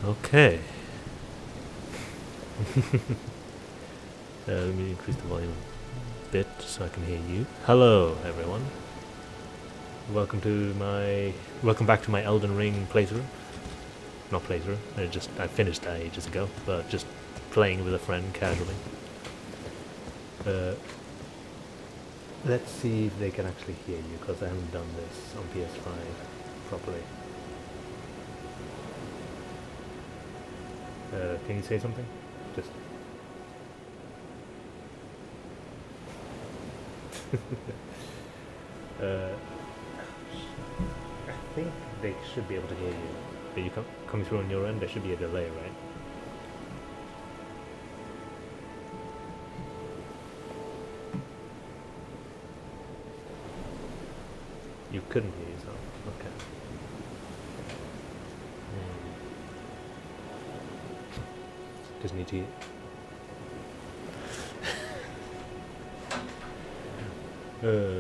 Okay. Let me increase the volume a bit so I can hear you. Hello, everyone. Welcome back to my Elden Ring playthrough. Not playthrough. I finished that ages ago, but just playing with a friend casually. Let's see if they can actually hear you, because I haven't done this on PS5 properly. Can you say something? Just. I think they should be able to hear you. Are you coming through on your end? There should be a delay, right? You couldn't hear yourself. Okay. Just need to.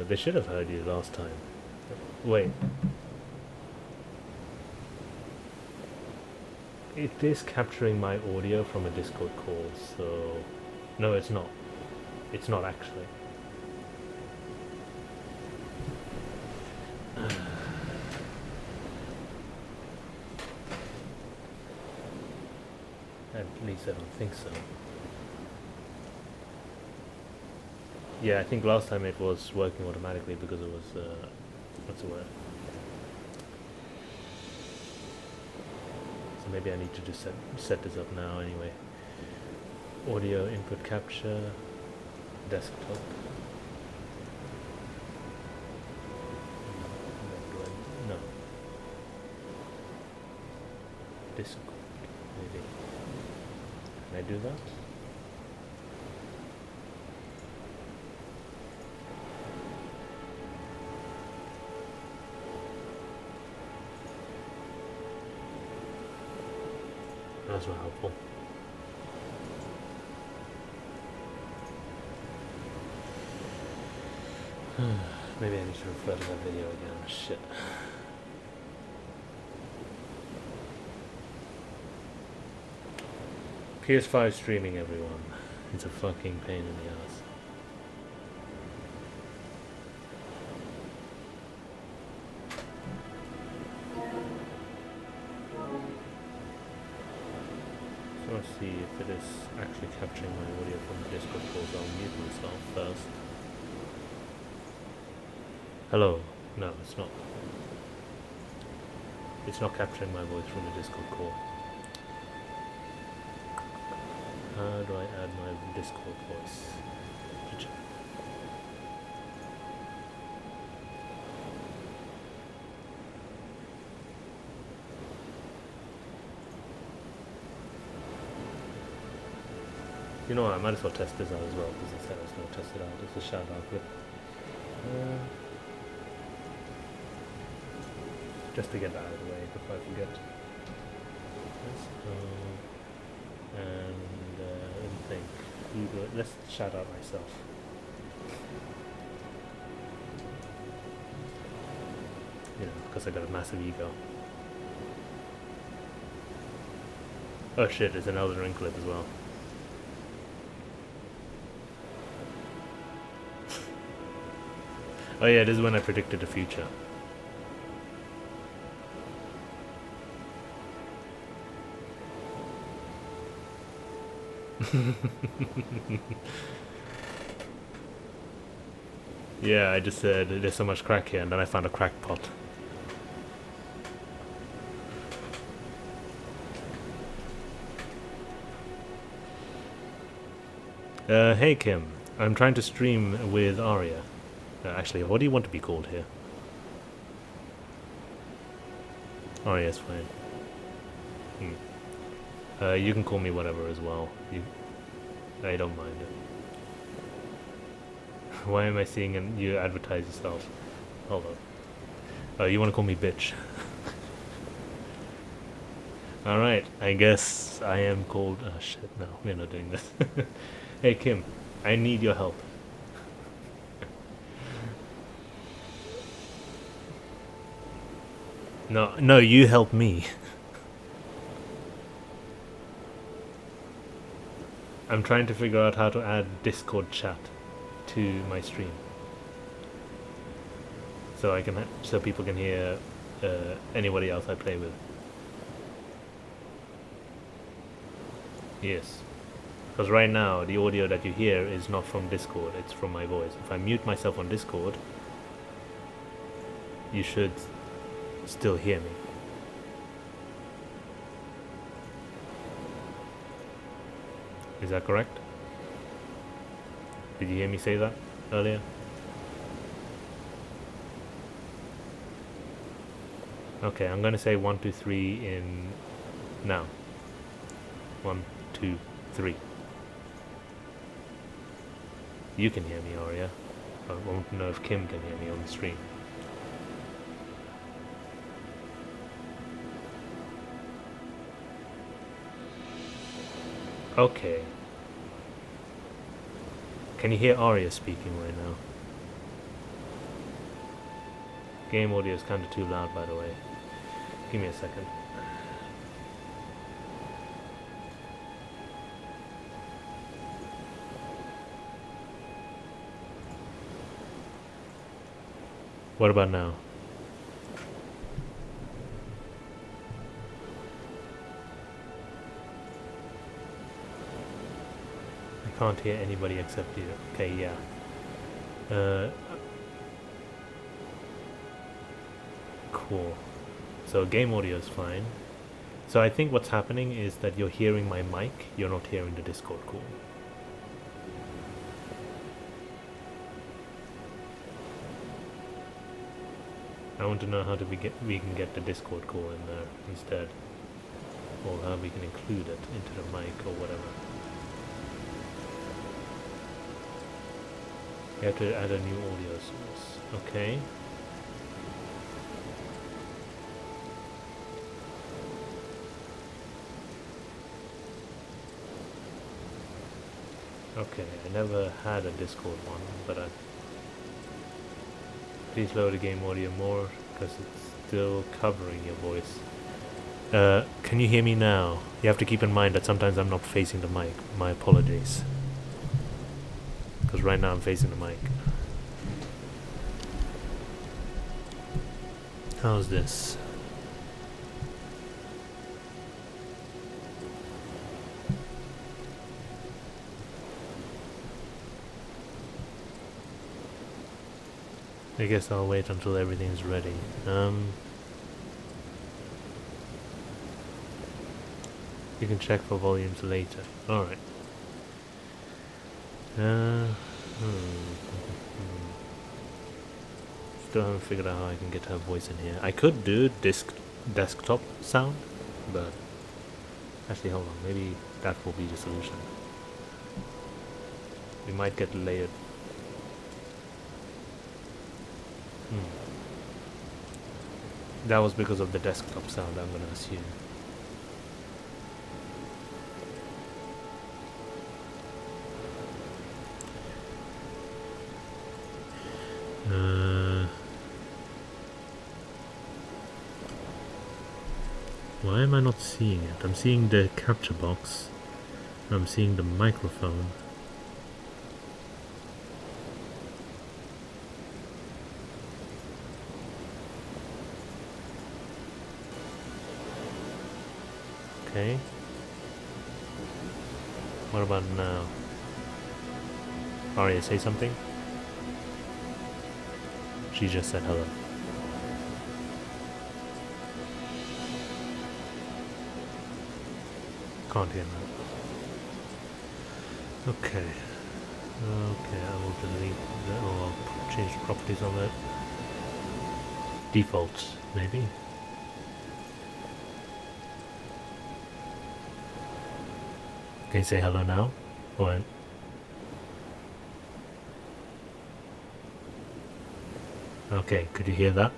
They should have heard you last time. Wait. It is capturing my audio from a Discord call, so... No, it's not. It's not actually. At least I don't think so. Yeah, I think last time it was working automatically because it was... what's the word? So maybe I need to just set this up now anyway. Audio input capture, desktop. No. Discord, maybe. Can I do that? That's not helpful. Maybe I need to refer to that video again. Shit. PS5 streaming, everyone. It's a fucking pain in the ass. So let's see if it is actually capturing my audio from the Discord calls. I'll mute myself first. Hello. No, it's not. It's not capturing my voice from the Discord call. How do I add my Discord voice? You know what, I might as well test this out as well, because I said I was going to test it out. It's a shout out clip. Just to get that out of the way before I forget. And let me think. Let's shout out myself. You know, because I got a massive ego. Oh shit, it's an Elden Ring clip as well. Oh yeah, this is when I predicted the future. Yeah, I just said there's so much crack here, and then I found a crack pot. Hey Kim, I'm trying to stream with Arya. Actually, what do you want to be called here? Arya's fine. You can call me whatever as well. I don't mind it. Why am I seeing you advertise yourself? Hold on. Oh, you want to call me bitch? Alright, I guess I am called... Oh shit, no, we're not doing this. Hey Kim, I need your help. No, you help me. I'm trying to figure out how to add Discord chat to my stream, so so people can hear anybody else I play with. Yes, because right now the audio that you hear is not from Discord; it's from my voice. If I mute myself on Discord, you should still hear me. Is that correct? Did you hear me say that earlier? Okay, I'm gonna say 1, 2, 3 in now. 1, 2, 3. You can hear me, Arya. I won't know if Kim can hear me on the stream. Okay. Can you hear Arya speaking right now? Game audio is kind of too loud, by the way. Give me a second. What about now? I can't hear anybody except you. Okay, yeah. Cool. So game audio is fine. So I think what's happening is that you're hearing my mic, you're not hearing the Discord call. I want to know how we can get the Discord call in there instead, or how we can include it into the mic or whatever. You have to add a new audio source. Okay. Okay, I never had a Discord one, but please lower the game audio more, because it's still covering your voice. Can you hear me now? You have to keep in mind that sometimes I'm not facing the mic. My apologies. Because right now I'm facing the mic. How's this? I guess I'll wait until everything's ready. You can check for volumes later. Alright. Still haven't figured out how I can get her voice in here. I could do desktop sound, but actually hold on, maybe that will be the solution. We might get layered. That was because of the desktop sound, I'm gonna assume. Why am I not seeing it? I'm seeing the capture box. I'm seeing the microphone. Okay. What about now? Arya, say something? She just said hello. Can't hear now. Okay. Okay, I will delete that, or I'll change the properties on that. Defaults, maybe. Can you say hello now? Or okay, could you hear that?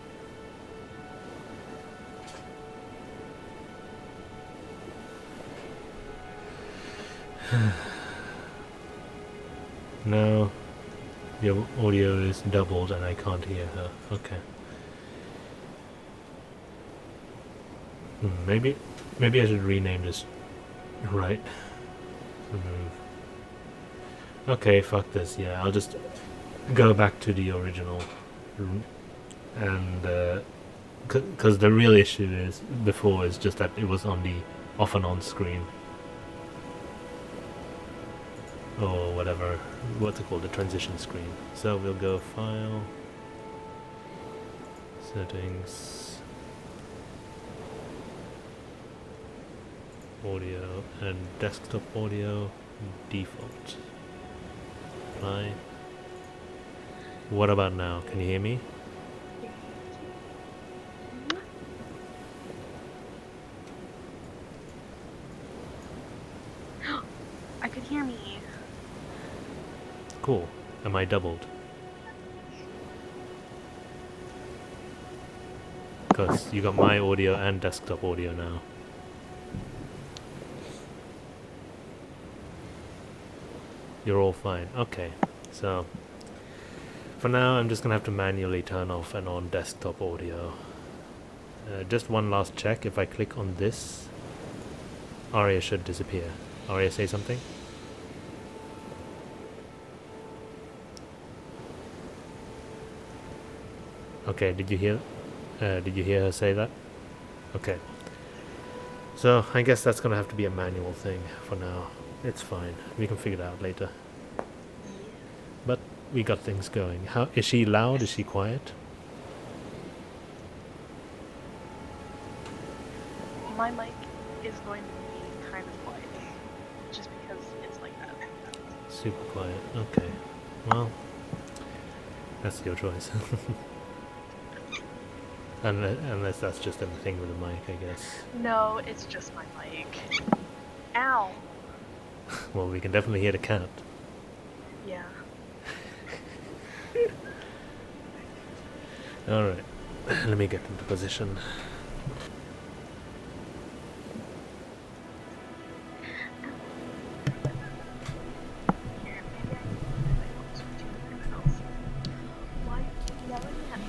No, your audio is doubled and I can't hear her. Okay. Maybe I should rename this. Right. Remove. Okay, fuck this. Yeah, I'll just go back to the original, and because the real issue is before is just that it was on the off and on screen or whatever. What's it called? The transition screen. So we'll go File, Settings, Audio, and Desktop Audio Default. Apply. What about now? Can you hear me? I could hear me. Cool. Am I doubled? Because you got my audio and desktop audio now. You're all fine. Okay. So, for now, I'm just going to have to manually turn off and on desktop audio. Just one last check. If I click on this, Aria should disappear. Aria, say something? Okay, did you hear her say that? Okay. So, I guess that's going to have to be a manual thing for now. It's fine. We can figure it out later. But we got things going. How is she loud? Is she quiet? My mic is going to be kind of quiet, just because it's like that. Super quiet. Okay. Well, that's your choice. Unless that's just a thing with the mic, I guess. No, it's just my mic. Ow! Well, we can definitely hear the cat. Yeah. Alright. Let me get into position. Here, maybe I can switch to something else. Why are you yelling at me?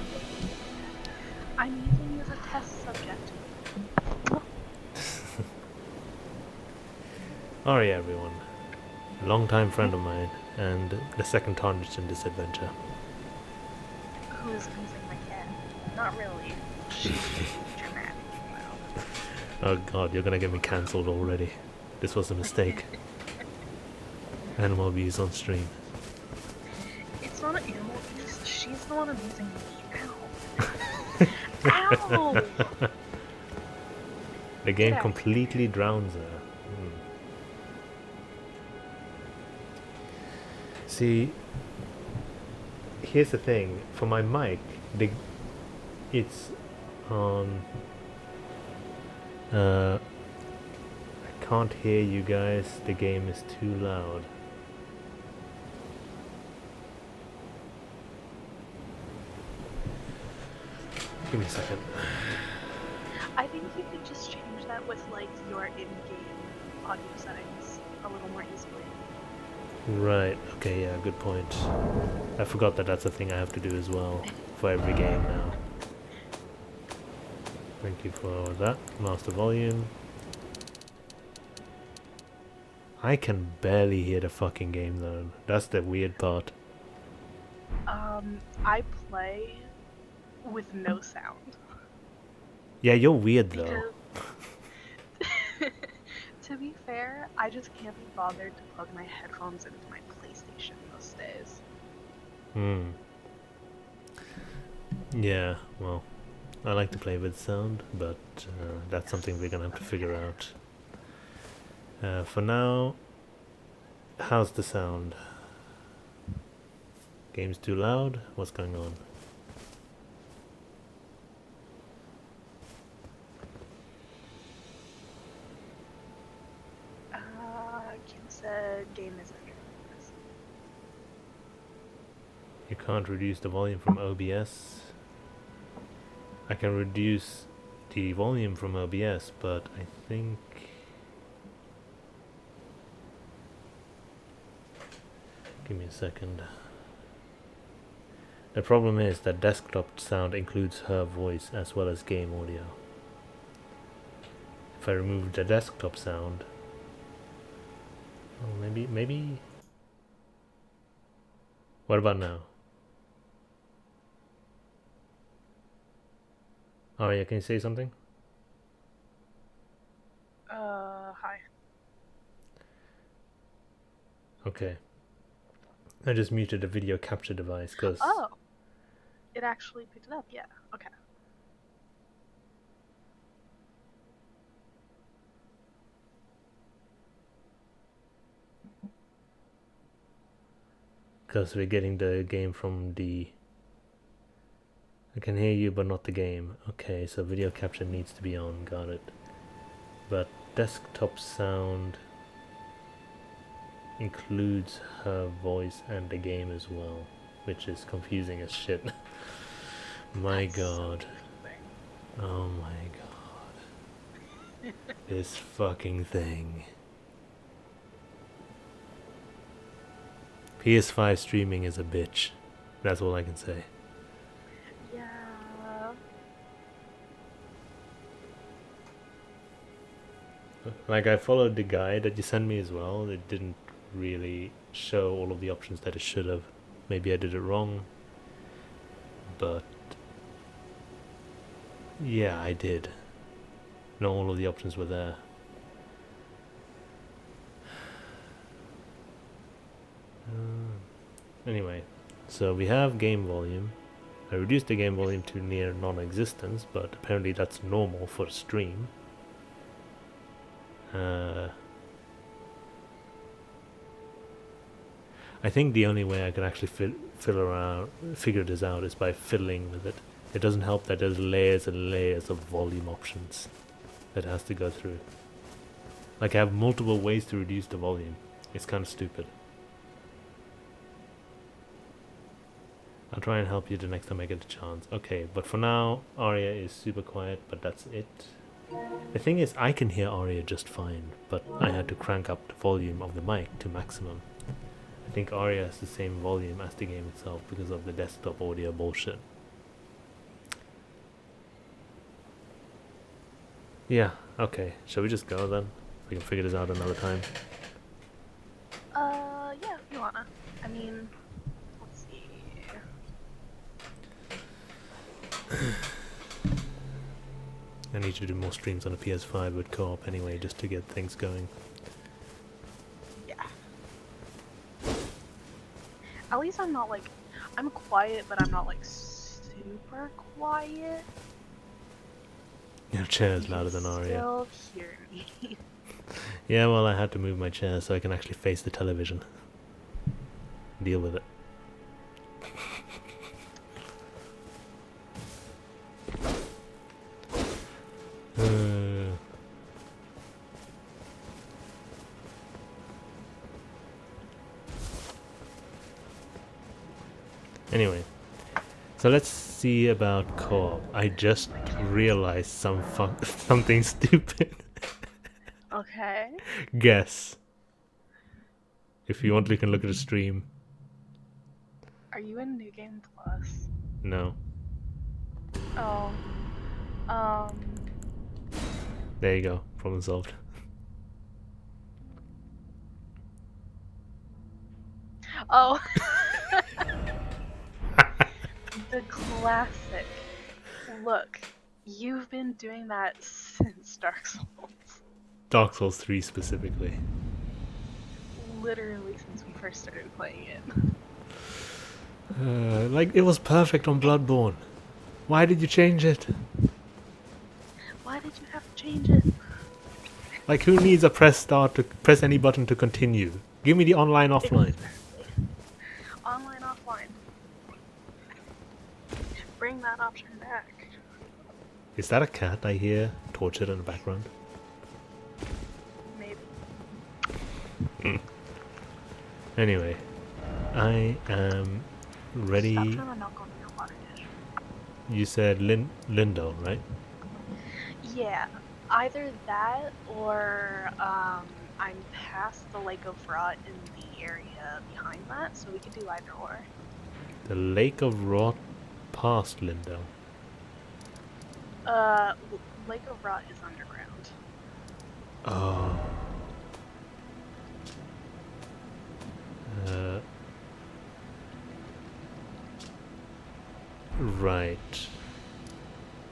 I'm using you as a test subject. Alright, everyone. Long-time friend of mine, and the second tarnished in this adventure. Who's using my cat? Not really. She's dramatic. Oh god, you're gonna get me cancelled already. This was a mistake. Animal abuse on stream. It's not an animal abuse. She's the one abusing me. Ow! Ow! The game completely drowns her. See, here's the thing. For my mic, it's on. I can't hear you guys. The game is too loud. Give me a second. I think you could just change that with like your in-game audio settings a little more easily. Right, okay, yeah, good point. I forgot that that's a thing I have to do as well for every game now. Thank you for that. Master volume. I can barely hear the fucking game though. That's the weird part. I play with no sound. Yeah, you're weird though. To be fair, I just can't be bothered to plug my headphones into my PlayStation most days. Yeah, well, I like to play with sound, but that's something we're gonna have to figure out. For now, how's the sound? Game's too loud? What's going on? Kim said game is under. You can't reduce the volume from OBS. I can reduce the volume from OBS, but I think... Give me a second. The problem is that desktop sound includes her voice as well as game audio. If I remove the desktop sound... Oh, maybe... What about now? Arya, can you say something? Hi. Okay. I just muted the video capture device because... Oh, it actually picked it up. Yeah. Okay. Because we're getting the game from the... I can hear you but not the game. Okay, so video capture needs to be on, got it. But desktop sound includes her voice and the game as well, which is confusing as shit. My That's god. So confusing. Oh my god. This fucking thing. PS5 streaming is a bitch. That's all I can say. Yeah. Like, I followed the guide that you sent me as well. It didn't really show all of the options that it should have. Maybe I did it wrong. But yeah, I did. Not all of the options were there. Anyway, so we have game volume. I reduced the game volume to near non-existence, but apparently that's normal for a stream. I think the only way I can actually figure this out is by fiddling with it. It doesn't help that there's layers and layers of volume options that it has to go through. Like, I have multiple ways to reduce the volume. It's kind of stupid. I'll try and help you the next time I get a chance. Okay, but for now, Arya is super quiet, but that's it. The thing is, I can hear Arya just fine, but I had to crank up the volume of the mic to maximum. I think Arya has the same volume as the game itself because of the desktop audio bullshit. Yeah, okay. Shall we just go then? We can figure this out another time. Yeah, if you wanna. I mean, let's see. I need to do more streams on a PS5 with co-op anyway, just to get things going. Yeah. At least I'm not like, I'm quiet, but I'm not like super quiet. Your chair is You louder can than Arya. still hear me. Yeah, well, I had to move my chair so I can actually face the television. Deal with it. Anyway, so let's see about co-op. I just realized something stupid. Okay. Guess. If you want, we can look at the stream. Are you in New Game Plus? No. Oh. There you go. Problem solved. Oh. The classic. Look, you've been doing that since Dark Souls. Dark Souls 3 specifically. Literally since we first started playing it. Like, it was perfect on Bloodborne. Why did you change it? Why did you have to change it? Like, who needs a press start to press any button to continue? Give me the online offline. Online, offline. Bring that option back. Is that a cat I hear tortured in the background? Maybe. Anyway, I am Stop ready. trying to knock on your water dish. You said Lindell, right? Yeah, either that or I'm past the Lake of Rot in the area behind that, so we could do either or. The Lake of Rot past Lindell. Lake of Rot is underground. Oh. Right.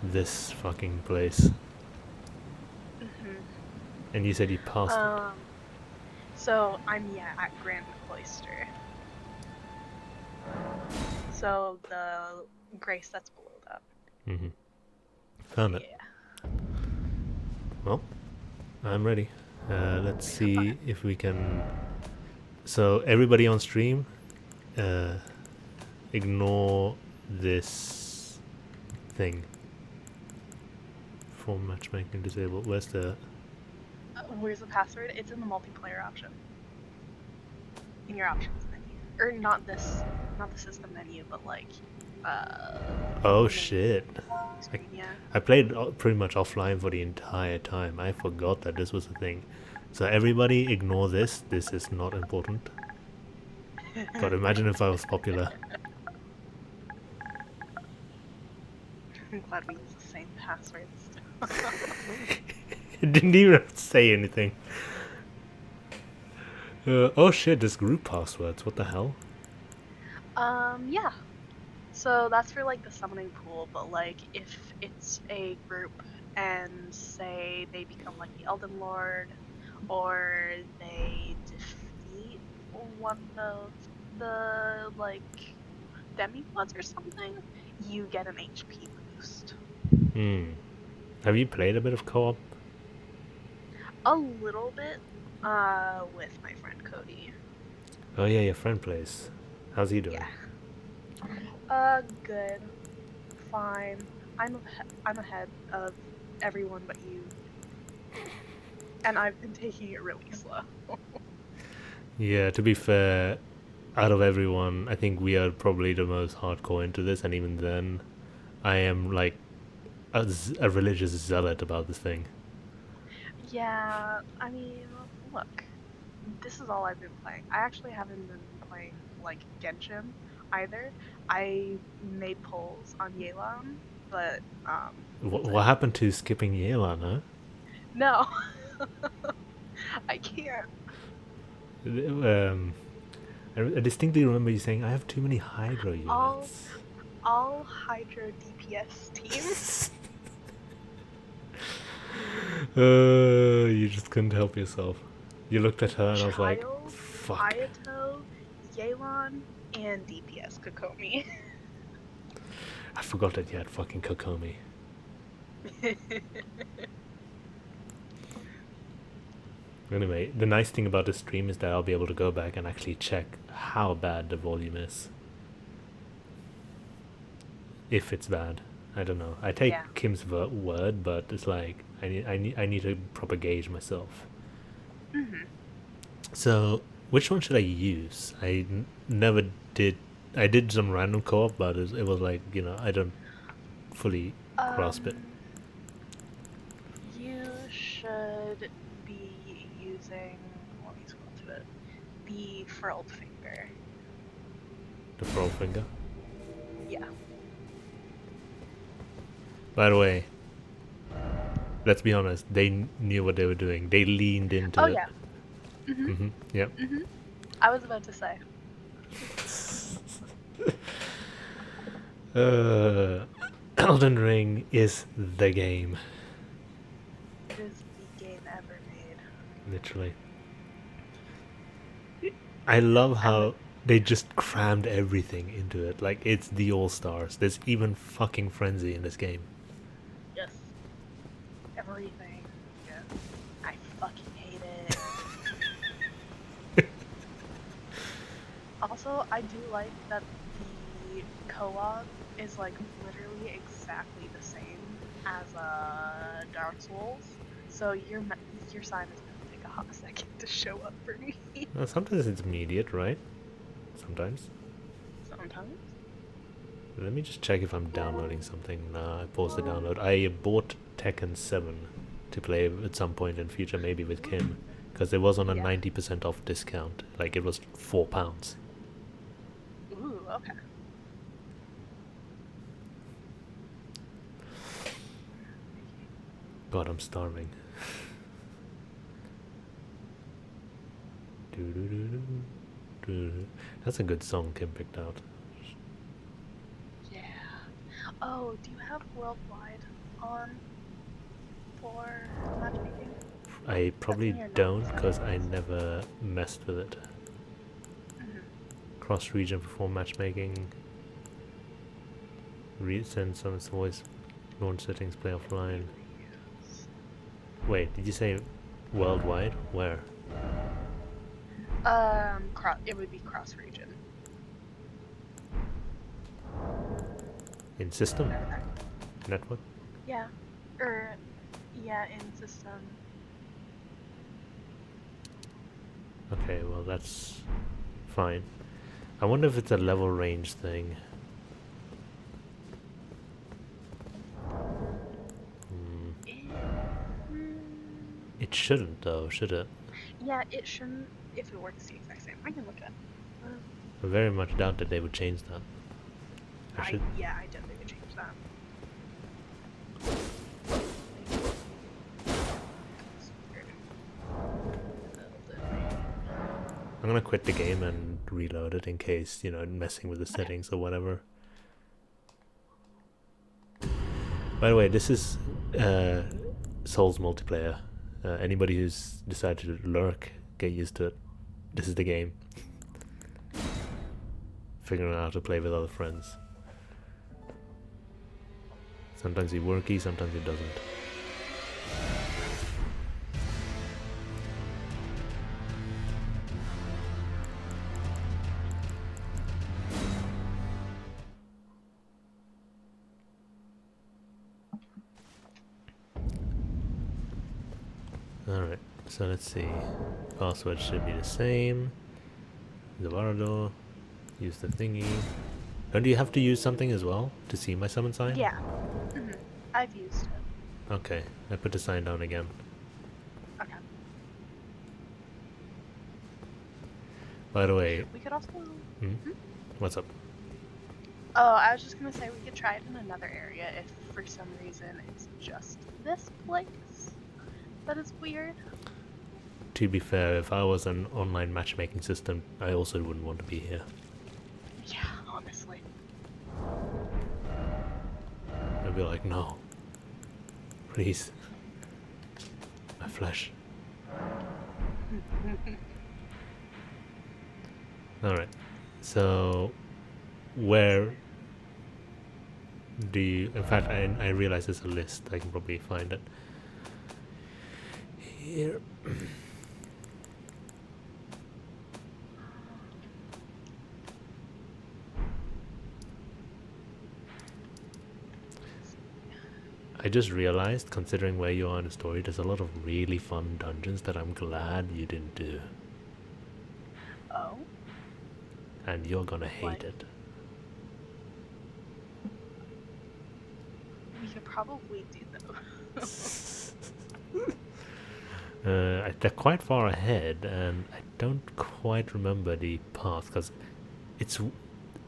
This fucking place. Hmm. And you said you passed it. So I'm at Grand Cloister. So the grace that's below that. Mm-hmm. Found it. Yeah. Well, I'm ready. Let's Okay. see if we can. So everybody on stream, uh, ignore this thing. Form matchmaking disabled. Where's the? Where's the password? It's in the multiplayer option. In your options menu. Or not the system menu, but like Oh the main shit! I, screen, yeah. I played pretty much offline for the entire time. I forgot that this was a thing. So everybody, ignore this. This is not important. God, imagine if I was popular. I'm glad we use the same passwords. It didn't even say anything. Oh shit, this group passwords. What the hell? Yeah. So that's for like the summoning pool, but like if it's a group and say they become like the Elden Lord or they defeat one of the like demigods or something, you get an HP boost. Hmm. Have you played a bit of co-op? A little bit with my friend Cody. Oh yeah, your friend plays. How's he doing? Yeah. Good. Fine. I'm ahead of everyone but you, and I've been taking it really slow. Yeah, to be fair, out of everyone, I think we are probably the most hardcore into this, and even then, I am like a religious zealot about this thing. Yeah, I mean, look, this is all I've been playing. I actually haven't been playing like Genshin either. I made polls on Yelan, but that's What it. happened to skipping Yelan, huh? No, I can't. Um, I distinctly remember you saying, I have too many Hydro All units. all Hydro DPS team. You just couldn't help yourself. You looked at her and I was like, Child, fuck. Ayato, Yelan, and DPS Kokomi. I forgot that you had fucking Kokomi. Anyway, the nice thing about this stream is that I'll be able to go back and actually check how bad the volume is. If it's bad. I don't know. I take Yeah. Kim's word, but it's like I need to proper gauge myself. Hmm. So, which one should I use? Never did. I did some random co-op, but it was like, I don't fully grasp it. You should be using, let me scroll to it, the furled finger. The throw finger. Yeah. By the way, let's be honest. They knew what they were doing. They leaned into Oh it. yeah. Mhm. Yep. Mhm. I was about to say. Uh, Elden Ring is the game, It is the game ever made. literally. I love And the how they just crammed everything into it. Like, it's the All Stars. There's even fucking Frenzy in this game. yes, everything. I fucking hate it. Also, I do like that the co-op is like literally exactly the same as Dark Souls. So your sign is gonna take a hot second to show up for me. Sometimes it's immediate, right? Sometimes. Sometimes. Let me just check if I'm downloading something. Nah, I paused the download. I bought Tekken 7 to play at some point in future, maybe with Kim, because it was on a Yeah. 90% off discount. Like, it was £4. Ooh, okay. God, I'm starving. That's a good song Kim picked out. Yeah. Oh, do you have worldwide on for matchmaking? I That's in probably your normal don't because I settings. never messed with it. Hmm. Cross-region perform matchmaking. Send some voice. Launch settings. Play offline. Mainly use. Wait, did you say worldwide? Where? It would be cross region. In system? There, there. Network? Yeah. Or, yeah, in system. Okay, well that's fine. I wonder if it's a Yeah. level range thing. Hmm. It. Mm, It shouldn't though, should it? yeah, it shouldn't if it works the exact same. I can look at. Uh, I very much doubt that they would change that. I should. I doubt they would change that. That's weird. Elden Ring. I'm gonna quit the game and reload it in case, messing with the Okay. settings or whatever. By the way, this is Souls multiplayer. Anybody who's decided to lurk, get used to it. This is the game. Figuring out how to play with other friends. Sometimes it worky, sometimes it doesn't. Alright, so let's see. Password should be the same. Zavarado. Use the thingy. Don't you have to use something as well to see my summon sign? Yeah. Hmm. I've used it. Okay, I put the sign down again. Okay. By the way, We could also. Hmm? what's up? Oh, I was just gonna say we could try it in another area if for some reason it's just this place that is weird. To be fair, if I was an online matchmaking system, I also wouldn't want to be here. Yeah, honestly. I'd be like, no, please, my flesh. Alright, so where do you. In fact, I realize there's a list. I can probably find it. Here. I just realized, considering where you are in the story, there's a lot of really fun dungeons that I'm glad you didn't do. Oh, And you're gonna hate like it. we could probably do those. They're quite far ahead, and I don't quite remember the path because it's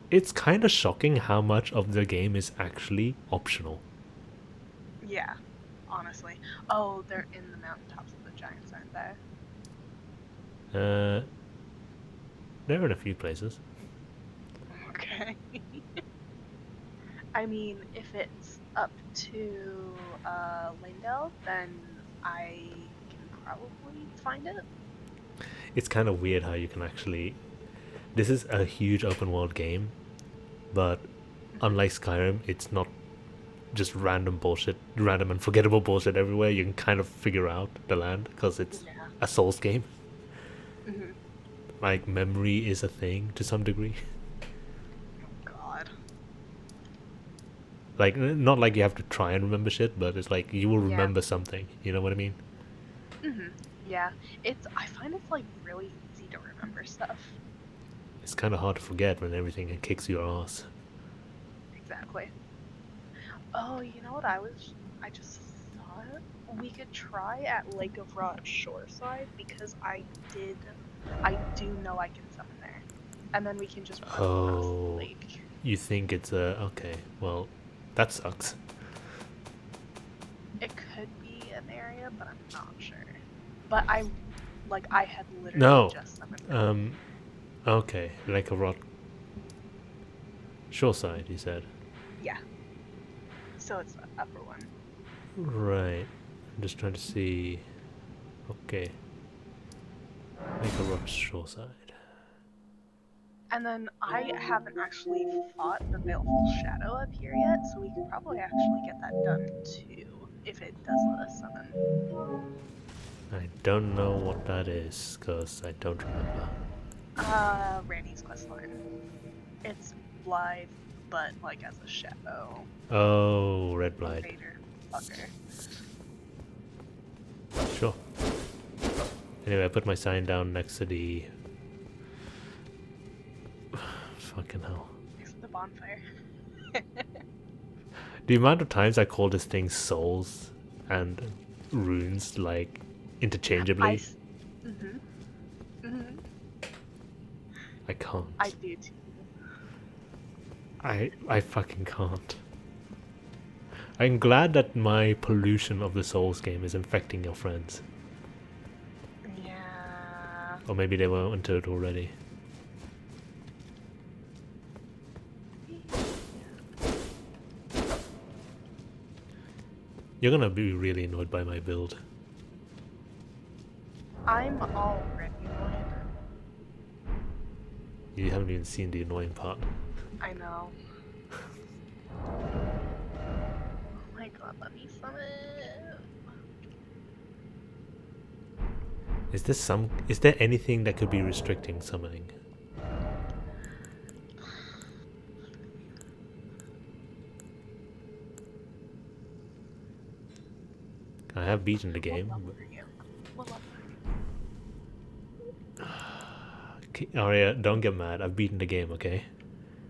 it's kind of shocking how much of the game is actually optional. Yeah, honestly. Oh, they're in the mountaintops of the giants, aren't they? Uh, they're in a few places. Okay. I mean, if it's up to Langdale, then I can probably find it. It's kind of weird how you can actually. This is a huge open world game, but Mhm. unlike Skyrim, it's not just random bullshit, random and forgettable bullshit everywhere. You can kind of figure out the land because it's Yeah. a Souls game. Hmm. Like memory is a thing to some degree. Oh God. Like not like you have to try and remember shit, but it's like you will Yeah. remember something. You know what I mean? Hmm. Yeah. I find it's like really easy to remember stuff. It's kind of hard to forget when everything kicks your ass. Exactly. Oh, you know what I just thought? We could try at Lake of Rot Shoreside because I do know I can summon there. And then we can just run across the Oh, lake. you think it's a okay? Well, that sucks. It could be an area, but I'm not sure. But I had literally No. just summoned there. Um. Okay, like a rot. Shoreside, you said. Yeah. So it's the upper one. Right. I'm just trying to see. Okay. Make a rod shoreside. And then I haven't actually fought the Baleful Shadow up here yet, so we could probably actually get that done too, if it does let us summon. I don't know what that is, because I don't remember. Randy's questline. It's Blythe, but like as a shadow Oh, Red Blight. invader fucker. Sure. Anyway, I put my sign down next to the... Fucking hell. Next to the bonfire. The amount of times I call this thing souls and runes, like, interchangeably, Mhm. Mhm. I can't. I do too. I fucking can't. I'm glad that my pollution of the Souls game is infecting your friends. Yeah. Or maybe they were into it already. You're gonna be really annoyed by my build. I'm already annoyed. You haven't even seen the annoying part. I know. Oh my god, let me summon. Is there anything that could be restricting summoning? I have beaten the game. What level are you? What level are you? Okay, Arya, don't get mad. I've beaten the game, okay?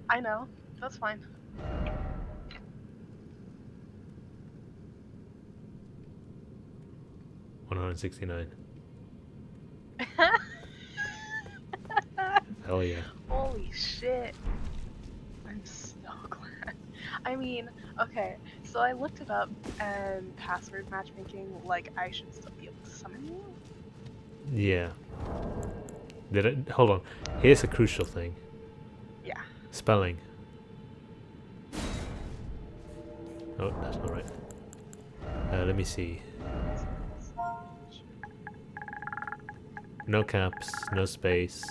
I know. That's fine. $169. Hell yeah. Holy shit. I'm so glad. I mean, okay, so I looked it up and password matchmaking, like, I should still be able to summon you? Yeah. Hold on. Here's a crucial thing. Yeah. Spelling. Oh, that's not right. Let me see. No caps, no space.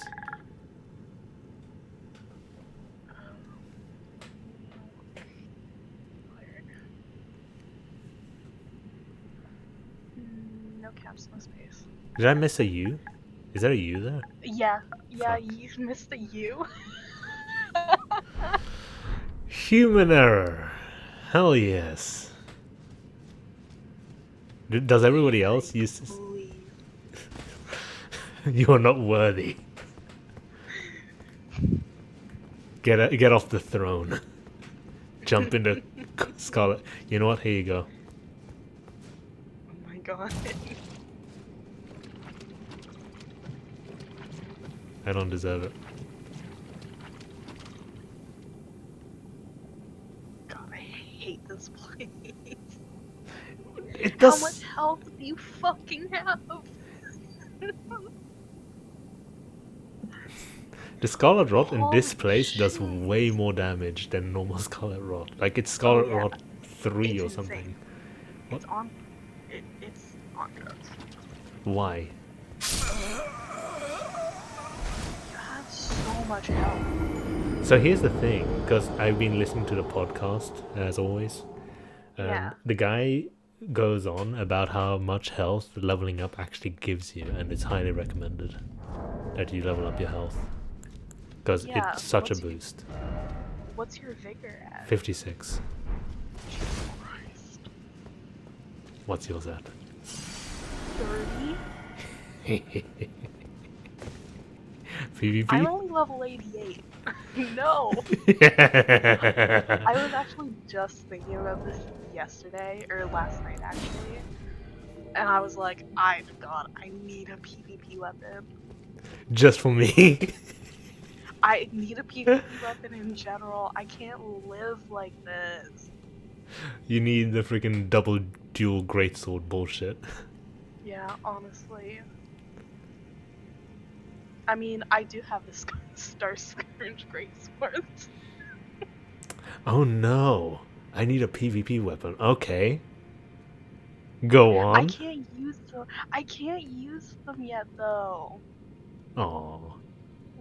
No caps, no space. Did I miss a U? Is there a U there? Yeah, Fuck. you missed a U. Human error. Hell yes. Does everybody else use this? Please. You are not worthy. Get off the throne. Jump into Scarlet. You know what? Here you go. Oh my god. I don't deserve it. God, I hate this place. It How does. much health do you fucking have? The Scarlet Rot in this Holy place does shit. way more damage than normal Scarlet Rot. Like it's Oh Scarlet yeah, Rot 3 it's or insane. something. It's on. It's on drugs. Why? You have so much health. So here's the thing, because I've been listening to the podcast as always, Yeah. and the guy goes on about how much health leveling up actually gives you, and it's highly recommended that you level up your health because Yeah. it's such a boost. What's your vigor at? 56. Jesus Christ. What's yours at? 30? PvP? I'm only level 88. No. I was actually just thinking about this yesterday, or last night actually. And I was like, God, I need a PvP weapon. Just for me. I need a PvP weapon in general. I can't live like this. You need the freaking double dual greatsword bullshit. Yeah, honestly. I mean, I do have the Star Scourge Greatsword. Oh no. I need a PvP weapon. Okay. Go I on. can't use them. I can't use them yet, though. Oh,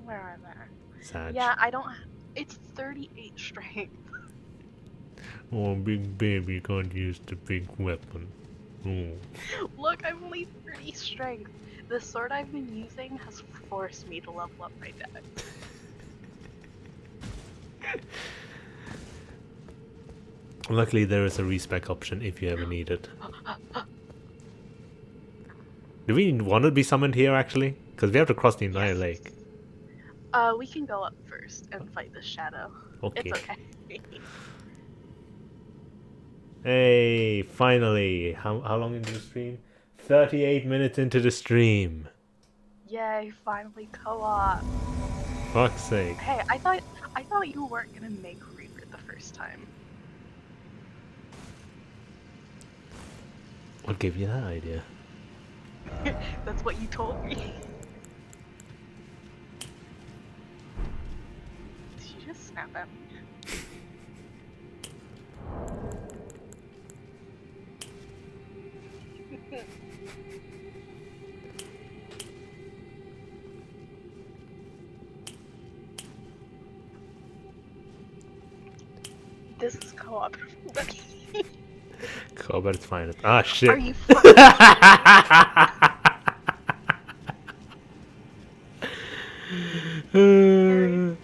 Where are they? Sag. Yeah, I don't. It's 38 strength. Oh, big baby can't use the big weapon. Oh. Look, I'm only 30 strength. The sword I've been using has forced me to level up my dex. Luckily, there is a respec option if you ever need it. Do we want to be summoned here, actually? Because we have to cross the entire Yes. lake. We can go up first and fight this shadow. It's Okay. okay. Hey, finally. How long into the stream? 38 minutes into the stream. Yay, finally co-op. Fuck's sake. Hey, I thought you weren't gonna make Reaper the first time. What gave you that idea? That's what you told me. Did you just snap at me? This is co-op. Cool, but it's fine. Ah, shit. Are you for serious?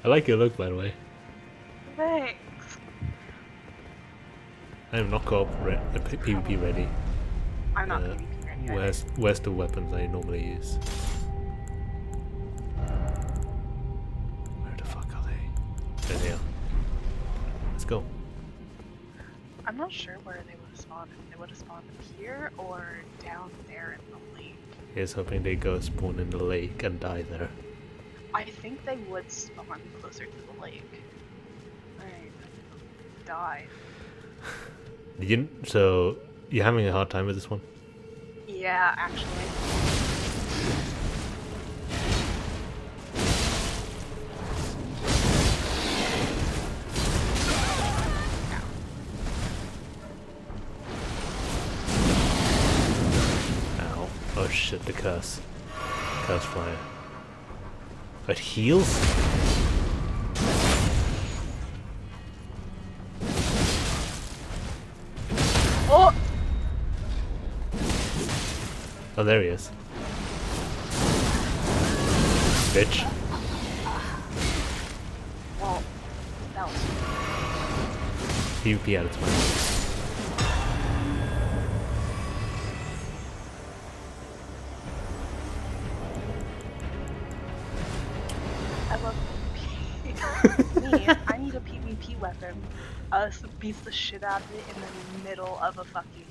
I like your look, by the way. Thanks. I am not PvP ready. I'm not PvP ready. Where's the weapons I normally use? Where the fuck are they? There they are. Let's go. I'm not sure where they would have spawned. If they would have spawned up here or down there in the lake. Here's hoping they go spawn in the lake and die there. I think they would spawn closer to the lake. Alright. Die. So you're having a hard time with this one? Yeah, actually. Ow. Oh shit, the curse. Curse fire. It heals? Oh! Oh, there he is. Bitch. Well, that was... PvP at its best. I love PvP. Me, I need a PvP weapon. Beats the shit out of it in the middle of a fucking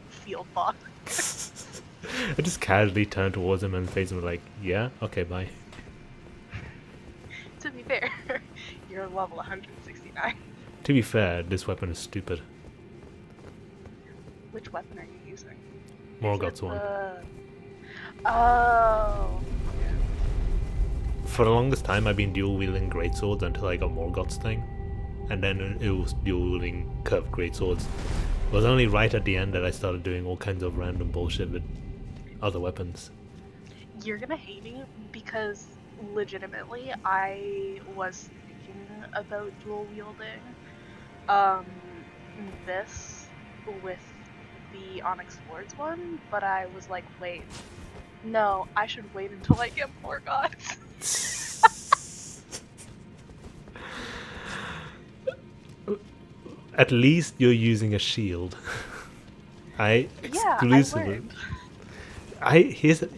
field boss. I just casually turned towards him and face him like, yeah? Okay, bye. To be fair, you're level 169. To be fair, this weapon is stupid. Which weapon are you using? Morgoth's one. Oh. For the longest time, I've been dual wielding greatswords until I got Morgoth's thing, and then it was dual wielding curved greatswords. It was only right at the end that I started doing all kinds of random bullshit with other weapons. You're gonna hate me because legitimately I was thinking about dual wielding this with the Onyx Swords one, but I was like, wait, no, I should wait until I get more gods. At least you're using a shield. I exclusively.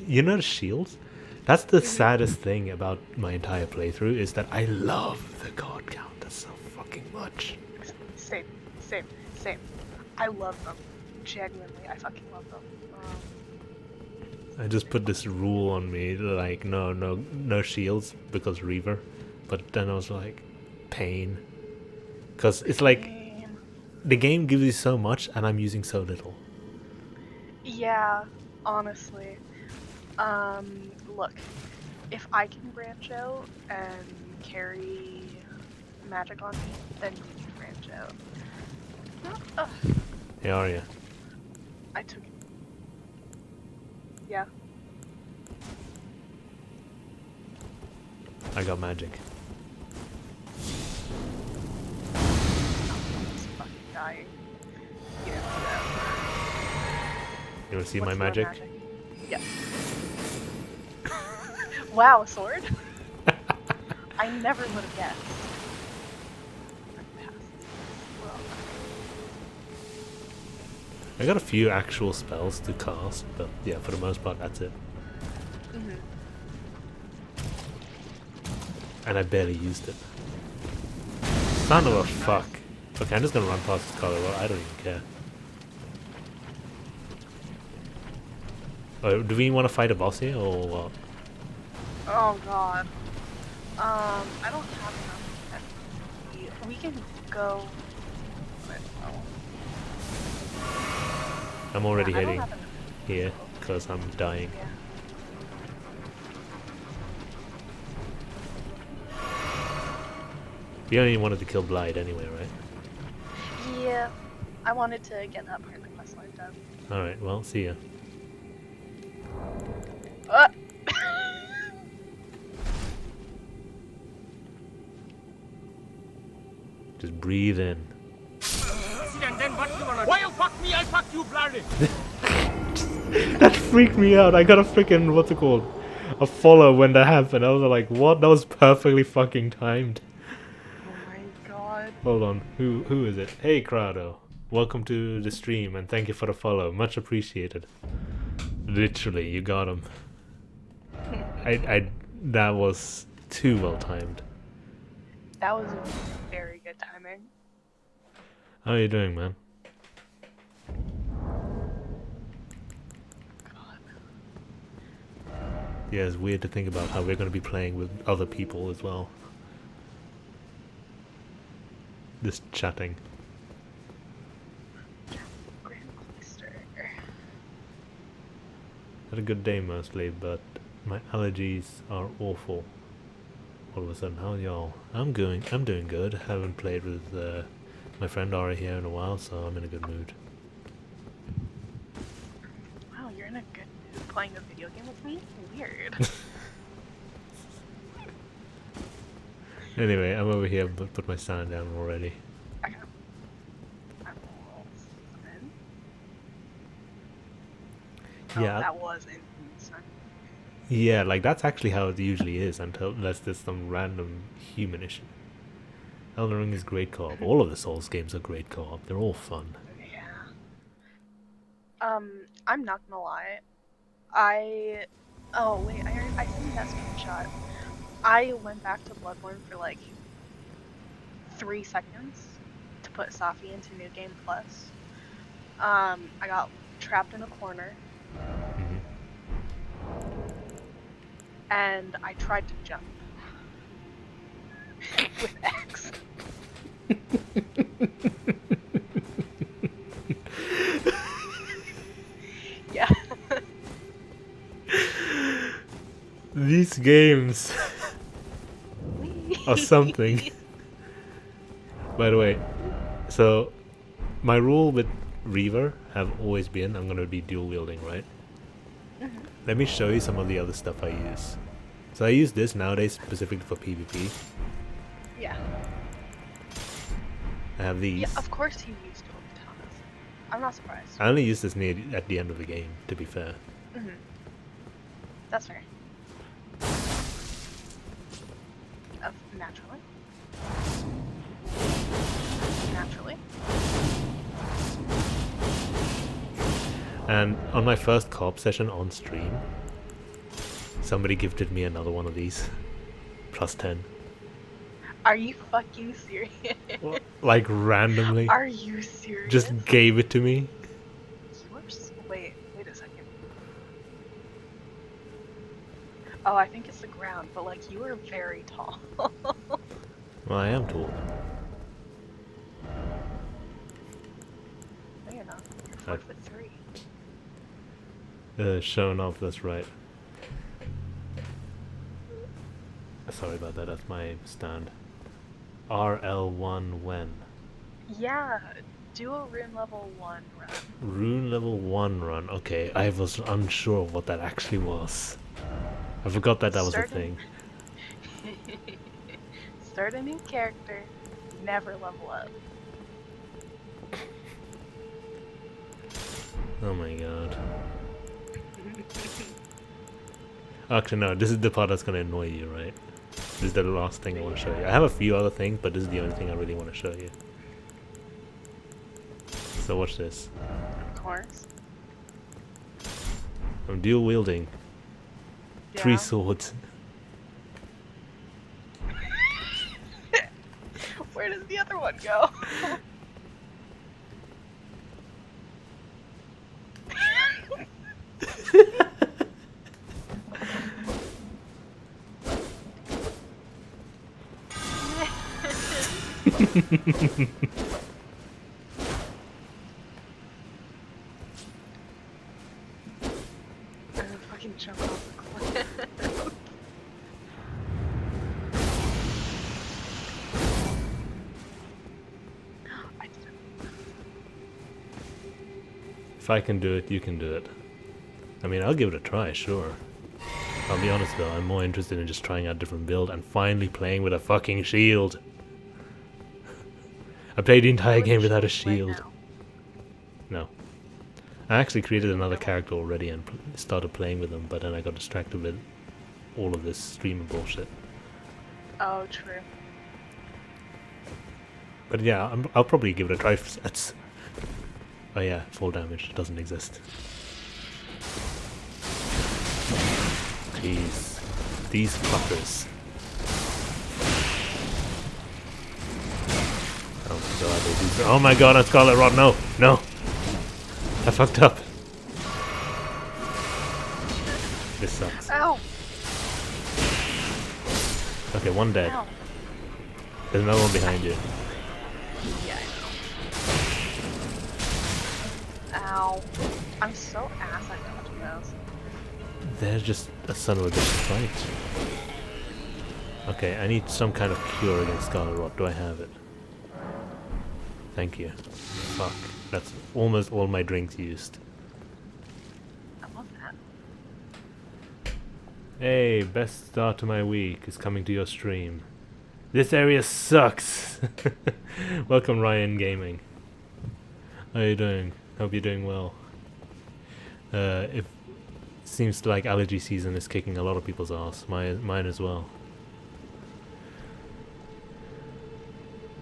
You know the shields? That's the saddest thing about my entire playthrough is that I love the god counters so fucking much. Same. I love them. Genuinely, I fucking love them. I just put this rule on me, like no shields because Reaver, but then I was like, pain, because it's like the game gives you so much and I'm using so little. Yeah, honestly. Look, if I can branch out and carry magic on me, then you can branch out. Ugh, Hey, are you? I took it. Yeah. I got magic. I'm just fucking dying. You didn't see that. You wanna see What's my your magic? Yes. Wow, a sword? I never would have guessed. I'm past this. Well, I got a few actual spells to cast, but yeah, for the most part, that's it. And I barely used it. Son of a fuck. Okay, I'm just gonna run past this car. Well, I don't even care. Oh, do we want to fight a boss here or what? oh god. I don't have enough energy. We can go. I'm already Yeah, I don't heading have enough. here because I'm dying. Yeah. We only wanted to kill Blide anyway, right? Yeah. I wanted to get that part of the quest line done. Alright, well, see ya. Uh! Just breathe in. And then what you gonna? Why you fuck me? I fuck you bloody. That freaked me out. I got a freaking, what's it called? A follow when that happened. I was like, what? That was perfectly fucking timed. Oh my god. Hold on. Who is it? Hey, Crowdo. Welcome to the stream and thank you for the follow. Much appreciated. Literally, you got him. That was too well timed. That was very good timing. How are you doing, man? God. Yeah, it's weird to think about how we're going to be playing with other people as well. Just chatting. Grand Cloister. Had a good day mostly, but my allergies are awful. All of a sudden, how are y'all? I'm doing good. Haven't played with my friend Ari here in a while, so I'm in a good mood. Wow, you're in a good mood playing a video game with me? Weird. Anyway, I'm over here, but put my sound down already. Okay. I'm all in. Yeah. Oh, that was insane. Yeah, like that's actually how it usually is unless there's some random human issue. Elden Ring is great co-op. All of the Souls games are great co-op. They're all fun. Yeah. I'm not gonna lie. Oh wait, I seen that screenshot. I went back to Bloodborne for like 3 seconds to put Safi into New Game Plus. I got trapped in a corner Mhm. and I tried to jump with X. Yeah. These games are something. By the way, so my rule with Reaver have always been I'm gonna be dual wielding, right? Let me show you some of the other stuff I use. So I use this nowadays specifically for PvP. Yeah. I have these. Yeah, of course you used dual katanas. I'm not surprised. I only use this near at the end of the game, to be fair. That's fair. Naturally. Naturally. And on my first co-op session on stream, somebody gifted me another one of these. Plus 10. Are you fucking serious? Like randomly. Are you serious? Just gave it to me. Wait a second. Oh, I think it's the ground, but like you are very tall. Well, I am tall. No, you're not. You're 4'3". Showing off, that's right. Sorry about that, that's my stand. RL1 when? Yeah, do a rune level 1 run. Rune level 1 run. Okay, I was unsure of what that actually was. I forgot that that was a Start thing. Start a new character, never level up. Oh my god. Actually, no, this is the part that's gonna annoy you, right? This is the last thing I want to show you. I have a few other things, but this is the only thing I really want to show you. So watch this. Of course. I'm dual wielding. Yeah. 3 swords. Where does the other one go? I'm gonna fucking jump off the cliff. I did it. If I can do it, you can do it. I mean, I'll give it a try, sure. I'll be honest though, I'm more interested in just trying out different build and finally playing with a fucking shield. I played the entire What game is without a right shield. now? No. I actually created another character already and started playing with them, but then I got distracted with all of this streamer bullshit. Oh, true. But yeah, I'll probably give it a try. That's... Oh yeah, fall damage doesn't exist. Jeez. These fuckers. Oh my god, they do... Oh my god, on Scarlet Rod, no! No! I fucked up. This sucks. Ow! Okay, one dead. Ow! There's another one behind you. Yeah, I know. Ow. I'm so ass at dodging those. They're just a son of a bitch to fight. Okay, I need some kind of cure against Scarlet Rot. Do I have it? Thank you. Fuck. That's almost all my drinks used. I love that. Hey, best start to my week is coming to your stream. This area sucks! Welcome Ryan Gaming. How you doing? Hope you're doing well. It seems like allergy season is kicking a lot of people's ass. Mine as well.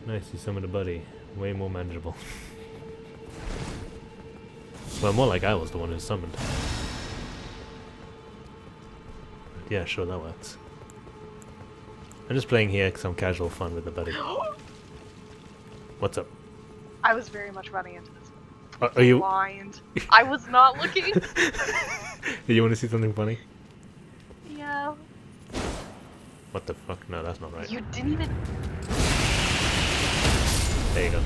Nice, you summoned a buddy. Way more manageable. Well, more like I was the one who summoned. But yeah, sure, that works. I'm just playing here because I'm casual fun with the buddy. What's up? I was very much running into this. Are you... Blind. I was not looking. Do you want to see something funny? Yeah. What the fuck? No, that's not right. You didn't even. There you go.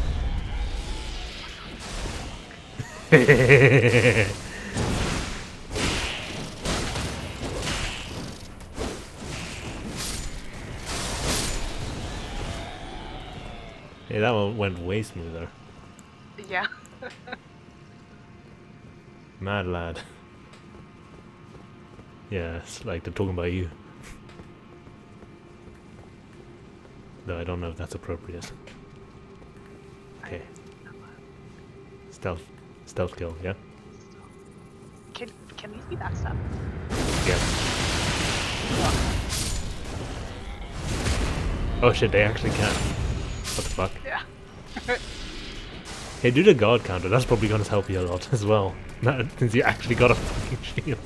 Hey, that one went way smoother. Yeah. Mad lad. Yeah, it's like they're talking about you. Though I don't know if that's appropriate. Okay. Stealth kill, yeah? Can these be backstabbed? Yeah. Oh shit, they actually can. What the fuck? Yeah. Hey, do the guard counter, that's probably gonna help you a lot as well. Since you actually got a fucking shield.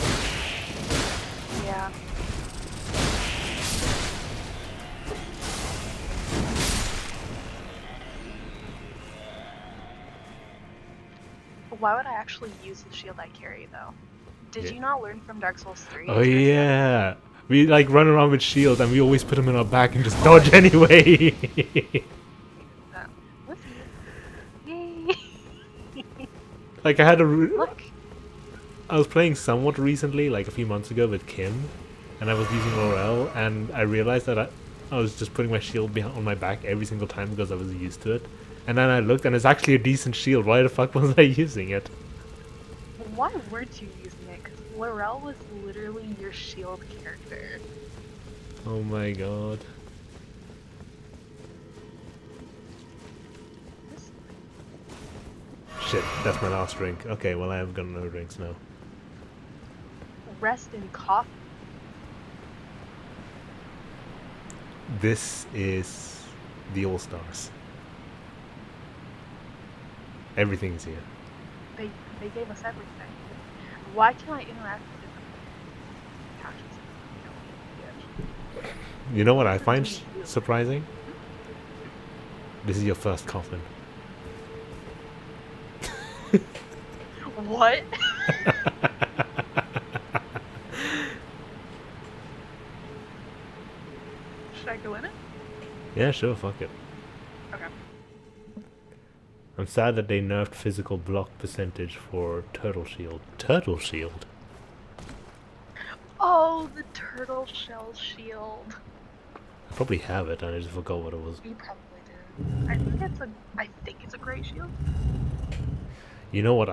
Yeah. Why would I actually use the shield I carry, though? Did Yeah. you not learn from Dark Souls 3? Oh yeah! We like run around with shields and we always put them in our back and just dodge anyway! Yay! Like I had a... Look! I was playing somewhat recently, like a few months ago with Kim, and I was using Laurel, and I realized that I was just putting my shield on my back every single time because I was used to it. And then I looked and it's actually a decent shield. Why the fuck was I using it? Why weren't you using it? Because Laurel was literally your shield character. Oh my god. Shit, that's my last drink. Okay, well I have got no drinks now. Rest in coffee. This is the All-Stars. Everything's here. They gave us everything. Why can I interact with different couches? You know what I find surprising? This is your first coffin. What? Should I go in it? Yeah, sure, fuck it. Okay. I'm sad that they nerfed physical block percentage for Turtle Shield. Turtle Shield? Oh, the turtle shell shield. I probably have it and I just forgot what it was. You probably do. I think it's a great shield. You know what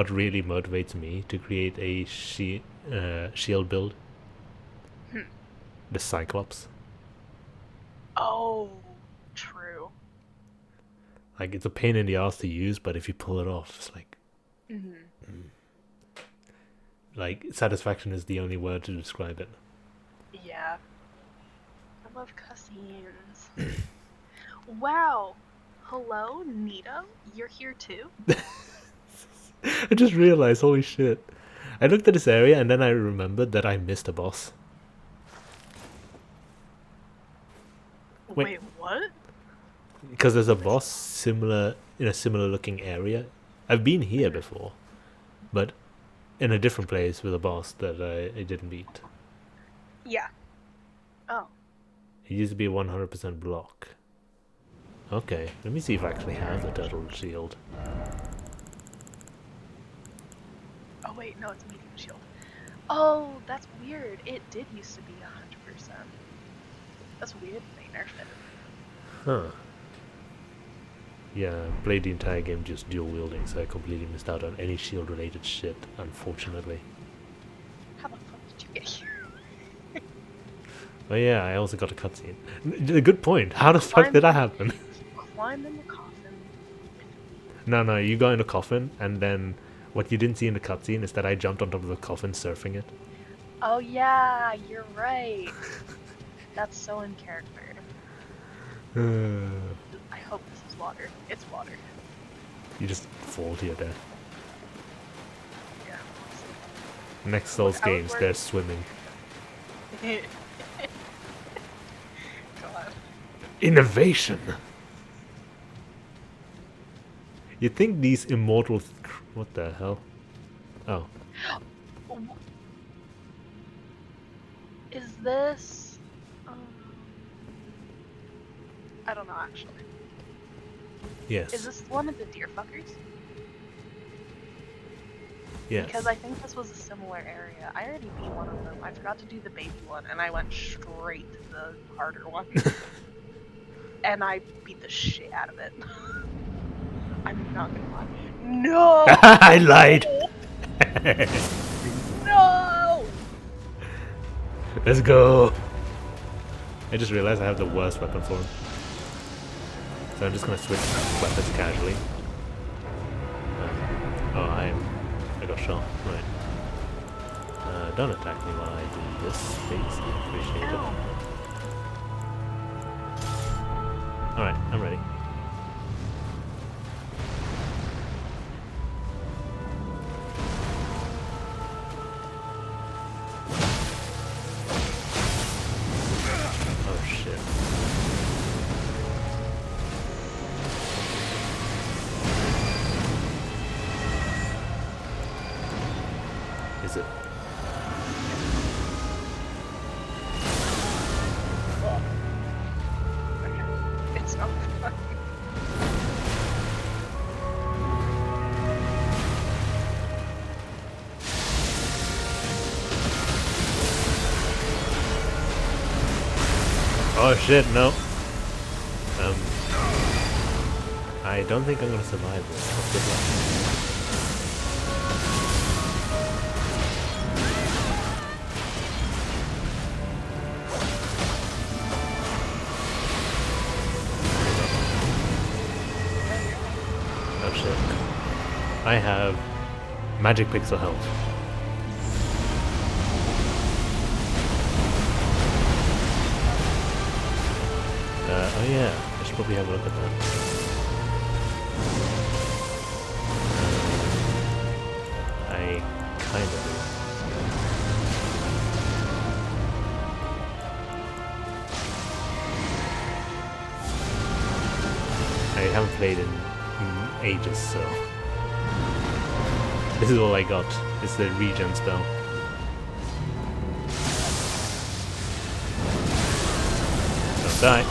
really motivates me to create a shield build? The Cyclops. Oh, true. Like, it's a pain in the ass to use, but if you pull it off, it's like... Like, satisfaction is the only word to describe it. Yeah. I love cutscenes. Wow. Hello, Nito? You're here too? I just realized, holy shit. I looked at this area and then I remembered that I missed a boss. Wait, what? Because there's a boss in a similar looking area. I've been here before, but in a different place with a boss that I didn't beat. Yeah. Oh. It used to be a 100% block. Okay, let me see if I actually have the turtle shield. Oh wait, no, it's a medium shield. Oh, that's weird. It did used to be 100%. That's weird they nerfed it. Huh. Yeah, I played the entire game just dual wielding, so I completely missed out on any shield related shit, unfortunately. How the fuck did you get here? Oh yeah, I also got a cutscene. A good point. How the fuck did that happen? Climb in the coffin. No, you got in the coffin, and then what you didn't see in the cutscene is that I jumped on top of the coffin surfing it. Oh yeah, you're right. That's so in character. I hope this is water. It's water. You just fall to your death. Yeah. Next Souls Look, I was games, worried- they're swimming. God. Innovation! You'd think these immortal... What the hell? Oh. Is this... I don't know, actually. Yes. Is this one of the deer fuckers? Yes. Because I think this was a similar area. I already beat one of them. I forgot to do the baby one, and I went straight to the harder one. And I beat the shit out of it. I'm not gonna lie. No! I lied! No! Let's go! I just realized I have the worst weapon for him. So I'm just gonna switch weapons casually. Oh, I got shot. Right. Don't attack me while I do this, please. I appreciate it. Alright, I'm ready. Oh shit. Is it? It's not fun. Oh shit, no. I don't think I'm gonna survive this. Good luck. Oh shit. I have magic pixel health. Oh yeah, I should probably have a look at that. I kind of do. I haven't played in ages, so this is all I got. It's the regen spell. Don't die.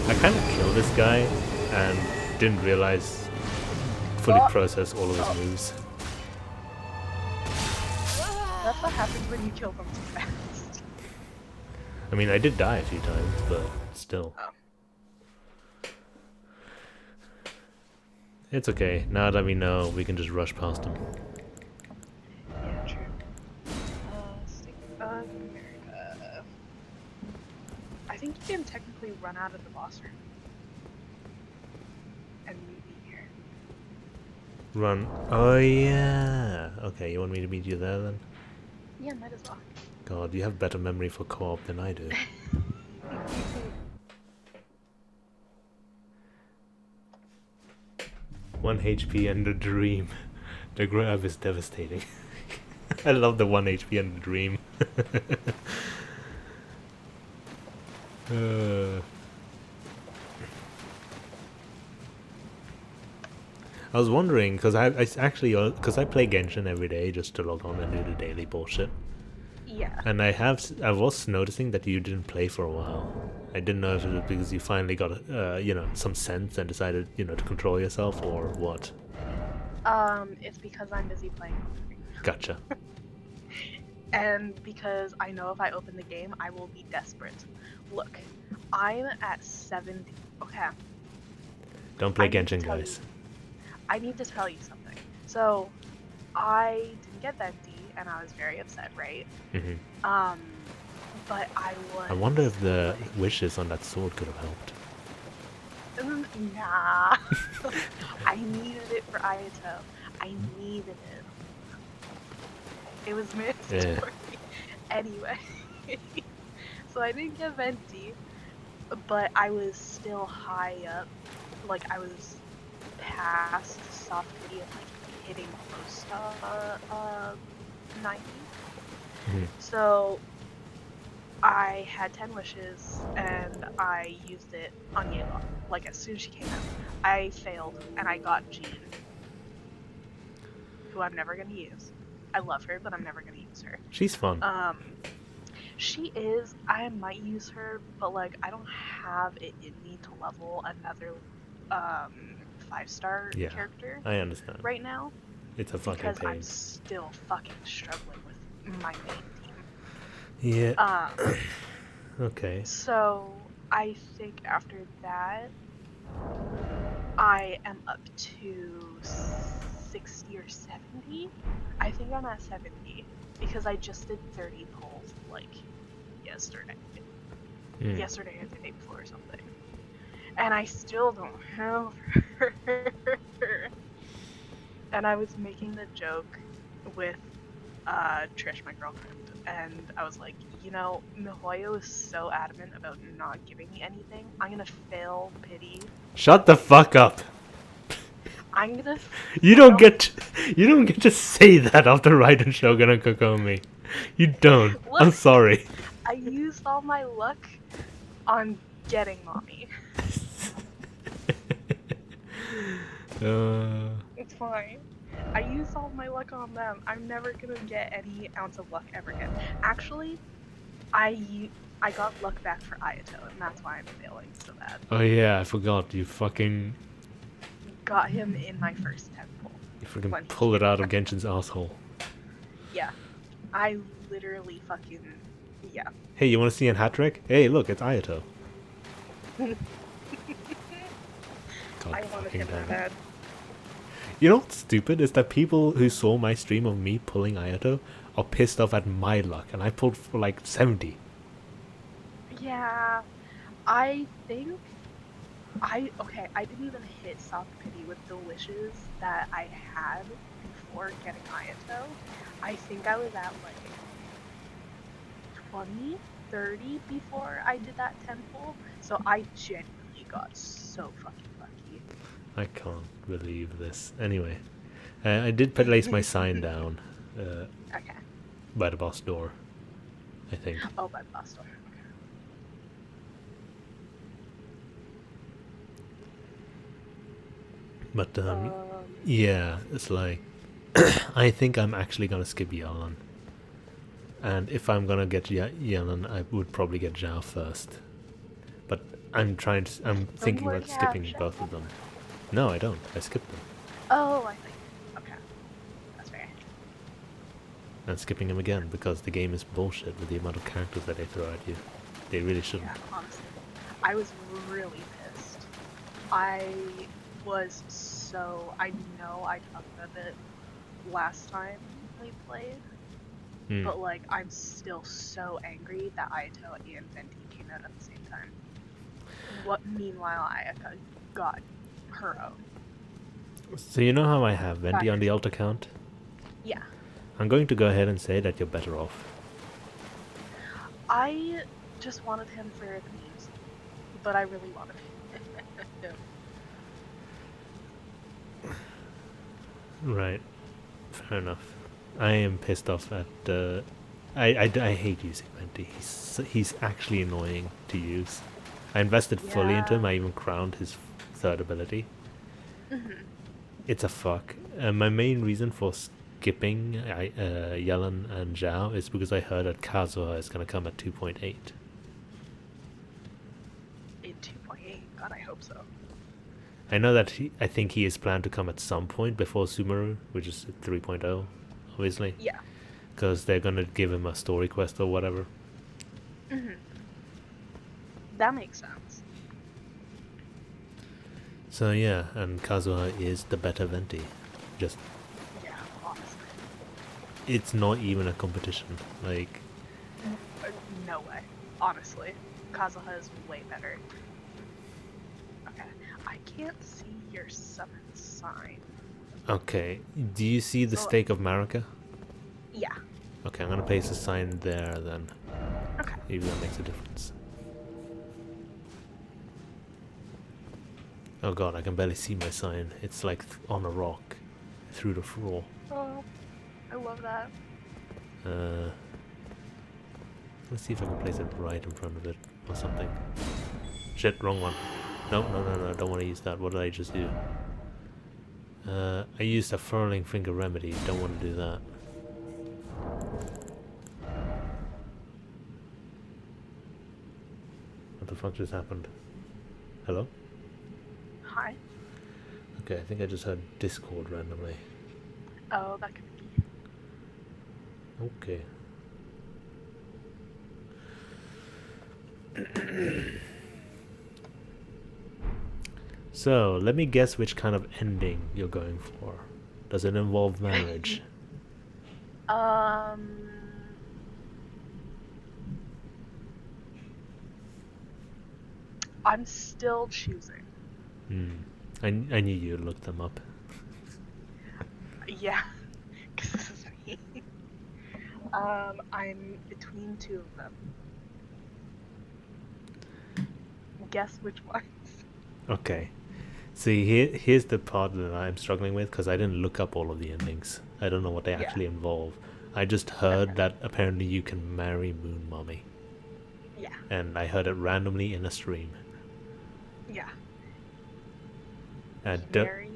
I kind of killed this guy and didn't realize fully process all of his moves. That's what happens when you kill them too fast. I mean, I did die a few times, but still. Oh. It's okay. Now that we know, we can just rush past him. Yeah, true. State of America. I think you can technically run out of the boss room. And meet me here. Run. Oh yeah. Okay, you want me to meet you there then? Yeah, might as well. God, you have better memory for co-op than I do. 1 HP and a dream. The grab is devastating. I love the 1 HP and the dream. I was wondering, because I actually, because I play Genshin every day just to log on and do the daily bullshit. Yeah. And I was noticing that you didn't play for a while. I didn't know if it was because you finally got, some sense and decided, to control yourself or what. It's because I'm busy playing Elden Ring. Gotcha. And because I know if I open the game, I will be desperate. Look, I'm at 70. Okay. Don't play Genshin, guys. I need to tell you something. So, I didn't get Venti, and I was very upset, right? Mm-hmm. But I was. I wonder if the wishes on that sword could have helped. Nah. I needed it for Ayato. I needed it. It was meant for me. Anyway. So I didn't get Venti, but I was still high up. Like, I was past soft pity and, like, hitting close to 90. Mm-hmm. So I had 10 wishes, and I used it on Yela. Like, as soon as she came out, I failed, and I got Jean, who I'm never gonna use. I love her, but I'm never gonna use her. She's fun. She is. I might use her, but, like, I don't have it in me to level another 5-star character. I understand. Right now. It's a fucking because pain. I'm still fucking struggling with my main team. Yeah. Okay. So I think after that, I am up to 60 or 70. I think I'm at 70 because I just did 30 pulls like yesterday. Yesterday or the day before or something. And I still don't have her. And I was making the joke with Trish, my girlfriend, and I was like, Mihoyo is so adamant about not giving me anything. I'm gonna fail pity. Shut the fuck up. I'm gonna. You don't get to say that after Raiden Shogun and Kokomi. You don't. Look, I'm sorry. I used all my luck on getting mommy. It's fine. I used all my luck on them. I'm never gonna get any ounce of luck ever again. Actually, I got luck back for Ayato, and that's why I'm failing so bad. Oh yeah, I forgot. You fucking got him in my first 10 pull. You freaking pulled it out of Genshin's asshole. Yeah. I literally fucking Yeah. Hey, you want to see a hat trick? Hey, look, it's Ayato. God I wanted fucking him damn it. bad. You know what's stupid is that people who saw my stream of me pulling Ayato are pissed off at my luck, and I pulled for like 70. Yeah. I think I didn't even hit soft pity with the wishes that I had before getting Ayato. I think I was at like 20, 30 before I did that 10 pull. So I genuinely got so fucking lucky. I can't believe this. Anyway, I did place my sign down Okay. by the boss door, I think. Oh, by the boss door. Okay. But Um, yeah, it's like I think I'm actually gonna skip Yalan, and if I'm gonna get Yalan, I would probably get Zhao first. But I'm don't you thinking about already have skipping Shell? both of them. No, I don't. I skipped them. Oh, I think. Okay. That's fair. And skipping them again because the game is bullshit with the amount of characters that they throw at you. They really shouldn't. Yeah, honestly. I was really pissed. I I know I talked about it last time we played, Hmm. but like I'm still so angry that Ayato and Venti came out at the same time. Meanwhile Ayaka got her own. So you know how I have Got Venti on her. the alt account? Yeah. I'm going to go ahead and say that you're better off. I just wanted him for the memes, but I really wanted him. Right. Fair enough. I am pissed off at. I hate using Venti. He's actually annoying to use. I invested fully into him. Yeah. I even crowned his third ability. Mhm. It's a fuck. My main reason for skipping Yellen and Zhao is because I heard that Kazuha is going to come at 2.8. In 2.8. God, I hope so. I know that I think he is planned to come at some point before Sumeru, which is 3.0, obviously. Yeah. Because they're going to give him a story quest or whatever. Mhm. That makes sense. So yeah, and Kazuha is the better Venti. Just, Yeah, honestly. it's not even a competition. Like, No way. Honestly. Kazuha is way better. Okay. I can't see your summon sign. okay, do you see the So, stake of Marika? yeah. Okay, I'm gonna place a sign there then. Okay. Maybe that makes a difference. Oh god, I can barely see my sign. It's like on a rock through the floor. Oh, I love that. Uh, let's see if I can place it right in front of it or something. Shit, wrong one. No, no, no, no, I don't want to use that. What did I just do? I used a furling finger remedy. Don't want to do that. What the fuck just happened? Hello? Hi. Okay, I think I just heard Discord randomly. Oh, that could be. Okay. So, let me guess which kind of ending you're going for. Does it involve marriage? Um. I'm still choosing. Hmm. I knew you'd look them up. Yeah. Because this is me. I'm between two of them. Guess which ones? Okay. See, here's the part that I'm struggling with because I didn't look up all of the endings. I don't know what they Yeah. actually involve. I just heard Okay. that apparently you can marry Moon Mommy. Yeah. And I heard it randomly in a stream. Yeah. I Mary,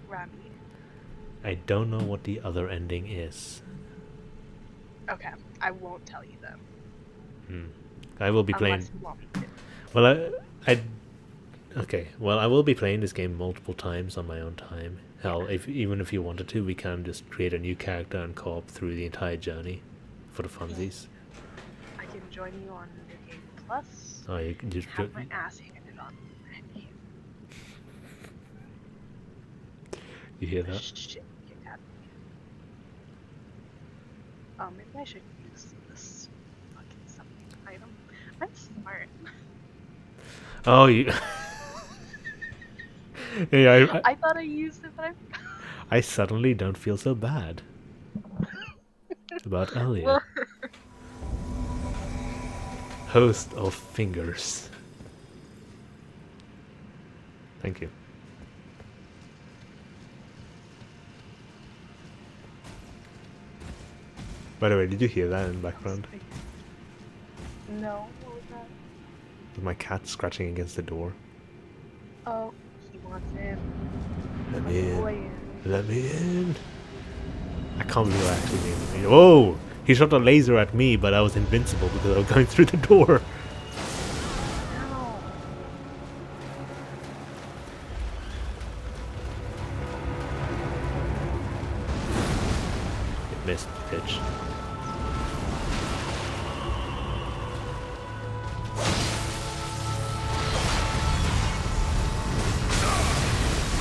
Rami. don't know what the other ending is. Okay. I won't tell you them. I will be Unless playing. you want me to. Well, okay. Well, I will be playing this game multiple times on my own time. Hell, even if you wanted to, we can just create a new character and co-op through the entire journey for the funsies. I can join you on New Game Plus. Oh, you can just Have my ass handed on me. you hear that? Shit, get out of me. Maybe I should use this fucking something item. I'm smart. Oh, you. Yeah, I thought I used it, but I suddenly don't feel so bad about earlier. Well, Host of fingers. Thank you. By the way, did you hear that in the background? no, what was that? With my cat scratching against the door. Oh, he wants in. Let Let me the in. boy in. Let me in. I can't believe I actually made it. Whoa! He shot a laser at me, but I was invincible because I was going through the door. No. It missed, bitch.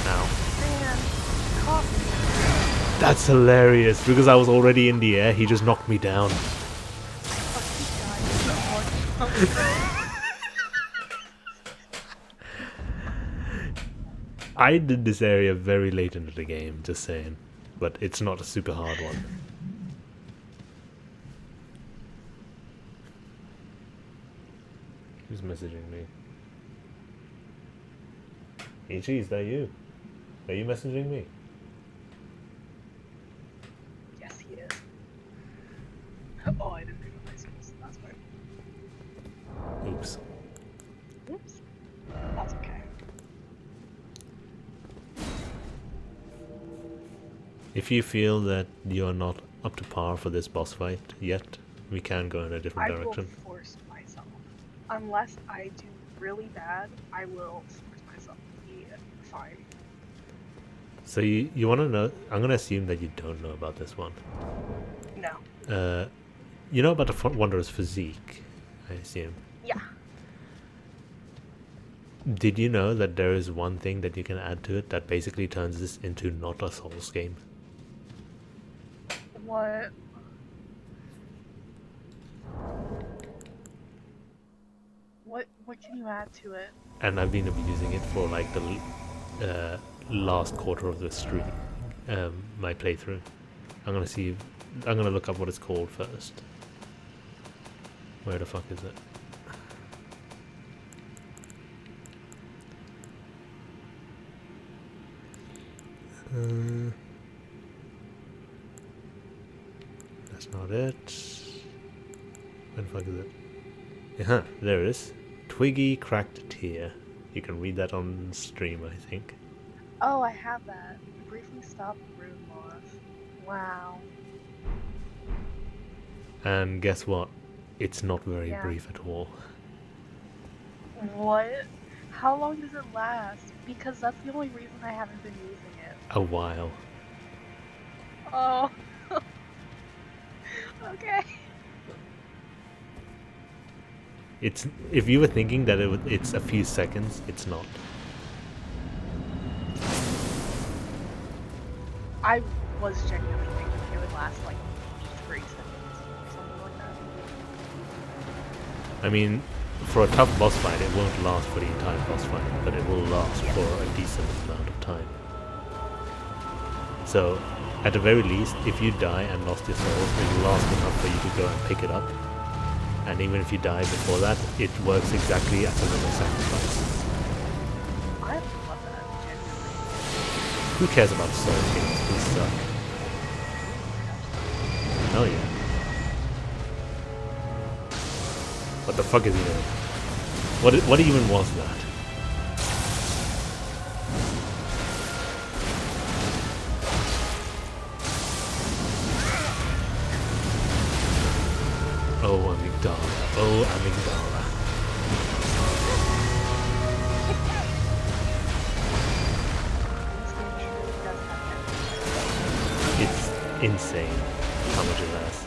Ow. Man, caught me. That's hilarious, because I was already in the air, he just knocked me down. Fuck, he died. I did this area very late into the game, just saying. But it's not a super hard one. Who's messaging me? Ichi, is that you? Are you messaging me? Yes, he is. Oh, I didn't realize it was that's right. Oops. Oops. That's okay. If you feel that you're not up to par for this boss fight yet, we can go in a different I will direction. force myself. Unless I do really bad, I will force myself to be fine. So you want to know? I'm gonna assume that you don't know about this one. No. You know about the Wanderer's physique, I assume. Yeah. Did you know that there is one thing that you can add to it that basically turns this into not a Souls game? What? What can you add to it? And I've been abusing it for like the last quarter of the stream, my playthrough. I'm gonna look up what it's called first. Where the fuck is it? That's not it. Where the fuck is it? Yeah, there it is. Twiggy Cracked Tear. You can read that on stream, I think. Oh, I have that. Briefly stop rune loss. Wow. And guess what? It's not very Yeah. brief at all. What? How long does it last? Because that's the only reason I haven't been using it. A while. Oh. Okay. It's if you were thinking that it's a few seconds, it's not. I was genuinely thinking it would last like 3 seconds or something like that. I mean, for a tough boss fight, it won't last for the entire boss fight, but it will last for a decent amount of time. So, at the very least, if you die and lost your souls, it will last enough for you to go and pick it up. And even if you die before that, it works exactly as another sacrifice. I love that, genuinely. Who cares about soul games? These suck. Hell yeah. What the fuck is it? What even was that? Oh, amygdala. Oh, amygdala. This game truly does have It's insane how much it lasts.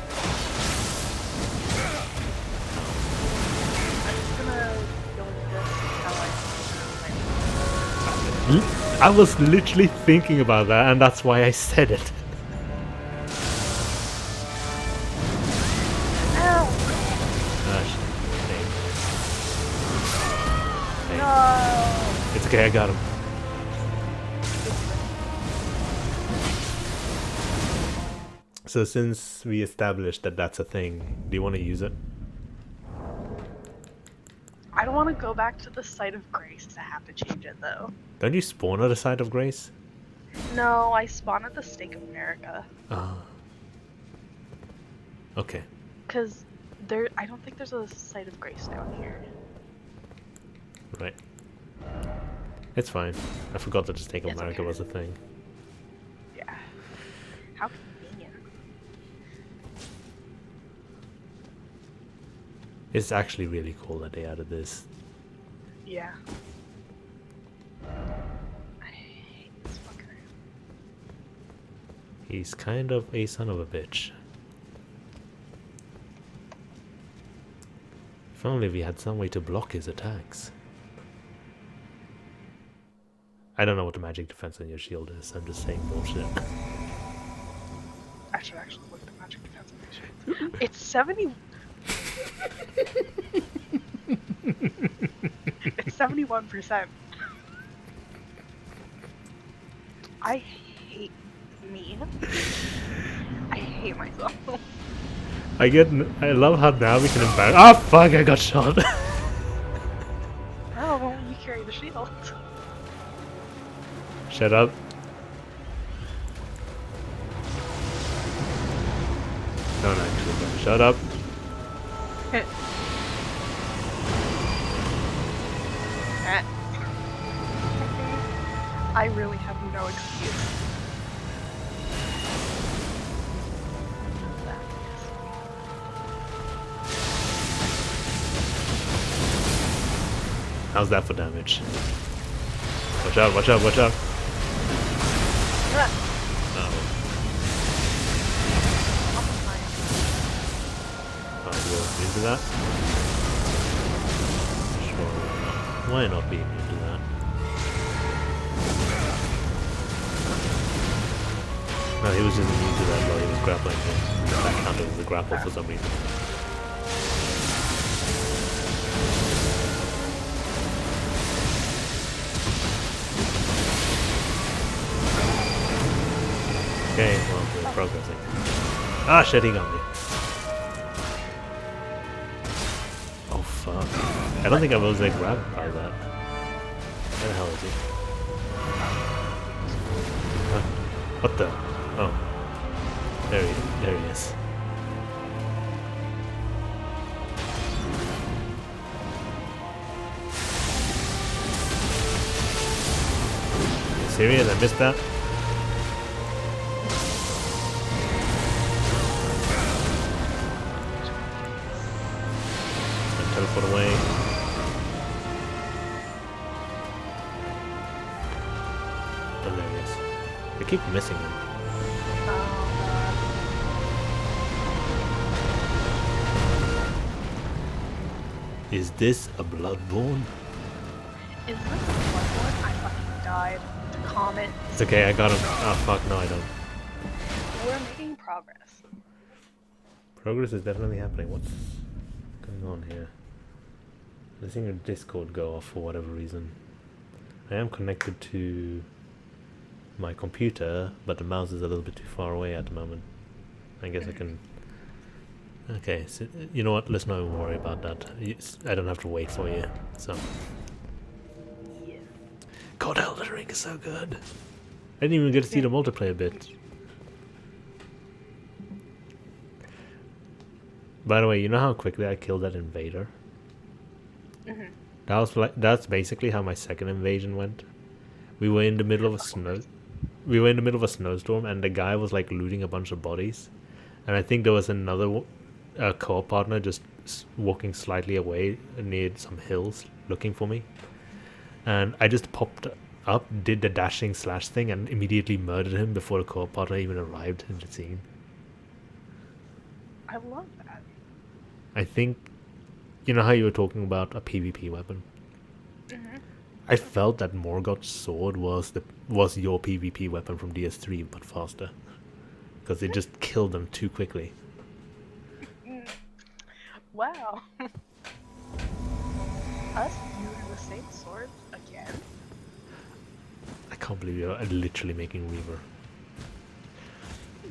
I was literally thinking about that, and that's why I said it. Ow! Ah, shit. Hey. No! It's okay, I got him. So since we established that that's a thing, do you want to use it? I don't want to go back to the site of grace to have to change it though. Don't you spawn at a site of grace? No, I spawn at the Stake of America. Ah. Okay. Cause I don't think there's a site of grace down here. Right. It's fine. I forgot that the Stake of It's America okay. was a thing. Yeah. How convenient. It's actually really cool that they added this. Yeah. I hate this fucker. He's kind of a son of a bitch. If only we had some way to block his attacks. I don't know what the magic defense on your shield is. I'm just saying bullshit. I should actually look at the magic defense animation. It's 70. It's 71%. I hate me. I hate myself. I love how now we can embarrass. Ah, fuck! I got shot. Oh, you carry the shield. Shut up. Don't actually go. Shut up. I really have no excuse. How's that for damage? Watch out! Watch out! Watch out! Yeah. Oh, you're into that? Sure. Why not be into that? No, he was just immune to that while he was grappling him. That counted as a grapple for some reason. Okay, well, we're progressing. Ah, shit, he got me. Oh, fuck. I don't think I was like grabbed by that. Where the hell is he? Huh? What the? Oh. There he is. Are you serious? I missed that? Teleport away. Oh, there he is. I keep missing him. Is this a Bloodborne? Is this a Bloodborne? I fucking died. The comet. It's okay, I got him. Oh fuck, no I don't. We're making progress. Progress is definitely happening. What's going on here? I'm seeing your Discord go off for whatever reason. I am connected to my computer, but the mouse is a little bit too far away at the moment. I guess I can... Okay, so you know what? Let's not even worry about that. I don't have to wait for you, so... Yeah. God, Elden Ring is so good! I didn't even get to see the multiplayer bit. By the way, you know how quickly I killed that invader? That's basically how my second invasion went. We were in the middle of a snowstorm, and the guy was like looting a bunch of bodies, and I think there was another co-op partner just walking slightly away near some hills looking for me, and I just popped up, did the dashing slash thing, and immediately murdered him before the co-op partner even arrived in the scene. I love that. I think, you know how you were talking about a PvP weapon? I felt that Morgoth's sword was your PvP weapon from DS3, but faster, because it just killed them too quickly. Wow. Us using the same sword again? I can't believe you're literally making Reaver.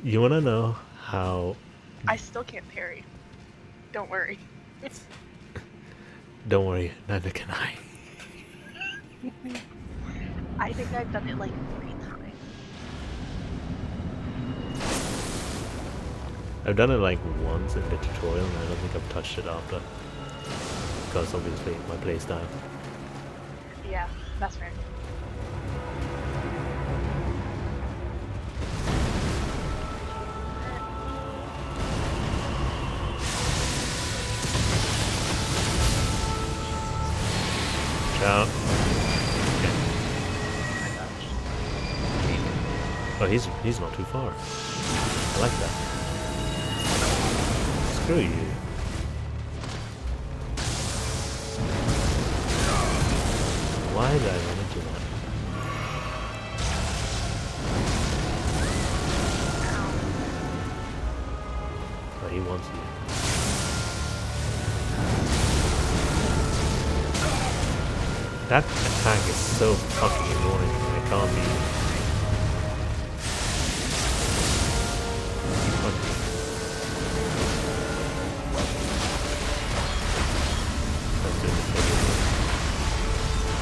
You wanna know how? I still can't parry. Don't worry. Don't worry, neither can I. I think I've done it like 3 times. I've done it like once in the tutorial, and I don't think I've touched it after, because obviously my playstyle. Yeah, that's fair. Out. Okay. Oh, he's not too far. I like that. Screw you. Why did I run into that? Oh, he wants you. That attack is so fucking annoying. I can't be.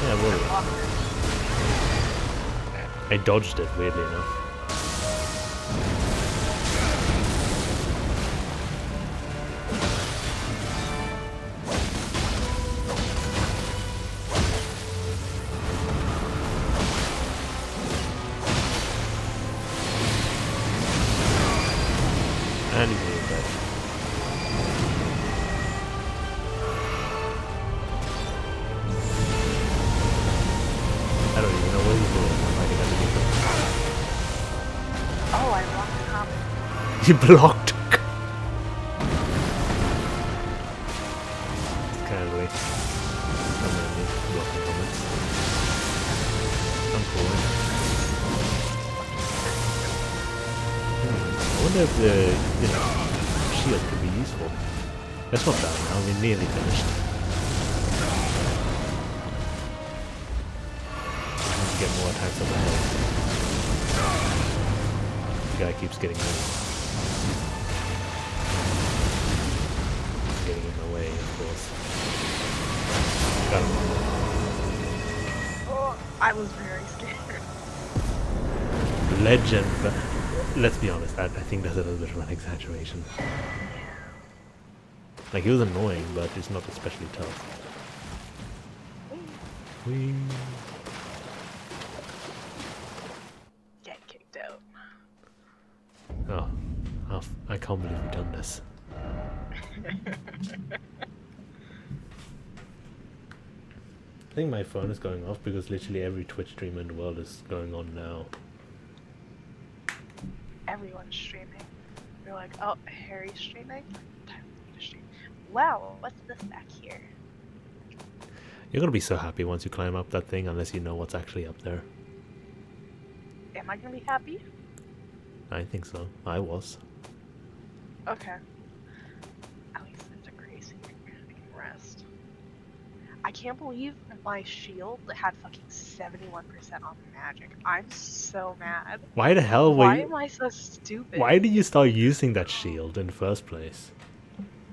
Yeah, well, I dodged it, weirdly enough. And he's moving back. I don't even know what he's doing. I'm like, Oh, I blocked the comment. you blocked. It's kind of weird. I'm gonna need blocking comments. I'm cool. I wonder if the shield could be useful. That's not bad now. We're nearly finished. Get more attacks on the head. The guy keeps getting me. Getting in my way, of course. Got him. Oh, I was very scared. Legend, but let's be honest, I think that's a little bit of an exaggeration. Like, he was annoying, but it's not especially tough. Whee. Get kicked out. Oh, I can't believe we've done this. I think my phone is going off because literally every Twitch streamer in the world is going on now. Everyone's streaming. You're like, oh, Harry's streaming? Time for me to stream. Wow, what's this back here? You're gonna be so happy once you climb up that thing, unless you know what's actually up there. Am I gonna be happy? I think so. I was. Okay. At least there's a grace here. I can rest. I can't believe my shield had fucking 71% on magic. I'm so mad. Why the hell were Why you... am I so stupid? Why did you start using that shield in the first place?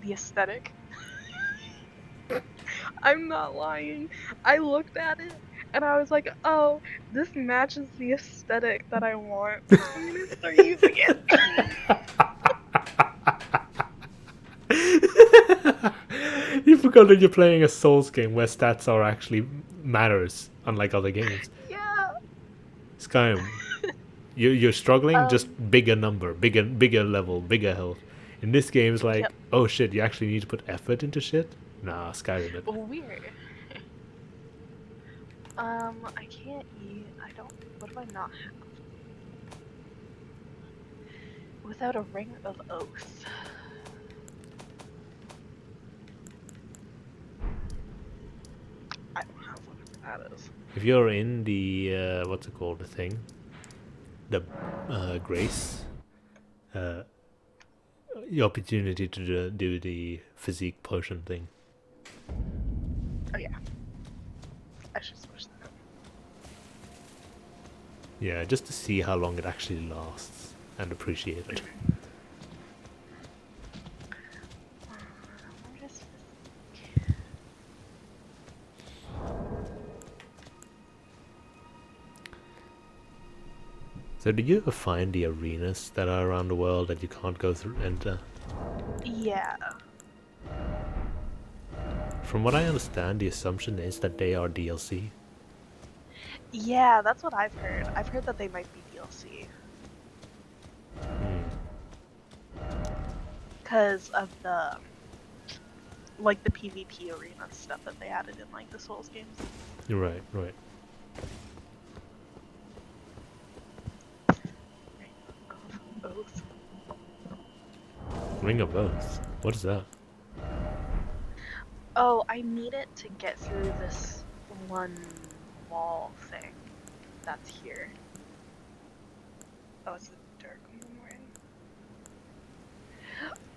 The aesthetic. I'm not lying. I looked at it and I was like, oh, this matches the aesthetic that I want. I'm gonna start using it. You forgot that you're playing a Souls game where stats are actually matters, unlike other games. Yeah. Skyrim, you're struggling, just bigger number, bigger level, bigger health. In this game, it's like, oh shit, you actually need to put effort into shit? Nah, Skyrim it. Well, weird. I can't eat. I don't. What do I not have? Without a ring of oath. I don't have one of that. that is. If you're in the what's it called, the thing, the grace, uh, the opportunity to do the physique potion thing. Oh yeah. I should switch that. Yeah, just to see how long it actually lasts and appreciate it. What is this? So did you ever find the arenas that are around the world that you can't go through enter? Yeah. From what I understand, the assumption is that they are DLC. Yeah, that's what I've heard. I've heard that they might be DLC. Because of the PvP arena stuff that they added in like the Souls games. Right, right. Oath. Ring of Oath. What is that? Oh, I need it to get through this one wall thing that's here. Oh, it's the dark one.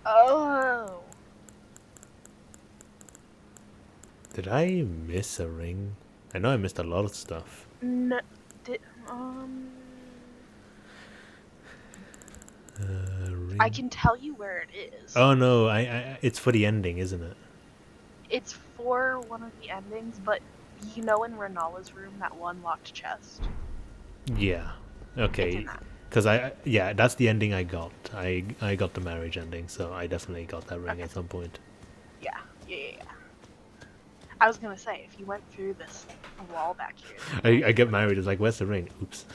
Oh. Did I miss a ring? I know I missed a lot of stuff. No. Ring. I can tell you where it is. Oh no, it's for the ending, isn't it? It's for one of the endings, but you know in Renala's room, that one locked chest? Yeah. It's Okay. in that. Because yeah, that's the ending I got. I got the marriage ending, so I definitely got that ring Okay. at some point. Yeah. I was gonna say, if you went through this wall back here... I get married, it's like, where's the ring? Oops.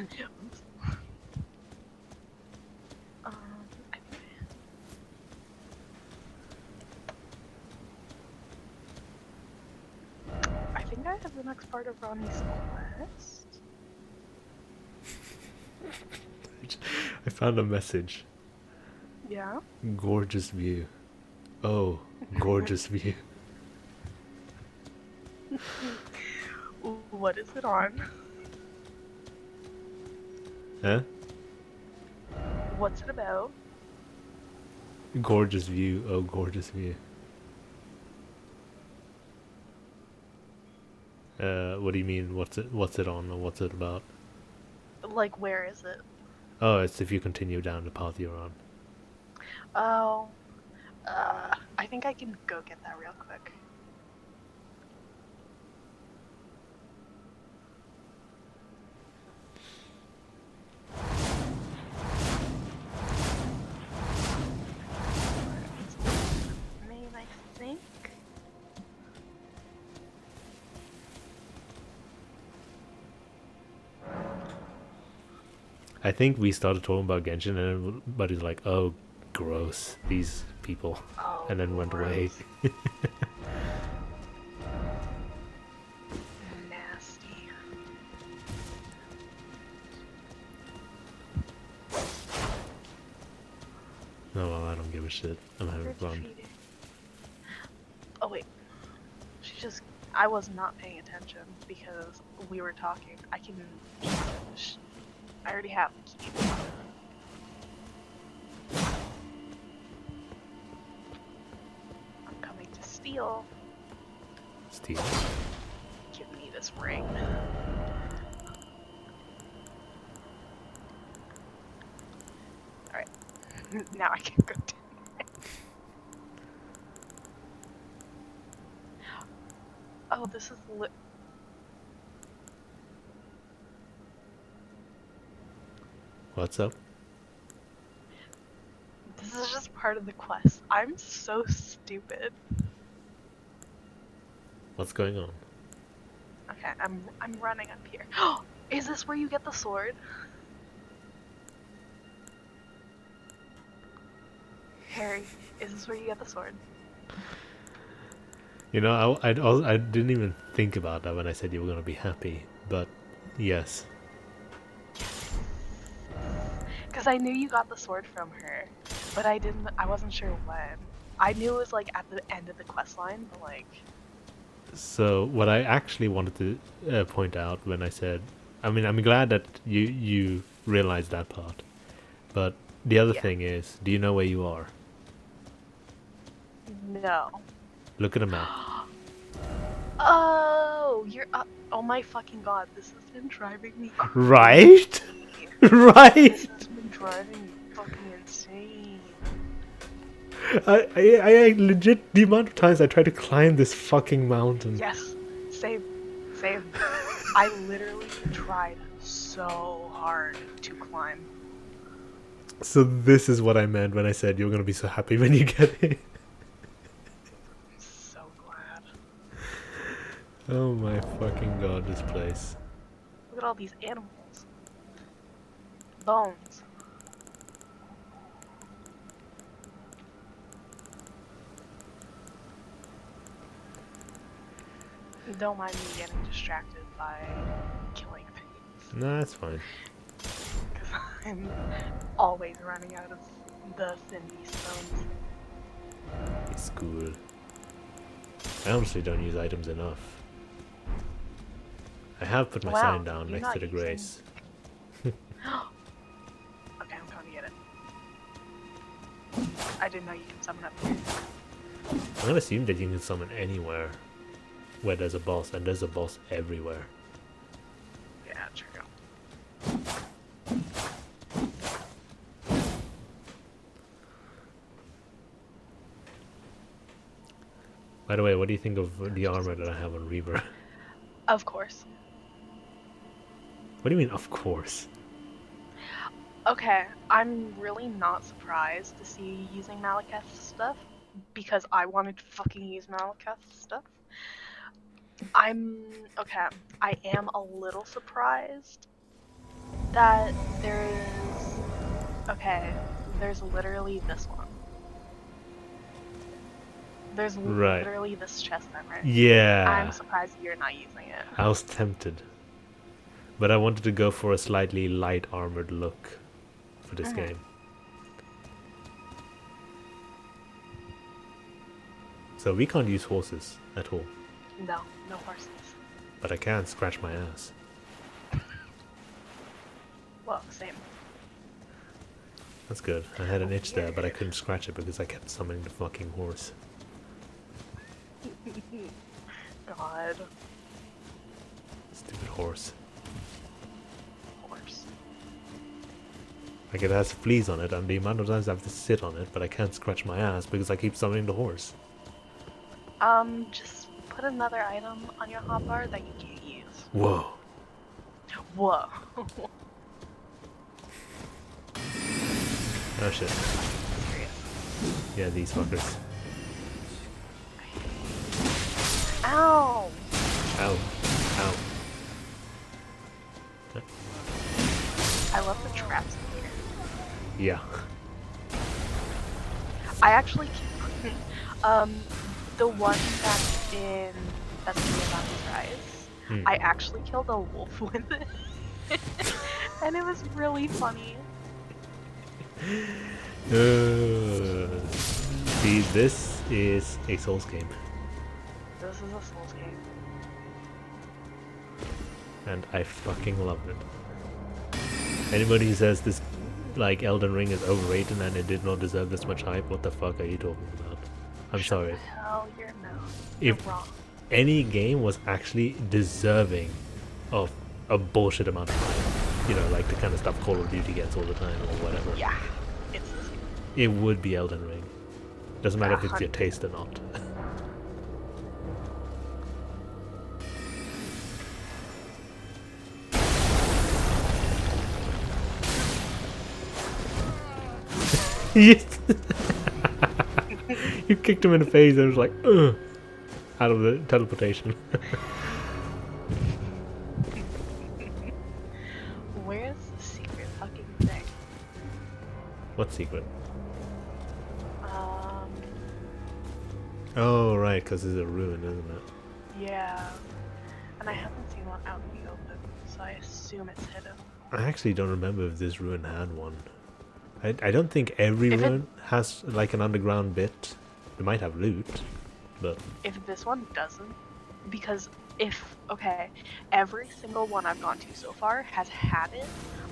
Oops. I think I have the next part of Ronnie's quest. I found a message. Yeah? Gorgeous view. Oh, gorgeous view. What is it on? Huh? What's it about? Gorgeous view. Oh, gorgeous view. What do you mean? What's it on, or what's it about? Like, where is it? Oh, it's if you continue down the path you're on. Oh. I think I can go get that real quick. Main, I think. I think we started talking about Genshin, and everybody's like, "Oh, gross, these people," Oh, and then went away. Nasty. No, well, I don't give a shit. I'm having fun. Oh wait, I was not paying attention because we were talking. I already have the key. I'm coming to steal. Steal. Give me this ring. Alright. Now I can go down there. Oh, this is What's up? This is just part of the quest. I'm so stupid. What's going on? Okay, I'm running up here. Is this where you get the sword? Harry, is this where you get the sword? You know, I didn't even think about that when I said you were gonna be happy, but yes. Because I knew you got the sword from her, but I wasn't sure when. I knew it was like at the end of the quest line, but like... So what I actually wanted to point out when I said, I mean, I'm glad that you realized that part. But the other Yeah. thing is, do you know where you are? No. Look at a map. Oh, you're up. Oh my fucking god, this has been driving me crazy. Right? This Right? has been driving me fucking insane. I legit, the amount of times I tried to climb this fucking mountain. Yes, same, same. I literally tried so hard to climb. So this is what I meant when I said you're gonna be so happy when you get it. I'm so glad. Oh my fucking god, this place. Look at all these animals. Bones. Don't mind me getting distracted by killing things. Nah, that's fine. Because I'm always running out of the thin beast bones. It's cool. I honestly don't use items enough. I have put my Wow, sign down you're next not to the using- grace. Okay, I'm coming to get it. I didn't know you can summon up here. I'm gonna assume that you can summon anywhere where there's a boss, and there's a boss everywhere. Yeah, true. By the way, what do you think of the armor that I have on Reaver? Of course. What do you mean, of course? Okay, I'm really not surprised to see you using Malekith stuff because I wanted to fucking use Malekith stuff. Okay, I am a little surprised that there's literally this one. There's Right. literally this chest armor. Yeah. I'm surprised you're not using it. I was tempted. But I wanted to go for a slightly light armored look for this game. So we can't use horses at all. No, no horses. But I can scratch my ass. Well, same. That's good. I had an itch there, but I couldn't scratch it because I kept summoning the fucking horse. God. Stupid horse. Horse. Like, it has fleas on it, and the amount of times I have to sit on it, but I can't scratch my ass because I keep summoning the horse. Just put another item on your hotbar that you can't use. Whoa. Whoa. Oh shit. Serious. Yeah, these fuckers. Ow! Ow. Ow. I love the traps in here. Yeah. I actually keep the one that's in Destiny About to Rise. I actually killed a wolf with it. And it was really funny. See, this is a Souls game. This is a Souls game. And I fucking love it. Anybody who says this, like, Elden Ring is overrated and it did not deserve this much hype, what the fuck are you talking about? I'm sorry. Hell, you're You're wrong. Any game was actually deserving of a bullshit amount of hype, you know, like the kind of stuff Call of Duty gets all the time or whatever. Yeah, it's this game. It would be Elden Ring. Doesn't matter if it's your taste or not. Yes. You kicked him in the face and it was like, ugh, out of the teleportation. Where's the secret fucking thing? What secret? Oh, right, because it's a ruin, isn't it? Yeah. And I haven't seen one out in the open, so I assume it's hidden. I actually don't remember if this ruin had one. I don't think every ruin has like an underground bit. They might have loot, but If this one doesn't, because every single one I've gone to so far has had it.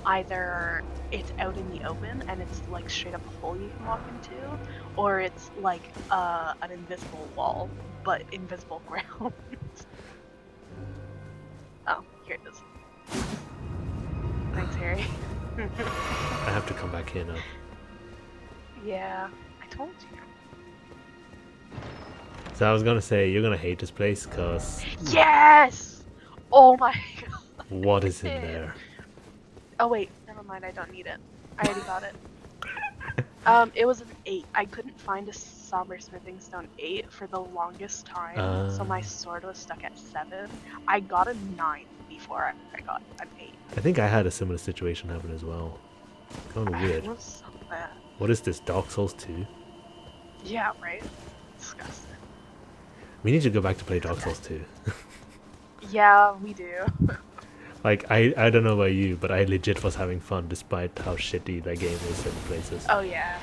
Either it's out in the open and it's like straight up a hole you can walk into, or it's like an invisible wall, but invisible ground. Oh, here it is. Thanks, Harry. I have to come back here now. Yeah, I told you. So I was gonna say, you're gonna hate this place, cause Yes! Oh my god. what is in there? Oh wait, never mind, I don't need it. I already got it. It was an 8. I couldn't find a somber smithing stone 8 for the longest time, so my sword was stuck at 7. I got a 9 before I got an 8. I think I had a similar situation happen as well. Kind of weird. I was so mad. What is this, Dark Souls 2? Yeah, right? Disgusting. We need to go back to play Dark Souls 2. Yeah, we do. Like, I don't know about you, but I legit was having fun despite how shitty that game is in places. Oh yeah.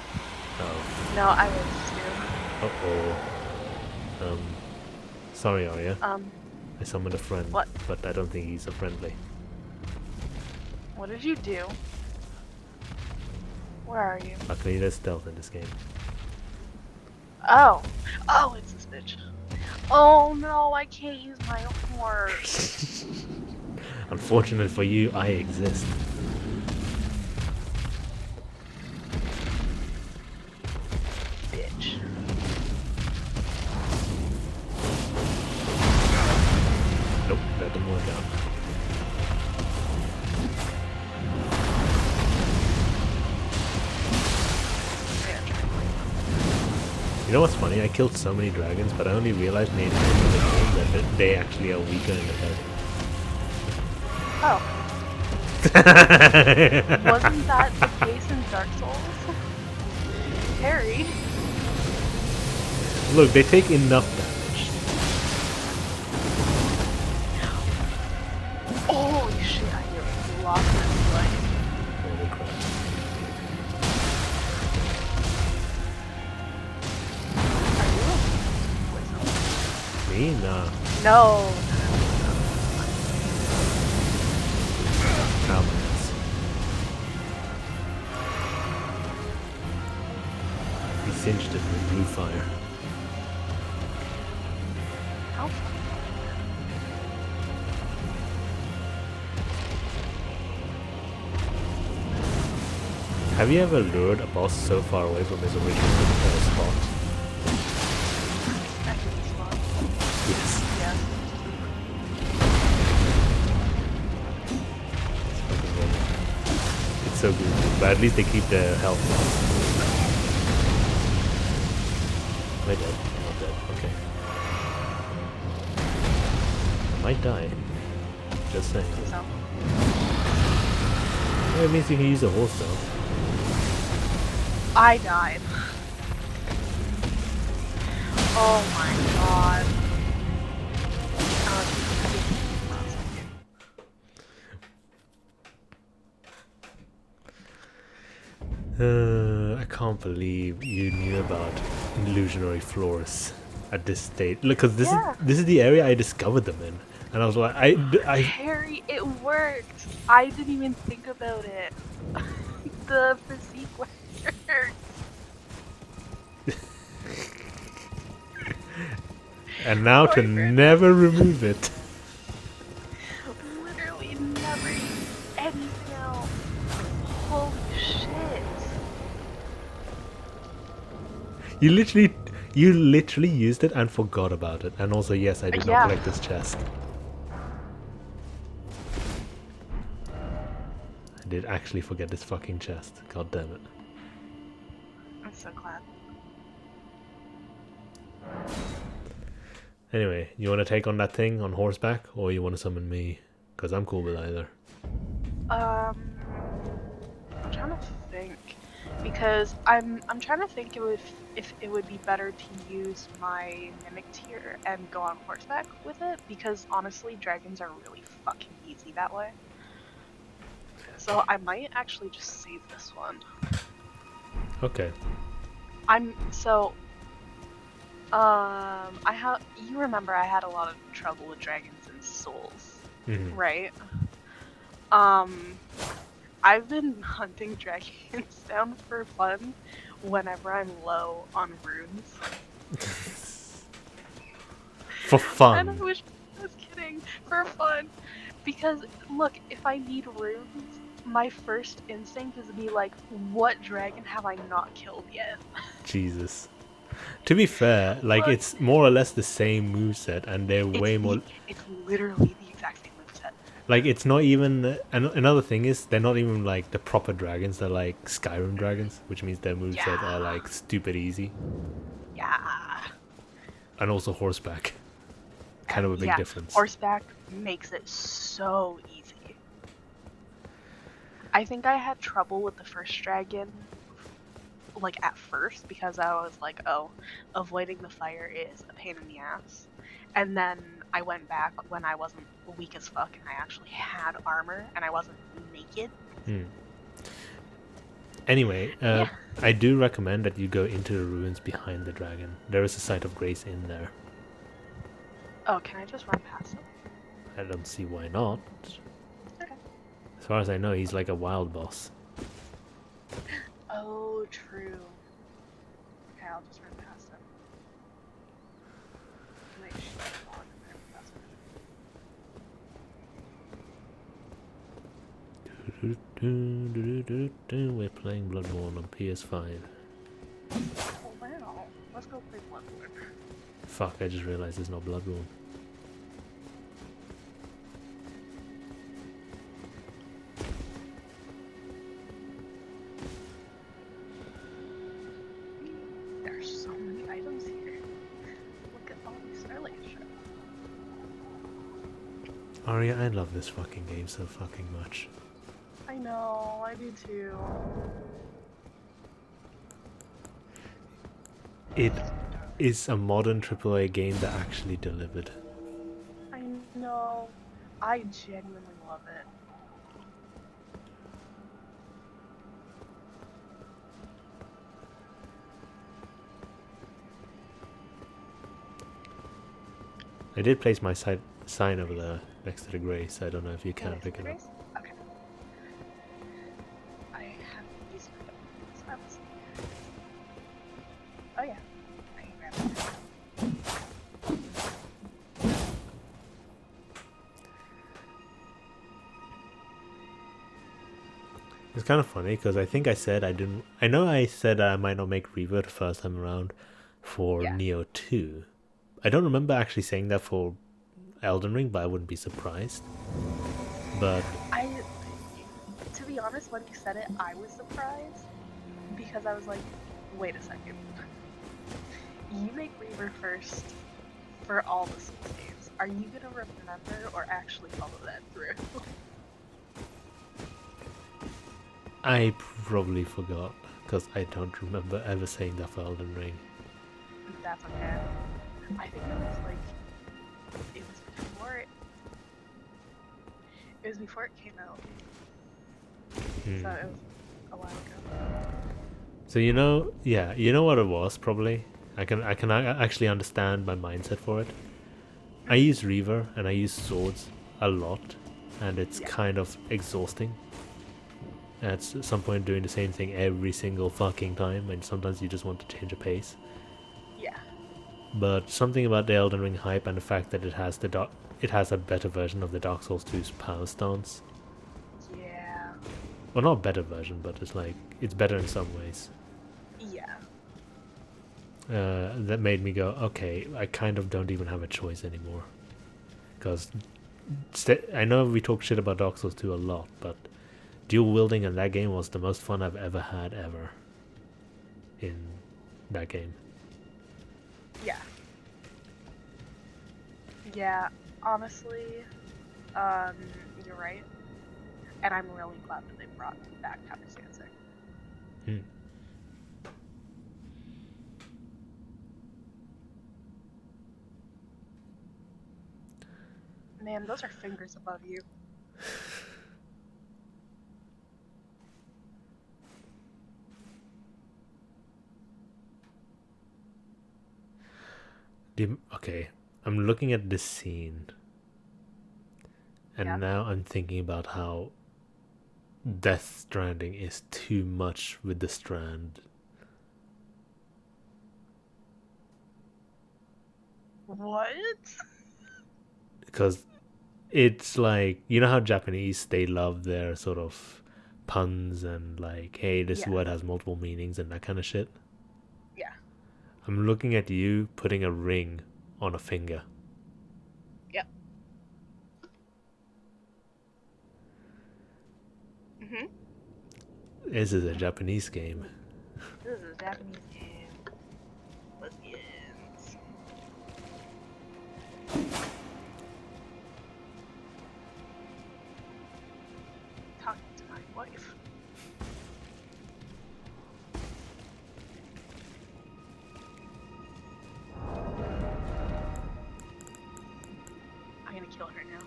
Oh. No, I was Uh-oh. Sorry, Arya. too. I summoned a friend, What? but I don't think he's a friendly. What did you do? Where are you? Luckily, there's stealth in this game. Oh. Oh, it's this bitch. Oh no, I can't use my horse. Unfortunate for you, I exist. Bitch. Nope, that didn't work out. You know what's funny? I killed so many dragons, but I only realized near the end of the game that they actually are weaker in the head. Oh. Wasn't that the case in Dark Souls? Harry. Look, they take enough damage. Holy shit, I nearly lost this life. Holy crap. Are you? Me? Nah. No. Ow, my ass. He singed it with blue fire. How funny. Have you ever lured a boss so far away from his original spot? Actually, it's fun. Yes. Yeah. It's so good. But at least they keep the health. Am I dead? I'm not dead. Okay. I might die. Just saying. So. Yeah, it means you can use a horse though. I died. Oh my god. I can't believe you knew about illusionary floors at this stage. Look, because this is the area I discovered them in, and I was like, I Harry, it worked. I didn't even think about it. The physique worked. and now to never remove it. Literally never used anything else. Holy shit. You literally used it and forgot about it. And also, yes, I did not collect this chest. I did actually forget this fucking chest. God damn it. I'm so glad. Anyway, you want to take on that thing on horseback, or you want to summon me? Because I'm cool with either. I'm trying to think, because I'm trying to think if it would be better to use my mimic tier and go on horseback with it, because honestly, dragons are really fucking easy that way. So I might actually just save this one. Okay. You remember I had a lot of trouble with dragons and souls, Mhm. right? Um, I've been hunting dragons down for fun whenever I'm low on runes. For And I fun. wish I was kidding, for fun. Because look, if I need runes, my first instinct is to be like, what dragon have I not killed yet? Jesus. To be fair, like Look, it's more or less the same moveset, and they're it's way more. it's literally the exact same moveset. Like it's not even. And another thing is, they're not even like the proper dragons. They're like Skyrim dragons, which means their moveset are Yeah, like stupid easy, yeah. and also horseback. Kind And of a big yeah, difference. horseback makes it so easy. I think I had trouble with the first dragon, like at first, because I was like, oh, avoiding the fire is a pain in the ass. And then I went back when I wasn't weak as fuck and I actually had armor and I wasn't naked. Hmm. Anyway, Yeah. I do recommend that you go into the ruins behind the dragon. There is a site of grace in there. Oh, can I just run past him? I don't see why not. Okay. As far as I know, he's like a wild boss. Oh, true. Okay, I'll just run past him. My shit's on and I run past We're playing Bloodborne on PS5. him. Oh, wow. Let's go play Bloodborne. Fuck, I just realized it's not Bloodborne. There's so many items here. Look at all these Starlight shit. Aria, I love this fucking game so fucking much. I know, I do too. It is a modern AAA game that actually delivered. I know. I genuinely love it. I did place my sign over there next to the grace. I don't know if you can Next pick to it the up. race? Okay. I haven't used my weapons. I was... Oh yeah. I can grab it. It's kind of funny because I think I said I didn't. I know I said I might not make Reaver the first time around for Yeah. Neo 2. I don't remember actually saying that for Elden Ring, but I wouldn't be surprised. But To be honest, when you said it, I was surprised because I was like, wait a second. You make Reaver first for all the Souls games. Are you gonna remember or actually follow that through? I probably forgot because I don't remember ever saying that for Elden Ring. That's okay. I think it was like it was before it came out. So it was a while ago. So you know what it was probably. I can actually understand my mindset for it. I use Reaver and I use swords a lot, and it's Yeah. kind of exhausting. At some point, doing the same thing every single fucking time, and sometimes you just want to change a pace. Yeah. But something about the Elden Ring hype and the fact that it has a better version of the Dark Souls 2's power stance. Yeah. Well, not a better version, but it's better in some ways. Yeah. That made me go, okay, I kind of don't even have a choice anymore. Because I know we talk shit about Dark Souls 2 a lot, but dual wielding in that game was the most fun I've ever had ever in that game. Yeah. Yeah. Honestly, you're right. And I'm really glad that they brought back Counter Dancing. Hmm. Man, those are fingers above you. Okay, I'm looking at this scene, and Yeah. now I'm thinking about how Death Stranding is too much with the strand. What? Because it's like, you know how Japanese, they love their sort of puns and like, hey, this Yeah. word has multiple meanings and that kind of shit. Yeah. I'm looking at you putting a ring on a finger. Yep. Mhm. This is a Japanese game. This is a Japanese game. Lesbians. Talking to my wife. I'm gonna kill her now.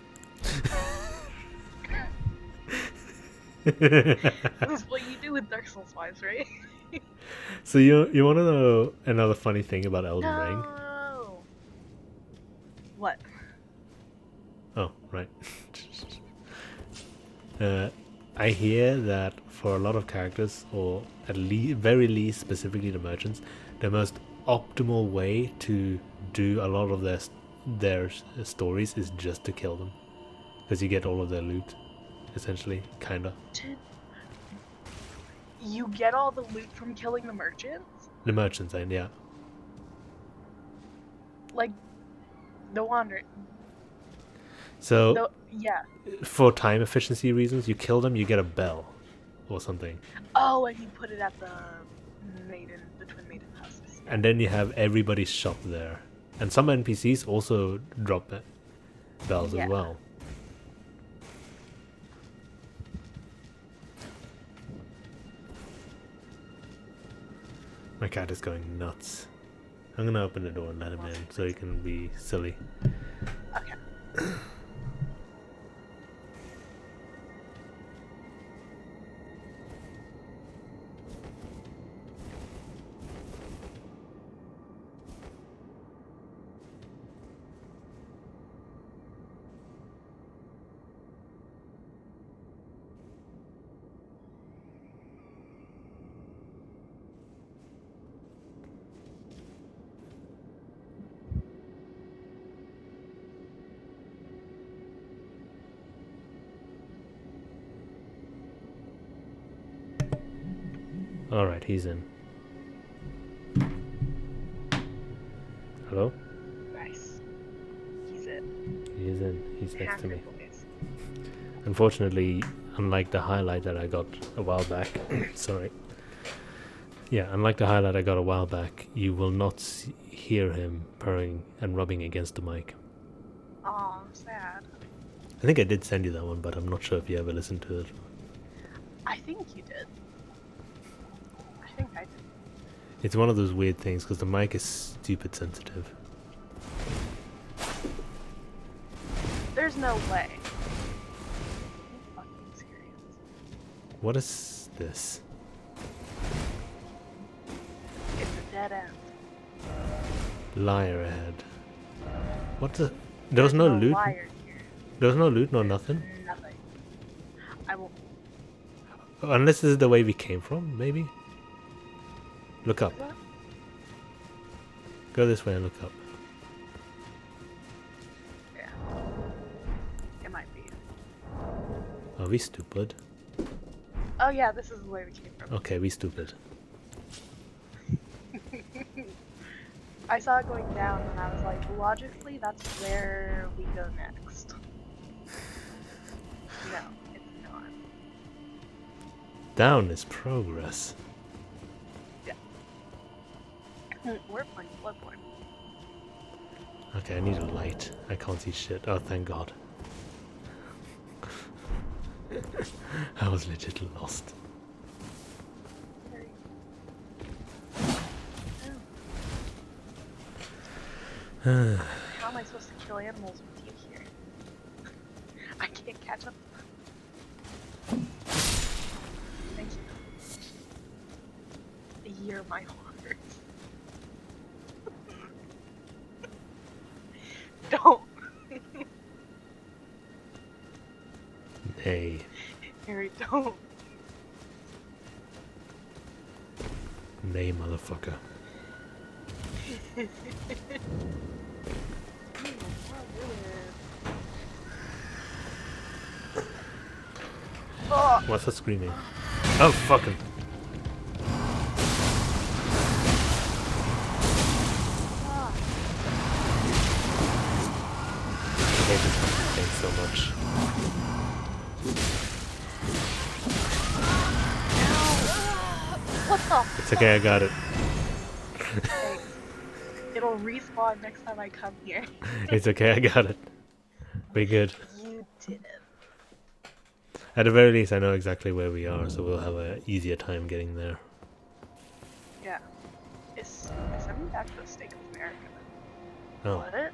This is what you do with Dark Souls wives, right? So you want to know another funny thing about Elden Ring? No. What? Oh, right. I hear that for a lot of characters, or at least very least specifically the merchants, the most optimal way to do a lot of their stories is just to kill them, because you get all of their loot, essentially, kinda. You get all the loot from killing the merchants? The merchants, and yeah. Like, no wonder. So No, yeah. for time efficiency reasons, you kill them, you get a bell, or something, Oh, and you put it at the twin maiden houses. Yeah. and then you have everybody's shop there, and some NPCs also drop bells Yeah. as well. My cat is going nuts. I'm gonna open the door and let him in so he can be silly. Okay. Alright, he's in. Hello? Nice. He's it. He is in. He's next to me. Hacker boys. Unfortunately, unlike the highlight that I got a while back, sorry. Yeah, unlike the highlight I got a while back, you will not hear him purring and rubbing against the mic. Aw, sad. I think I did send you that one, but I'm not sure if you ever listened to it. I think you did. I think I did. It's one of those weird things because the mic is stupid sensitive. There's no way. Are you fucking serious? What is this? It's a dead end. Liar ahead. What the? There was no loot? Liar here. There was no loot, no nothing? Nothing. I will. Unless this is the way we came from, maybe? Look up. What? Go this way and look up. Yeah. It might be. Are we stupid? Oh yeah, this is the way we came from. Okay, we stupid. I saw it going down and I was like, logically, that's where we go next. No, it's not. Down is progress. We're playing Bloodborne. Okay, I need a light. I can't see shit. Oh, thank God. I was legit lost. How am I supposed to kill animals with you here? I can't catch up. Thank you. You're my heart. don't. Nay. Harry, don't. Nay, motherfucker. Oh, What's that screaming? Oh, fucking. I hate this fucking thing so much. what the? It's okay, I got it. Hey, it'll respawn next time I come here. It's okay, I got it. We good. You did it. At the very least, I know exactly where we are, so we'll have an easier time getting there. Yeah. It's sending back to the Stake of America. Oh. What?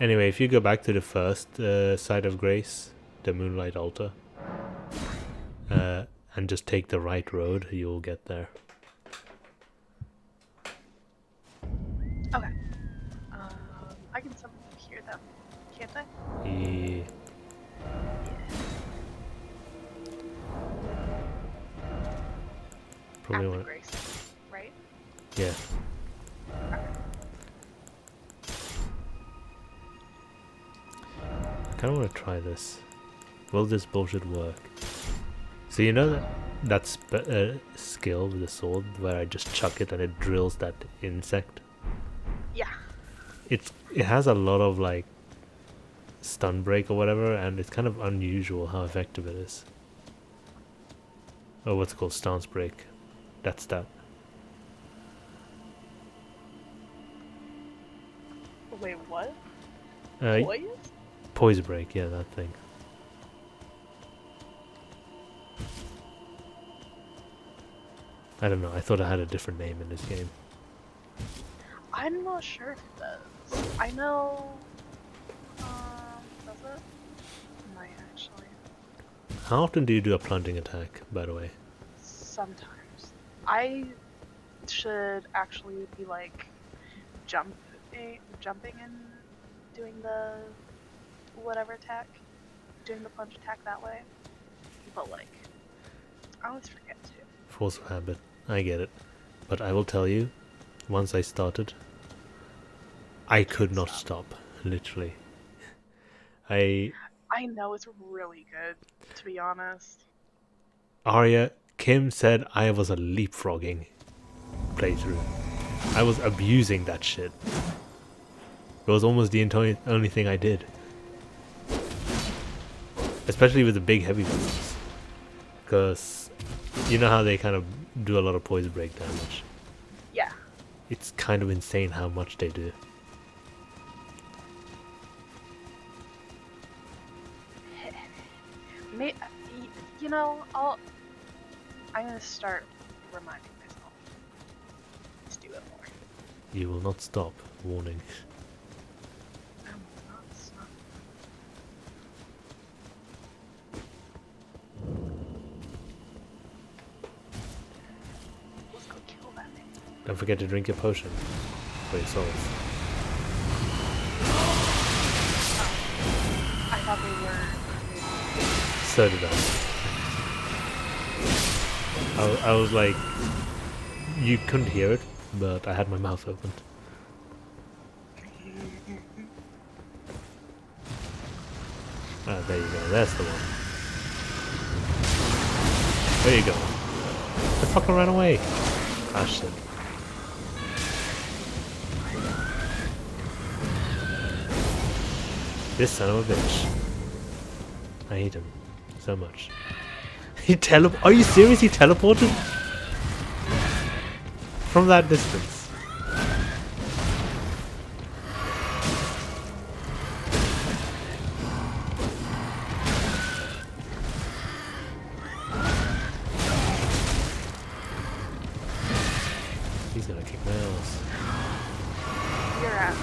Anyway, if you go back to the first side of Grace, the Moonlight Altar, and just take the right road, you'll get there. Okay. I can summon you here then, can't I? Yeah. Probably At the want. Grace, right? Yeah. I kind of want to try this. Will this bullshit work? So you know that skill with the sword where I just chuck it and it drills that insect? Yeah. It has a lot of like stun break or whatever, and it's kind of unusual how effective it is. Oh, what's it called? Stance break. That's that. Wait, what? Uh, Poise? Poise break, yeah, that thing. I don't know, I thought it had a different name in this game. I'm not sure if it does. I know. Does it? Might actually. How often do you do a plunging attack, by the way? Sometimes. I should actually be like jumping and doing the whatever attack, doing the plunge attack that way. But like, I always forget to. Force of habit, I get it. But I will tell you, once I started, I could not stop, literally. I know it's really good, to be honest. Arya, Kim said I was a leapfrogging playthrough. I was abusing that shit. It was almost the only thing I did. Especially with the big heavy ones. Because you know how they kind of do a lot of poison break damage. Yeah. It's kind of insane how much they do. You know, I'm gonna start reminding myself. Let's do it more. You will not stop. Warning. I will not stop. Let's go kill that thing. Don't forget to drink your potion for your souls. I thought they were. So did I was like, you couldn't hear it, but I had my mouth opened. Ah, there you go. That's the one. There you go. The fucker ran away. Ah, shit. This son of a bitch. I hate him so much. He Are you serious? He teleported? From that distance. He's gonna kick my ass. You're at.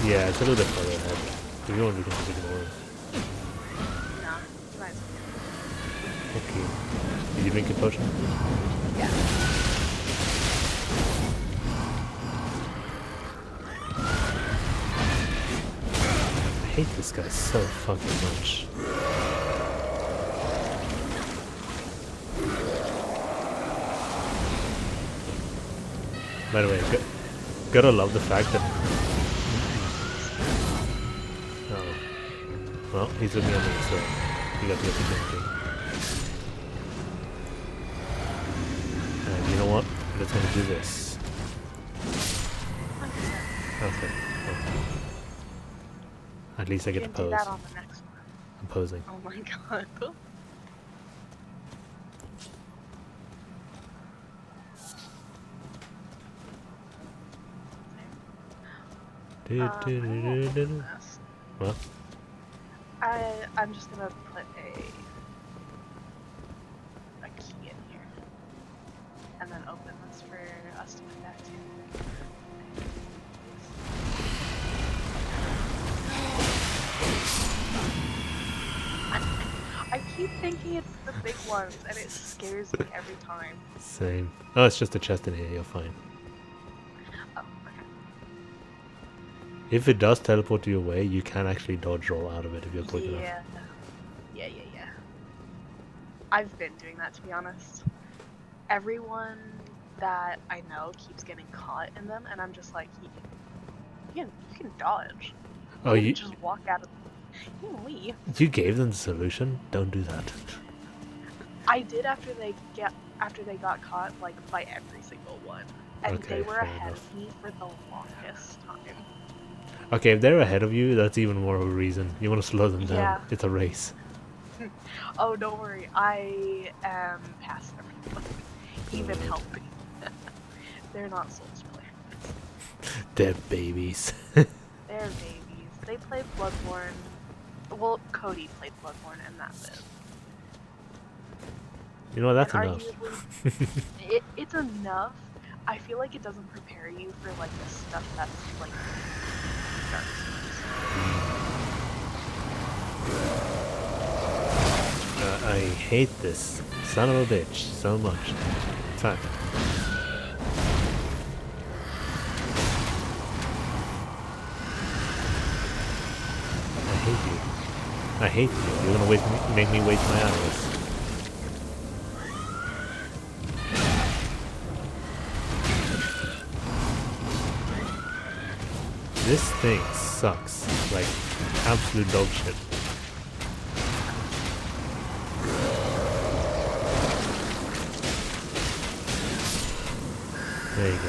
Yeah, it's a little bit further ahead. If you want, we can just ignore him. No, nice. Okay. Did you drink a potion? Yeah. hate this guy so fucking much. By the way, gotta love the fact that... Oh. Well, he's with me on this, so he got the opportunity. And you know what? I'm just gonna do this. Okay. Well, at least I get to pose. Do that on the next one. I'm posing. Oh my god. What? I'm just gonna put a key in here, and then open this for us to come back to. I keep thinking it's the big ones, and it scares me every time. Same. Oh, it's just a chest in here. You're fine. Oh, okay. If it does teleport you away, you can actually dodge roll out of it if you're quick enough. Yeah. I've been doing that, to be honest. Everyone that I know keeps getting caught in them, and I'm just like, you can dodge. Oh, you just walk out of. You can leave. You gave them the solution? Don't do that. I did after they got caught, like, by every single one. And Okay, they were fair ahead enough. of me for the longest time. Okay, if they're ahead of you, that's even more of a reason. You want to slow them down. Yeah. It's a race. Oh, don't worry. I am past everyone. Even helping. They're not Souls players. They're babies. They're babies. They played Bloodborne. Well, Cody played Bloodborne, and that's it. You know, that's And enough. arguably, it's enough. I feel like it doesn't prepare you for, like, the stuff that's, like, Dark Souls. I hate this son of a bitch so much. In fact, I hate you. You're gonna make me waste my hours. This thing sucks. Like, absolute dog shit. There you go.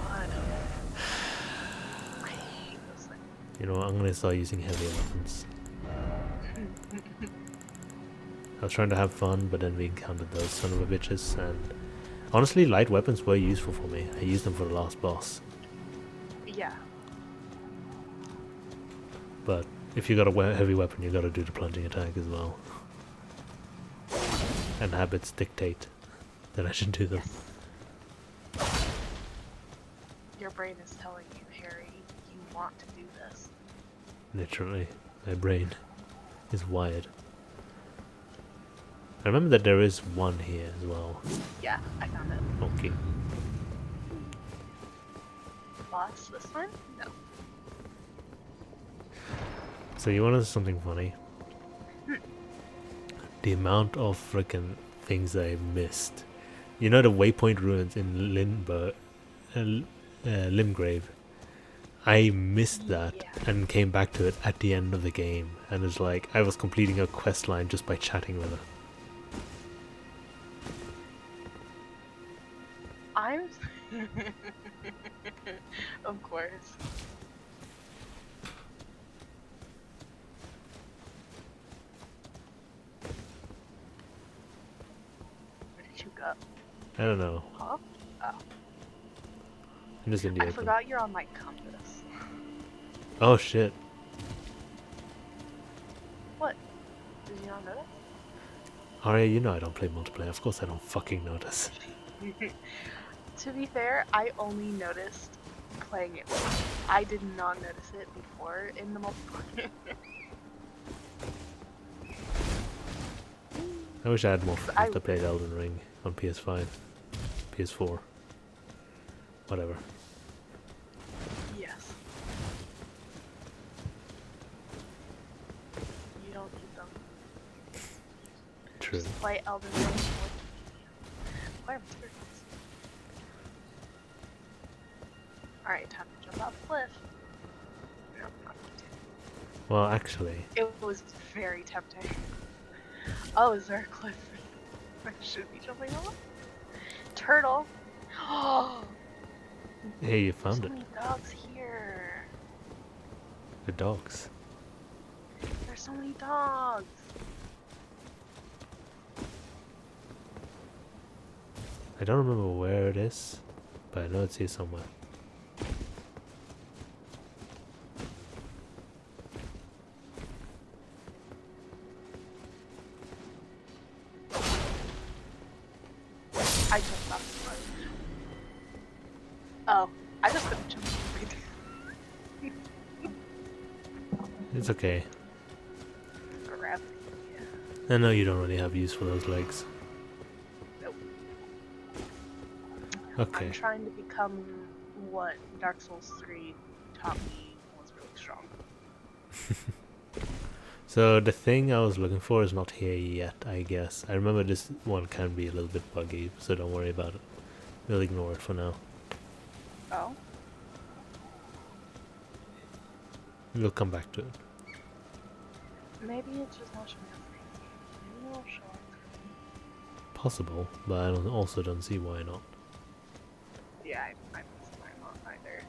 God. I hate this thing. You know what, I'm gonna start using heavier weapons. I was trying to have fun, but then we encountered those son of a bitches, and honestly, light weapons were useful for me. I used them for the last boss. Yeah. But if you got a heavy weapon, you gotta do the plunging attack as well. And habits dictate that I should do them. Yes. Your brain is telling you, Harry, you want to do this. Literally, my brain is wired. I remember that there is one here as well. Yeah, I found it. Okay. Boss this time? No. So you want to know something funny? The amount of frickin' things I missed. You know the waypoint ruins in Limgrave? I missed that and came back to it at the end of the game. And it's like, I was completing a quest line just by chatting with her. I'm... Of course. Where did you go? I don't know. Huh? Oh. I'm just in the I open. forgot you're on my compass. Oh shit. What? Did you not notice? Arya, you know I don't play multiplayer. Of course I don't fucking notice. To be fair, I only noticed playing it once. I did not notice it before in the multiplayer. I wish I had more I- friends that played Elden Ring on PS5, PS4, whatever. Yes. True. Just play Elden Ring. Why am I scared? Alright, time to jump off the cliff. No, I'm not going to. Well, actually, It was very tempting. Oh, is there a cliff I should be jumping off? Turtle! Oh! hey, you There's found so it. many dogs here. The dogs. There's so many dogs. I don't remember where it is, but I know it's here somewhere. I jumped off the cliff. Oh, I just couldn't jump off. It's okay. Gravity. I know you don't really have use for those legs. Nope. Okay. I'm trying to become what Dark Souls 3 taught me was really strong. So the thing I was looking for is not here yet, I guess. I remember this one can be a little bit buggy, so don't worry about it. We'll ignore it for now. Oh? We'll come back to it. Maybe it's just not showing up for me. Maybe it'll show up for me. Possible, but I also don't see why not. Yeah, I missed my mom either.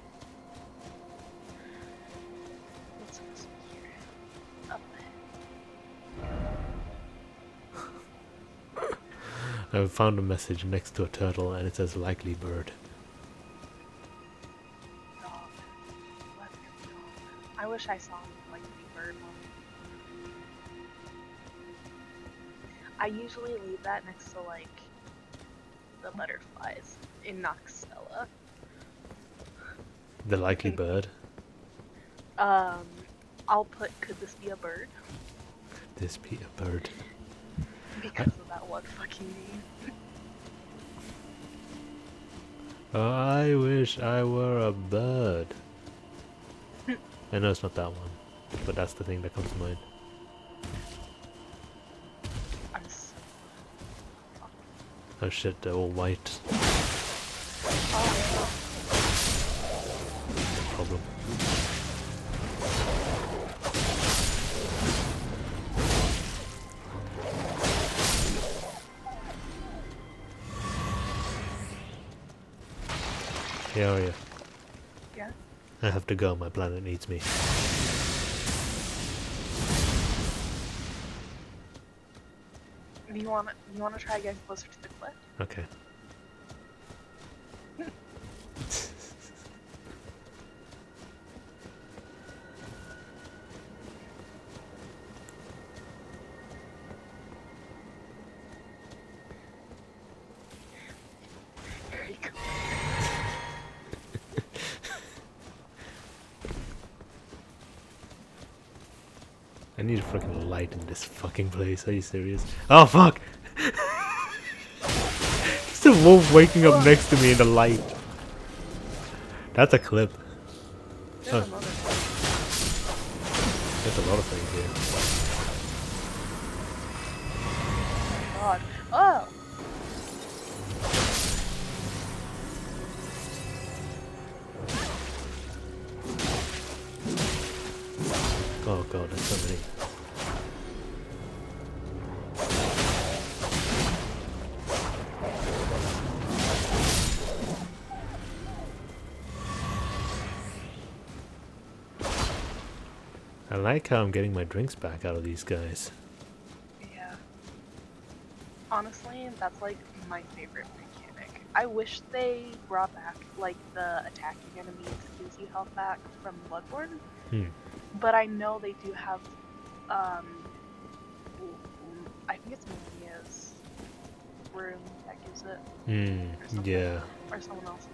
What's supposed to be here? Up ahead. I found a message next to a turtle and it says likely bird. Dog. Leopard dog. I wish I saw like the bird one. I usually leave that next to like the butterflies in Noxella. The likely bird. I'll put could this be a bird? Could this be a bird? Because of that one fucking name. I wish I were a bird. I know it's not that one, but that's the thing that comes to mind. I'm so Oh shit, they're all white. oh, No problem. Here are you? yeah. I have to go, my planet needs me. Do you wanna try getting closer to the cliff? Okay. Very cool. I need a freaking light in this fucking place. Are you serious? Oh fuck! It's a wolf waking up next to me in the light. That's a clip. There's Oh. another one. There's a lot of things here. God. Oh! Oh god, there's so many. I like how I'm getting my drinks back out of these guys. Yeah. Honestly, that's like my favorite mechanic. I wish they brought back like the attacking enemies gives you health back from Bloodborne, but I know they do have I think it's Maria's room that gives it, or something, Yeah. or someone else's.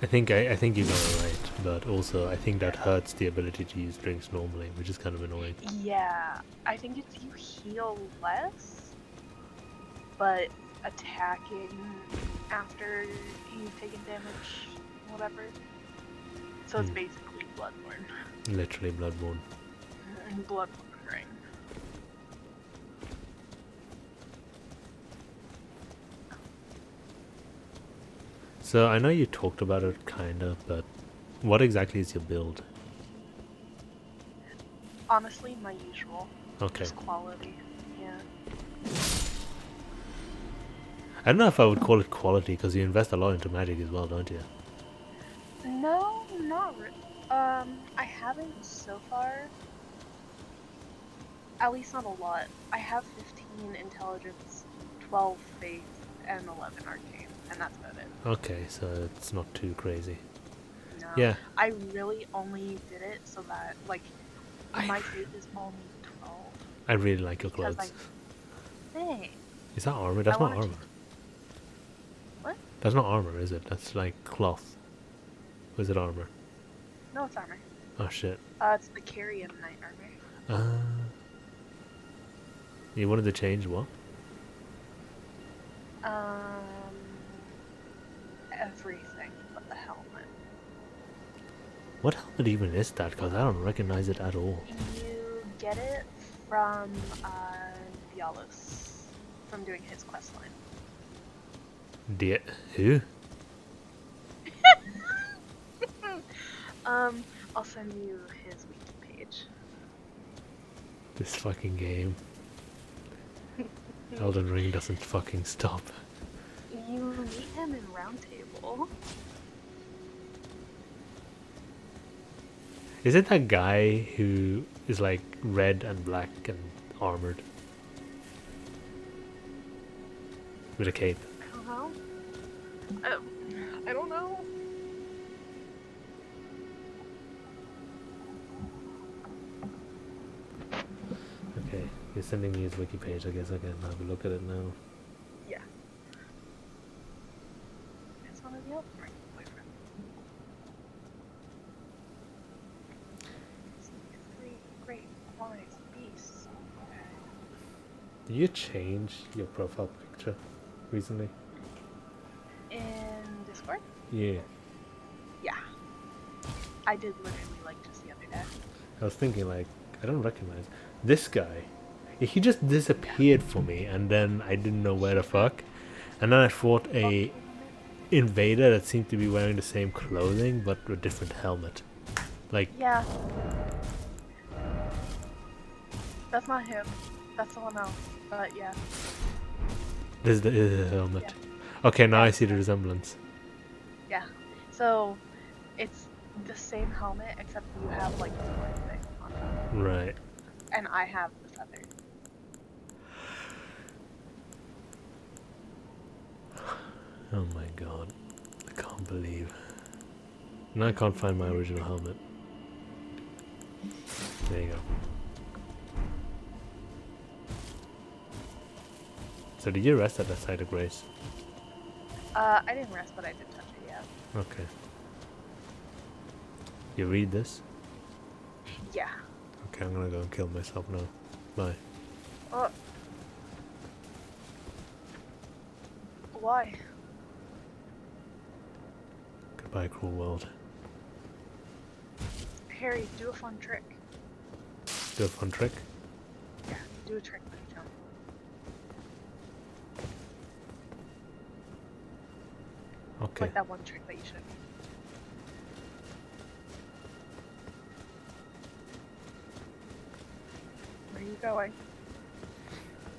I think you got it right, but also I think that hurts the ability to use drinks normally, which is kind of annoying. Yeah, I think it's you heal less, but attacking after you've taken damage, whatever. So it's basically Bloodborne. Literally Bloodborne. Bloodborne ring. So I know you talked about it kinda, but what exactly is your build? Honestly, my usual. Okay. Just quality. Yeah. I don't know if I would call it quality because you invest a lot into magic as well, don't you? No, not I haven't so far. At least not a lot. I have 15 intelligence, 12 faith, and 11 arcane, and that's about it. Okay, so it's not too crazy. No, Yeah, I really only did it so that, like, I my faith is only 12 I really like your because clothes. dang, Is that armor? I That's not wanted to. armor. What? That's not armor, is it? That's like cloth. Or is it armor? No, it's armor. Oh shit. It's the Carrion Knight armor. You wanted to change what? Um, everything but the helmet. What helmet even is that? Because I don't recognize it at all. You get it from Dialos, from doing his questline. Who? I'll send you his wiki page. This fucking game. Elden Ring doesn't fucking stop. You meet him in Roundtable. Is it that guy who is like red and black and armored? With a cape? I don't know. I don't know. Okay, you're sending me his wiki page. I guess I can have a look at it now. Yeah. It's one of the Elden Ring boyfriend. Three great wise beasts. Okay. Did you change your profile picture recently? In Discord? Yeah. Yeah. I did literally like just the other day. I was thinking like, I don't recognize this guy. He just disappeared for me and then I didn't know where the fuck. And then I fought a invader that seemed to be wearing the same clothing but a different helmet. Like, Yeah. That's not him. That's someone else. But yeah. this is the helmet. Yeah. Okay, now Yeah. I see the resemblance. Yeah. So it's the same helmet except you have like the sword thing on top. Right. And I have the feather. Oh my god. I can't believe. Now I can't find my original helmet. There you go. So did you rest at the site of grace? I didn't rest, but I did touch it, yeah. Okay. You read this? Yeah. Okay, I'm gonna go and kill myself now. Bye. Why? Goodbye, cruel world. Harry, do a fun trick. Do a fun trick? Yeah, do a trick when you jump. Okay. Like that one trick that you showed me. Where are you going?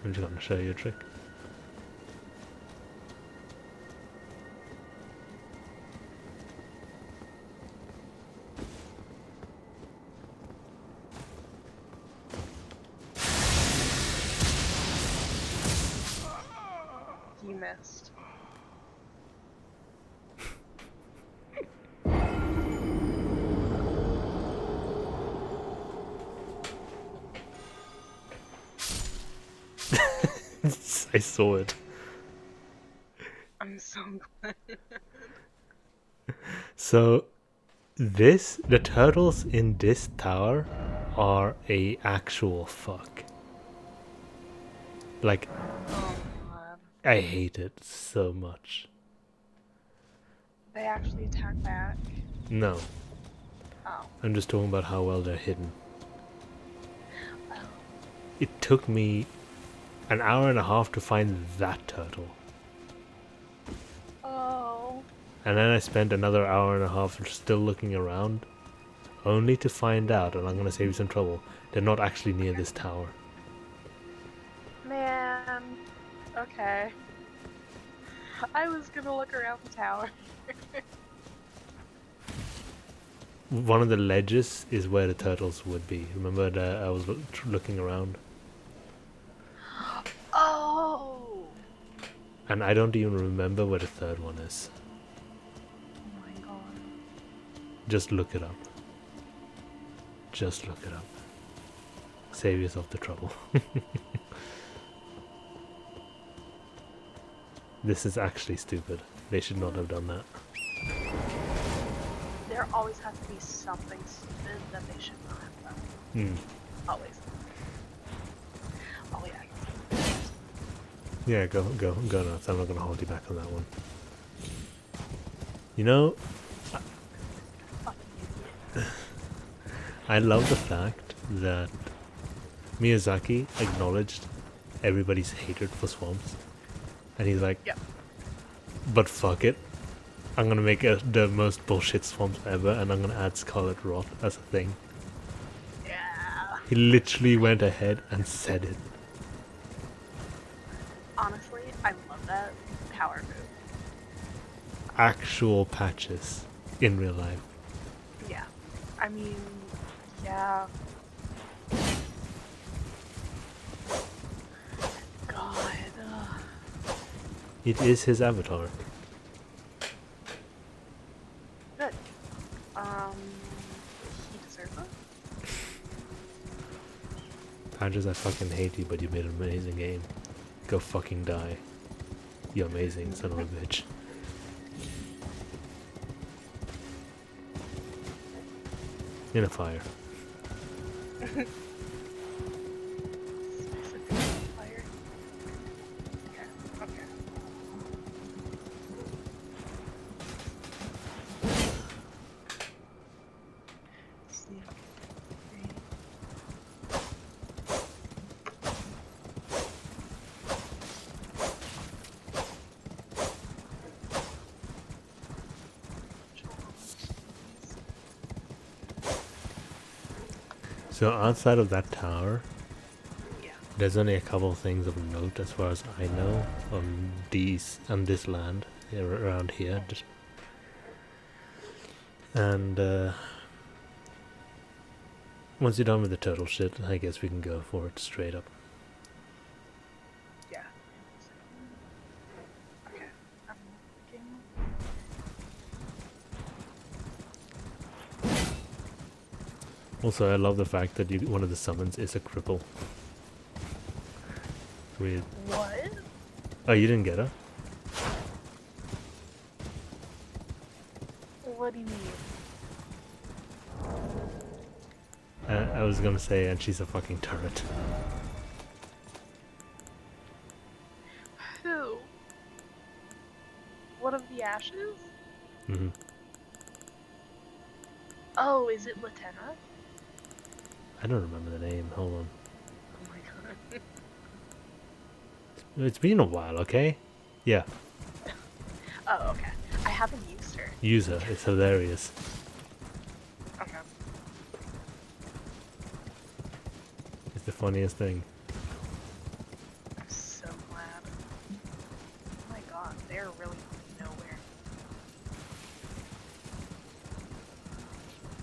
I'm just gonna show you a trick. You missed. I saw it. I'm so glad. So, the turtles in this tower are a actual fuck. Like, Oh god. I hate it so much. They actually attack back. No, Oh. I'm just talking about how well they're hidden. Oh. It took me an hour and a half to find that turtle. Oh. And then I spent another hour and a half still looking around, only to find out, and I'm gonna save you some trouble, they're not actually near this tower. Man. Okay. I was gonna look around the tower. One of the ledges is where the turtles would be. Remember that I was looking around? Oh! And I don't even remember where the third one is. Oh my god. Just look it up. Just look it up. Save yourself the trouble. This is actually stupid. They should not have done that. There always has to be something stupid that they should not have done. Hmm. Always. Oh yeah. Yeah, go nuts. I'm not gonna hold you back on that one. You know, Fucking idiot. I love the fact that Miyazaki acknowledged everybody's hatred for swamps. And he's like, Yep. but fuck it. I'm gonna make the most bullshit swamps ever, and I'm gonna add Scarlet Rot as a thing. Yeah. He literally went ahead and said it. Honestly, I love that power move. Actual patches in real life. Yeah. I mean, yeah. God. It is his avatar. Good. He deserves it. Patches, I fucking hate you, but you made an amazing game. Go fucking die. You amazing son of a bitch. In a fire. Fire. Okay. Okay. See. So outside of that tower, Yeah. there's only a couple of things of note as far as I know on this land around here. And once you're done with the turtle shit, I guess we can go for it straight up. Yeah. Okay. I'm looking. Also, I love the fact that one of the summons is a cripple. Weird. What? Oh, you didn't get her? What do you mean? I was gonna say, and she's a fucking turret. Who? One of the ashes? Hmm. Oh, is it Latenna? I don't remember the name. Hold on. Oh my god. It's been a while, okay? Yeah, Oh, okay. I haven't used her. use her. It's hilarious. Okay. It's the funniest thing. I'm so glad. Oh my god, they're really nowhere.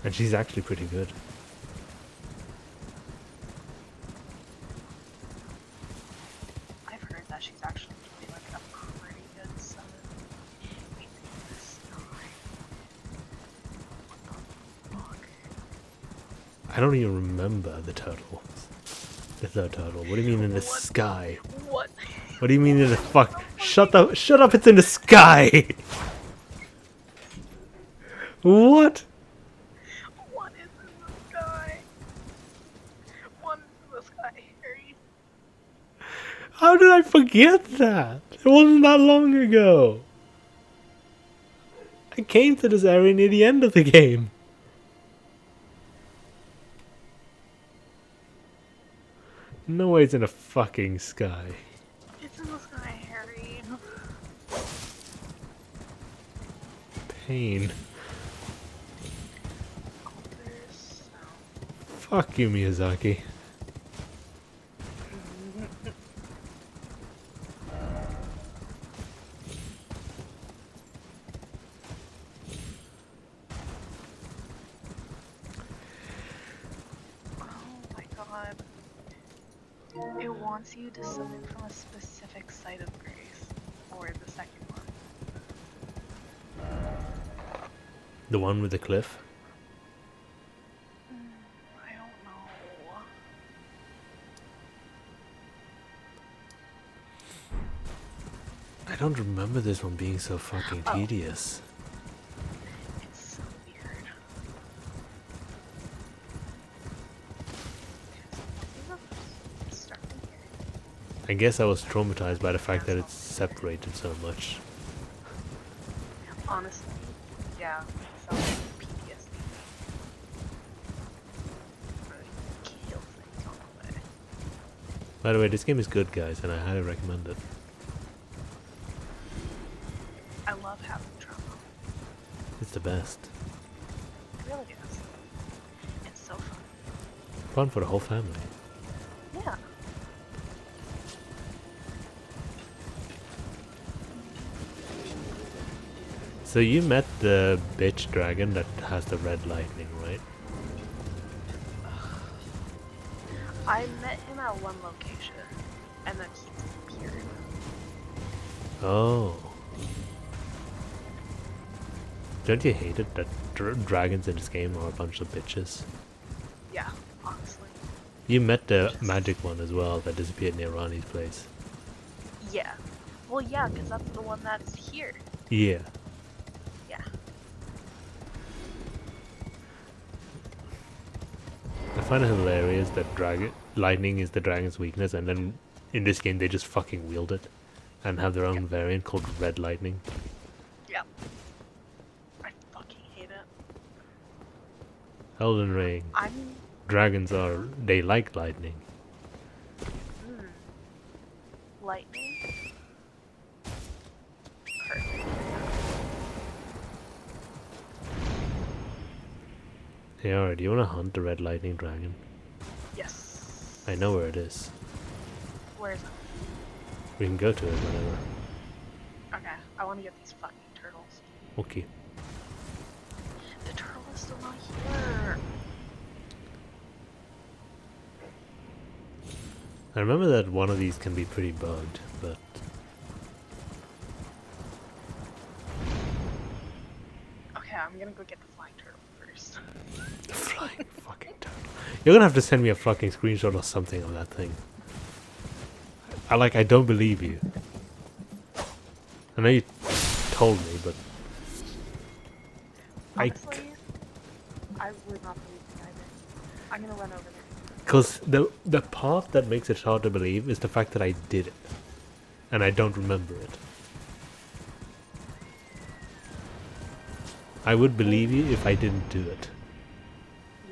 And she's actually pretty good. I've heard that she's actually really like a pretty good summon. Wait, this guy. What the fuck? I don't even remember the turtle. The third turtle. What do you mean in the What? sky? What? What do you mean in the fuck? Shut up! Shut up! It's in the sky. What? What is in the sky? What is in the sky, Harry? How did I forget that? It wasn't that long ago. I came to this area near the end of the game. No way it's in the fucking sky. It's in the sky, Harry. pain. Alders. Fuck you, Miyazaki. Oh my god. It wants you to summon from a specific site of grace. Or the second one. The one with the cliff? I don't know. I don't remember this one being so fucking Oh. tedious. It's so weird. Start from here. I guess I was traumatized by the fact that it's separated so much. Honestly, yeah. It sounds like PTSD. Kill things on the way. By the way, this game is good, guys, and I highly recommend it. I love having trauma. It's the best. It really is. It's so fun. Fun for the whole family. Yeah. So you met the bitch dragon that has the red lightning, right? I met him at one location, and then he disappeared. Oh. Don't you hate it that dragons in this game are a bunch of bitches? Yeah, honestly. You met the magic one as well that disappeared near Ronnie's place. Yeah. Well, yeah, because that's the one that's here. Yeah. Yeah. I find it hilarious that lightning is the dragon's weakness, and then in this game they just fucking wield it and have their own variant called red lightning. Yeah. I fucking hate it. Elden Ring. Dragons they like lightning. Lightning? Perfect. Hey, alright, do you want to hunt the red lightning dragon? Yes. I know where it is. Where is it? We can go to it whenever. Okay, I want to get these fucking turtles. Okay. The turtle is still not here. I remember that one of these can be pretty bugged, but... Okay, I'm gonna go get the flying turtle first. The flying fucking turtle. You're gonna have to send me a fucking screenshot or something of that thing. I don't believe you. I know you told me, but... Honestly, I would not believe it either. I'm gonna run over there. Because the part that makes it hard to believe is the fact that I did it. And I don't remember it. I would believe you if I didn't do it.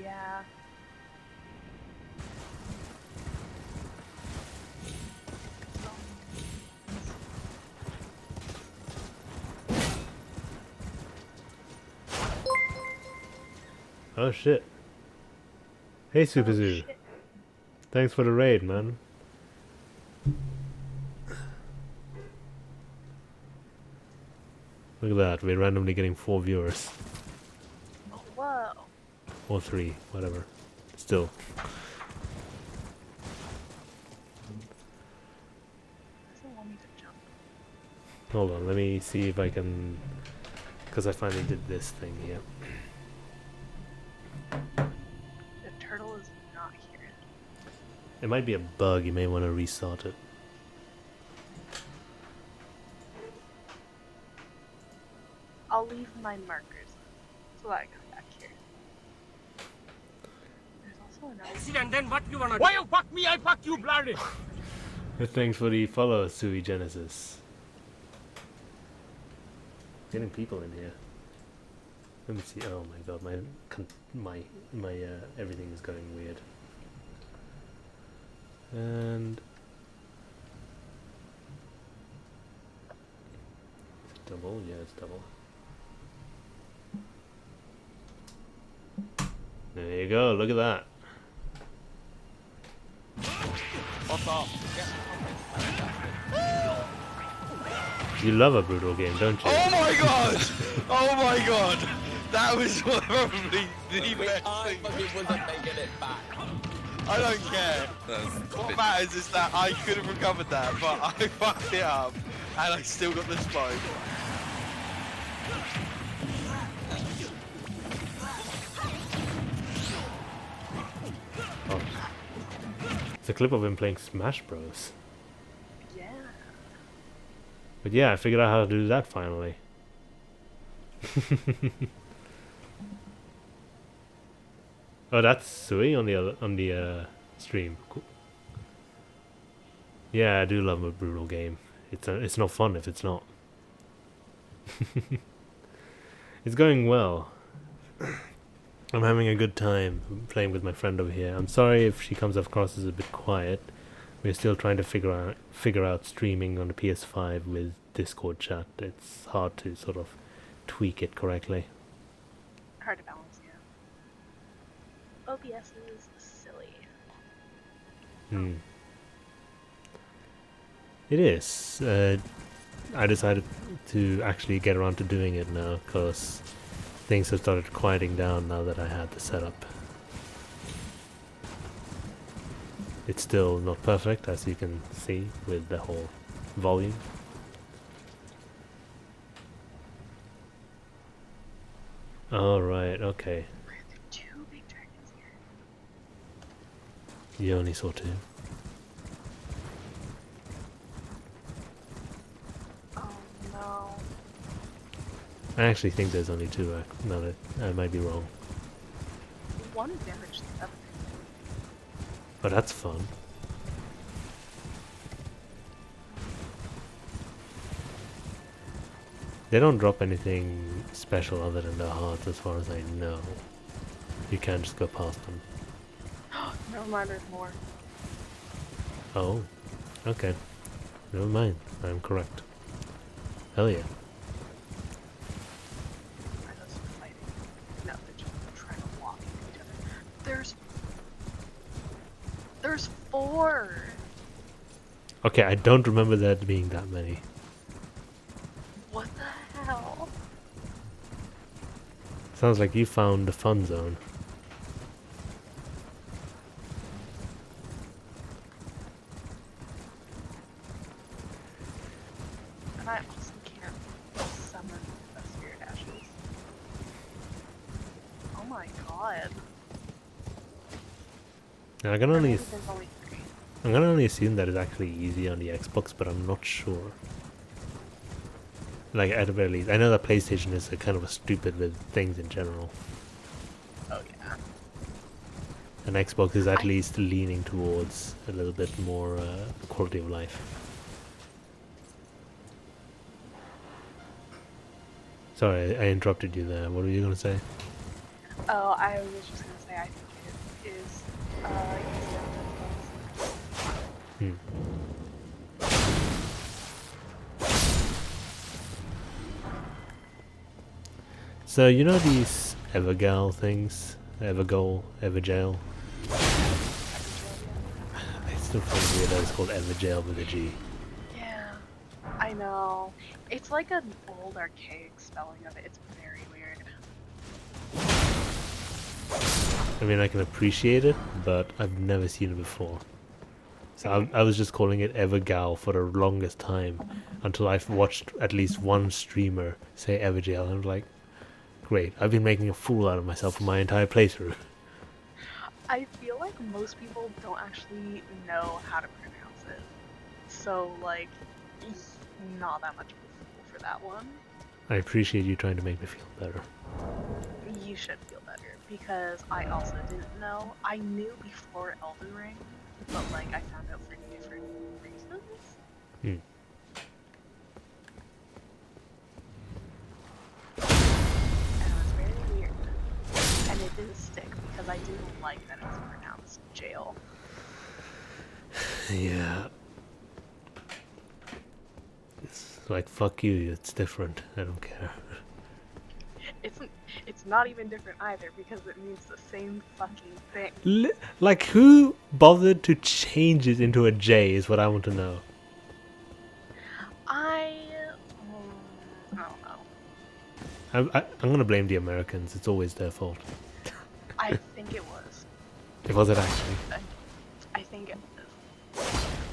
Yeah. Oh shit. Hey Super Zoo. Shit. Thanks for the raid, man. Look at that, we're randomly getting 4 viewers. Whoa. Or 3, whatever. Still. Doesn't want me to jump. Hold on, let me see if I can... Because I finally did this thing here. The turtle is not here. It might be a bug, you may want to restart it. I'll leave my markers so that I come back here. There's also another. See, and then what you wanna do? Why you fuck me, I fuck you, bloody! Thanks for the follow, Sui Genesis. Getting people in here. Let me see. Oh my god, my everything is going weird. And double, yeah, it's double. There you go, look at that. What's up? You love a brutal game, don't you? Oh my god! Oh my god! That was probably the best I thing. fucking wasn't making it back. I don't care. What matters is that I could have recovered that, but I fucked it up, and I still got the smoke. Oh. It's a clip of him playing Smash Bros. Yeah. But yeah, I figured out how to do that finally. Oh, that's Sui on the stream. Cool. Yeah, I do love a brutal game. It's not fun if it's not. It's going well. I'm having a good time playing with my friend over here. I'm sorry if she comes across as a bit quiet. We're still trying to figure out streaming on the PS5 with Discord chat. It's hard to sort of tweak it correctly. Hard to balance, yeah. OBS is silly. It is. I decided to actually get around to doing it now because things have started quieting down now that I had the setup. It's still not perfect, as you can see with the whole volume. Alright, okay. Why are there two big dragons here? You only saw two. Oh no. I actually think there's only two. No, I might be wrong. One damaged the other. But that's fun. They don't drop anything special other than the hearts as far as I know. You can't just go past them. Never mind, there's more. Oh, okay. Never mind. I'm correct. Hell yeah. Are those fighting? No, they're just trying to walk into each other. There's 4! Okay, I don't remember there being that many. What the hell? Sounds like you found the fun zone. And I also can't summon the spirit ashes. Oh my god. Now, I can Or only maybe there's only 3. I'm gonna only assume that it's actually easy on the Xbox, but I'm not sure. Like at the very least, I know that PlayStation is a kind of a stupid with things in general, Oh yeah. and Xbox is at least leaning towards a little bit more quality of life. Sorry, I interrupted you there. What were you gonna say? Oh, I was just gonna say I think it is easier on Xbox. Hmm. So you know these Evergal things, Evergoal, Everjail. I still find weird that it's called Everjail with a G. Yeah, I know. It's like an old archaic spelling of it. It's very weird. I mean, I can appreciate it, but I've never seen it before. So I was just calling it Evergal for the longest time until I've watched at least one streamer say Everjail, and I was like, great, I've been making a fool out of myself for my entire playthrough. I feel like most people don't actually know how to pronounce it. So, like, not that much of a fool for that one. I appreciate you trying to make me feel better. You should feel better, because I also didn't know. I knew before Elden Ring, but, like, I found out for different reasons. Hmm. And it was very weird. And it didn't stick, because I didn't like that it was pronounced jail. Yeah. It's like, fuck you, it's different. I don't care. It's not even different either because it means the same fucking thing. Like, who bothered to change it into a J is what I want to know. I don't know. I'm gonna blame the Americans. It's always their fault. I think it was. It was it actually. I think it was.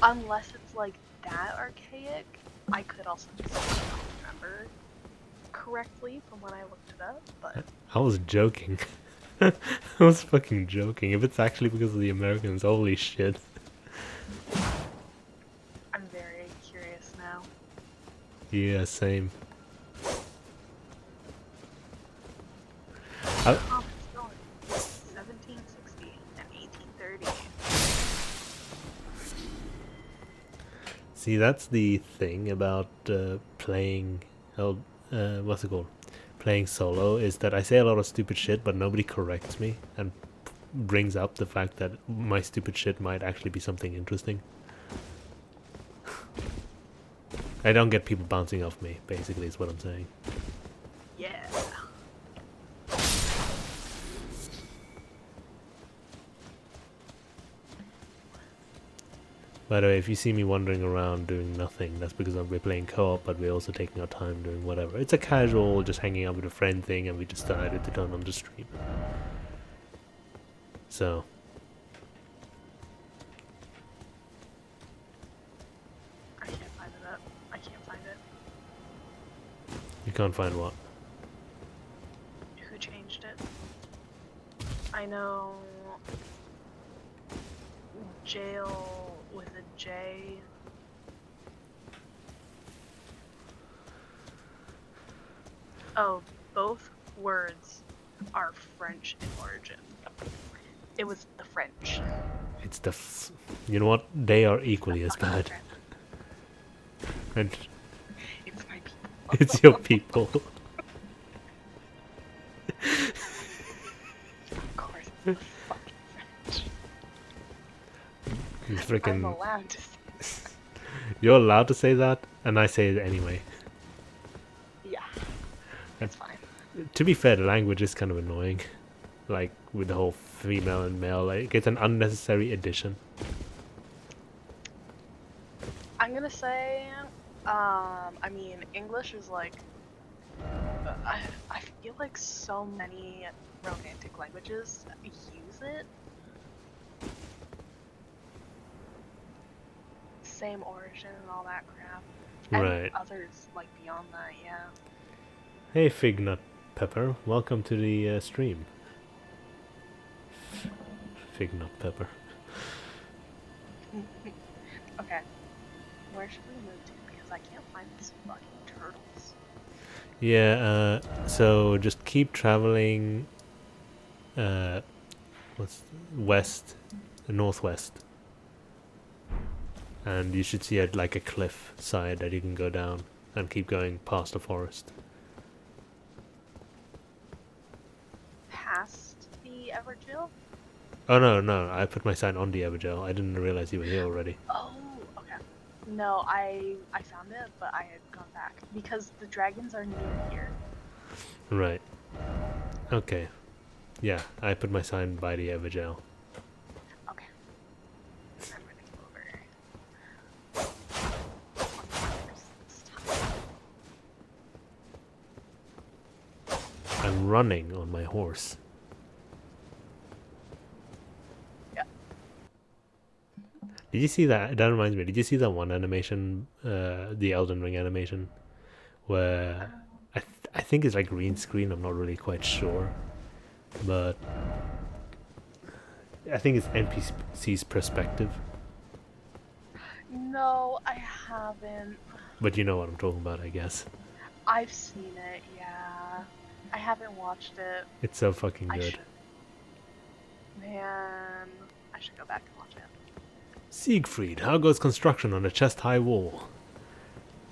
Unless it's like that archaic, I could also just not remember correctly from when I looked it up, but I was joking. I was fucking joking. If it's actually because of the Americans, holy shit. I'm very curious now. Yeah, same. Oh, it's going 1760 and 1830. See, that's the thing about playing. What's it called? Playing solo is that I say a lot of stupid shit, but nobody corrects me and brings up the fact that my stupid shit might actually be something interesting. I don't get people bouncing off me, basically, is what I'm saying. Yeah. By the way, if you see me wandering around doing nothing, that's because we're playing co-op, but we're also taking our time doing whatever. It's a casual, just hanging out with a friend thing, and we just decided to turn on the stream. So. I can't find it up. I can't find it. You can't find what? Who changed it? I know jail with a J. Oh, both words are French in origin. It was the French. It's the. You know what? They are equally as bad. And It's my people. it's your people. Of course, it's the fucking French. You I'm freaking. allowed to say You're allowed to say that, and I say it anyway. yeah. It's fine. To be fair, the language is kind of annoying. Like, with the whole female and male, like, it's an unnecessary addition. I'm gonna say, I mean, English is like, I feel like so many romantic languages use it. Same origin and all that crap. And Right. others, like, beyond that, yeah. Hey, Fig Nut Pepper, welcome to the stream. Fig Nut Pepper. Okay. Where should we move to? Because I can't find these fucking turtles. Yeah, so just keep traveling, west, northwest. And you should see like a cliff side that you can go down and keep going past the forest. Past the Evergil? Oh no, I put my sign on the Evergel. I didn't realize you were here already. Oh, okay. No, I found it, but I had gone back. Because the dragons are near here. Right. Okay. Yeah, I put my sign by the Evergel. Okay. I'm running over. I'm running on my horse. Yeah. Did you see that? That reminds me. Did you see that one animation, the Elden Ring animation, where I think it's like green screen. I'm not really quite sure, but I think it's NPC's perspective. No, I haven't. But you know what I'm talking about, I guess. I've seen it, yeah. I haven't watched it. It's so fucking I good. should. Man, I should go back and watch it. Siegfried, how goes construction on a chest-high wall?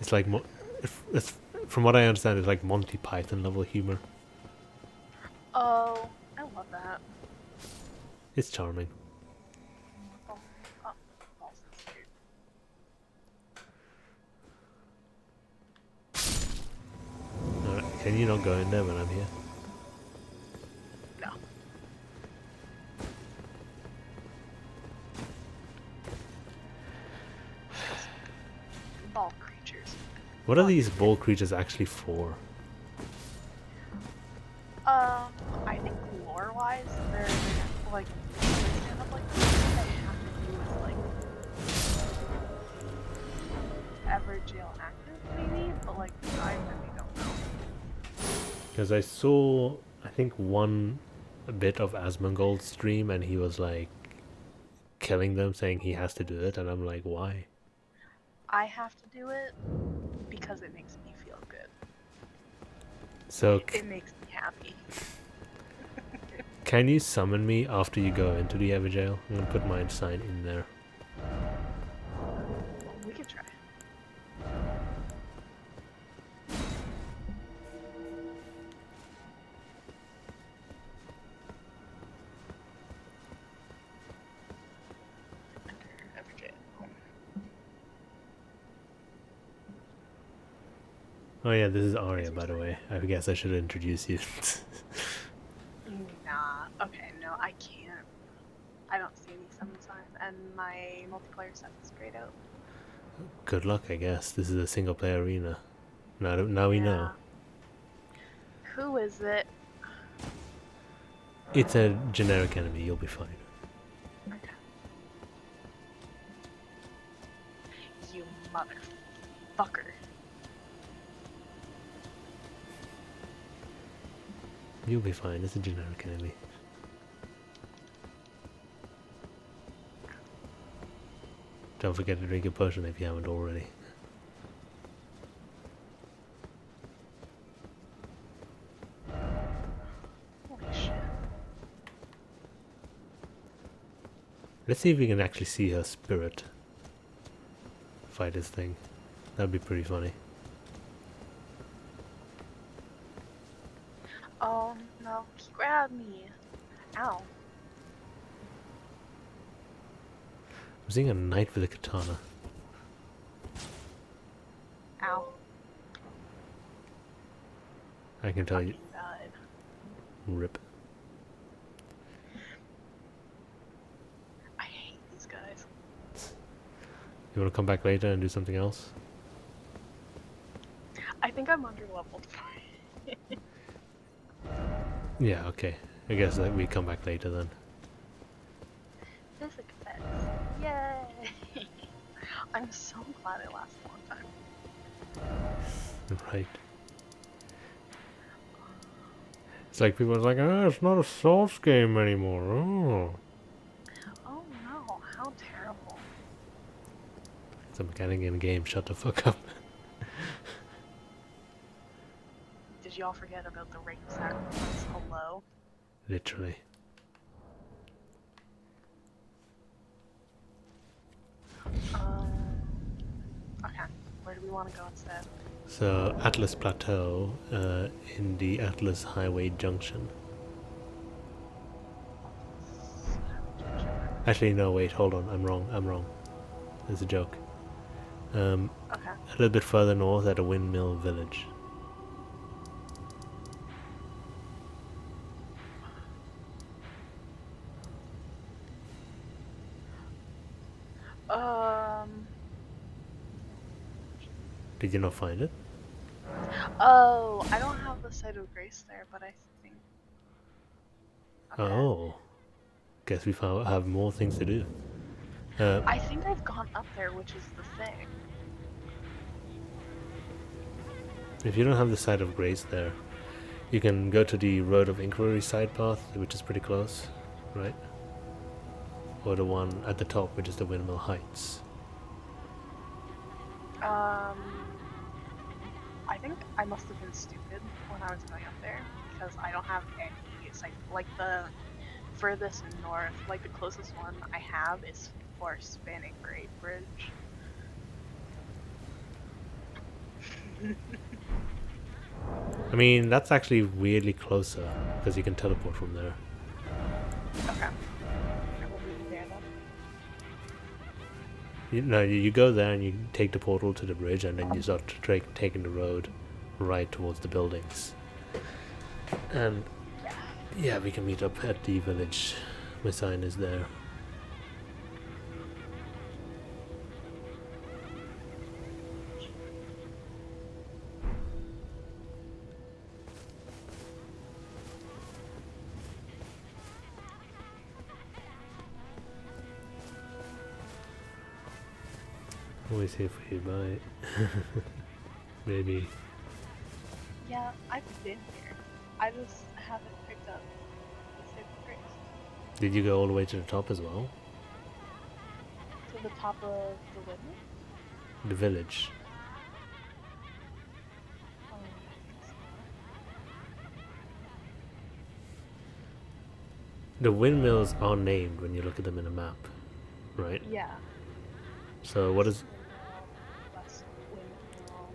It's like, it's, from what I understand, it's like Monty Python level humor. Oh, I love that. It's charming. Oh, balls and Alright, can you not go in there when I'm here? What are these bull creatures actually for? I think lore-wise, they're like they stand up like this. What they have to do is like ever jail active, maybe, but like I really don't know. Because I saw, I think, one bit of Asmongold's stream, and he was like killing them, saying he has to do it, and I'm like, why? I have to do it because it makes me feel good. So It makes me happy. can you summon me after you go into the Ever Jail? I'm gonna put my sign in there. We could try. Oh yeah, this is Arya, by the way. I guess I should introduce you. Nah. Okay, no, I can't. I don't see any summon signs, and my multiplayer stuff is grayed out. Good luck, I guess. This is a single player arena. Now we know. Who is it? It's a generic enemy, you'll be fine. Okay. You motherfucker. You'll be fine, it's a generic enemy. Don't forget to drink your potion if you haven't already. Holy shit. Let's see if we can actually see her spirit fight this thing. That'd be pretty funny. Oh no, he grabbed me. Ow. I'm seeing a knight with a katana. Ow. I can tell you. Fucking died. Rip. I hate these guys. You want to come back later and do something else? I think I'm underleveled. Yeah, okay. I guess that we come back later then. Physics effects. Yay! I'm so glad it lasted a long time. Right. It's like people are like, oh, it's not a Souls game anymore. Oh. Oh no, how terrible. It's a mechanic in a game, shut the fuck up. Did y'all forget about the ring sacrifice? Hello? Literally. Okay. Where do we want to go instead? So, Atlas Plateau in the Atlas Highway Junction. Actually, no, wait, hold on. I'm wrong. There's a joke. Okay. A little bit further north at a windmill village. Did you not find it? Oh, I don't have the site of grace there, but I think. Okay. Oh. Guess we have more things to do. I think I've gone up there, which is the thing. If you don't have the site of grace there, you can go to the Road of Inquiry side path, which is pretty close, right? Or the one at the top, which is the Windmill Heights. I think I must have been stupid when I was going up there because I don't have any site. Like the furthest north, like the closest one I have is for Spanning Great Bridge. I mean, that's actually weirdly closer, because you can teleport from there. Okay. I will be there then. You go there and you take the portal to the bridge, and then you start taking the road right towards the buildings. And yeah, we can meet up at the village. My sign is there. Always here for you, bye. Maybe. Yeah, I've been here. I just haven't picked up the saving grace. Did you go all the way to the top as well? To the top of the windmill? The village. I think so. The windmills are named when you look at them in a map, right? Yeah. So what is... Windmill, west windmill.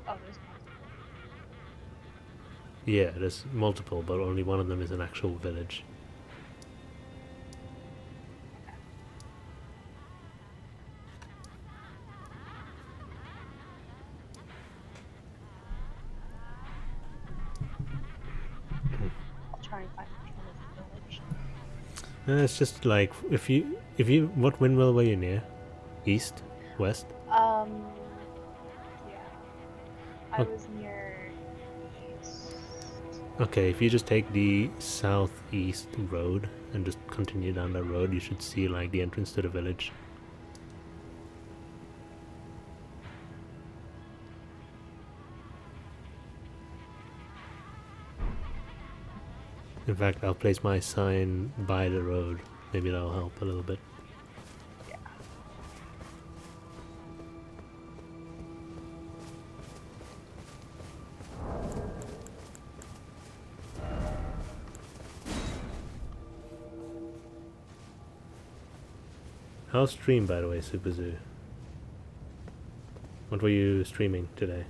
Oh, there's multiple. Yeah, there's multiple, but only one of them is an actual village. I'll try and find which one is the village. It's just like if you what windmill were you near? East, west? Yeah. I Oh. was near east. Okay, if you just take the southeast road and just continue down that road, you should see like the entrance to the village. In fact, I'll place my sign by the road. Maybe that'll help a little bit. Yeah. How's stream, by the way, Super Zoo? What were you streaming today?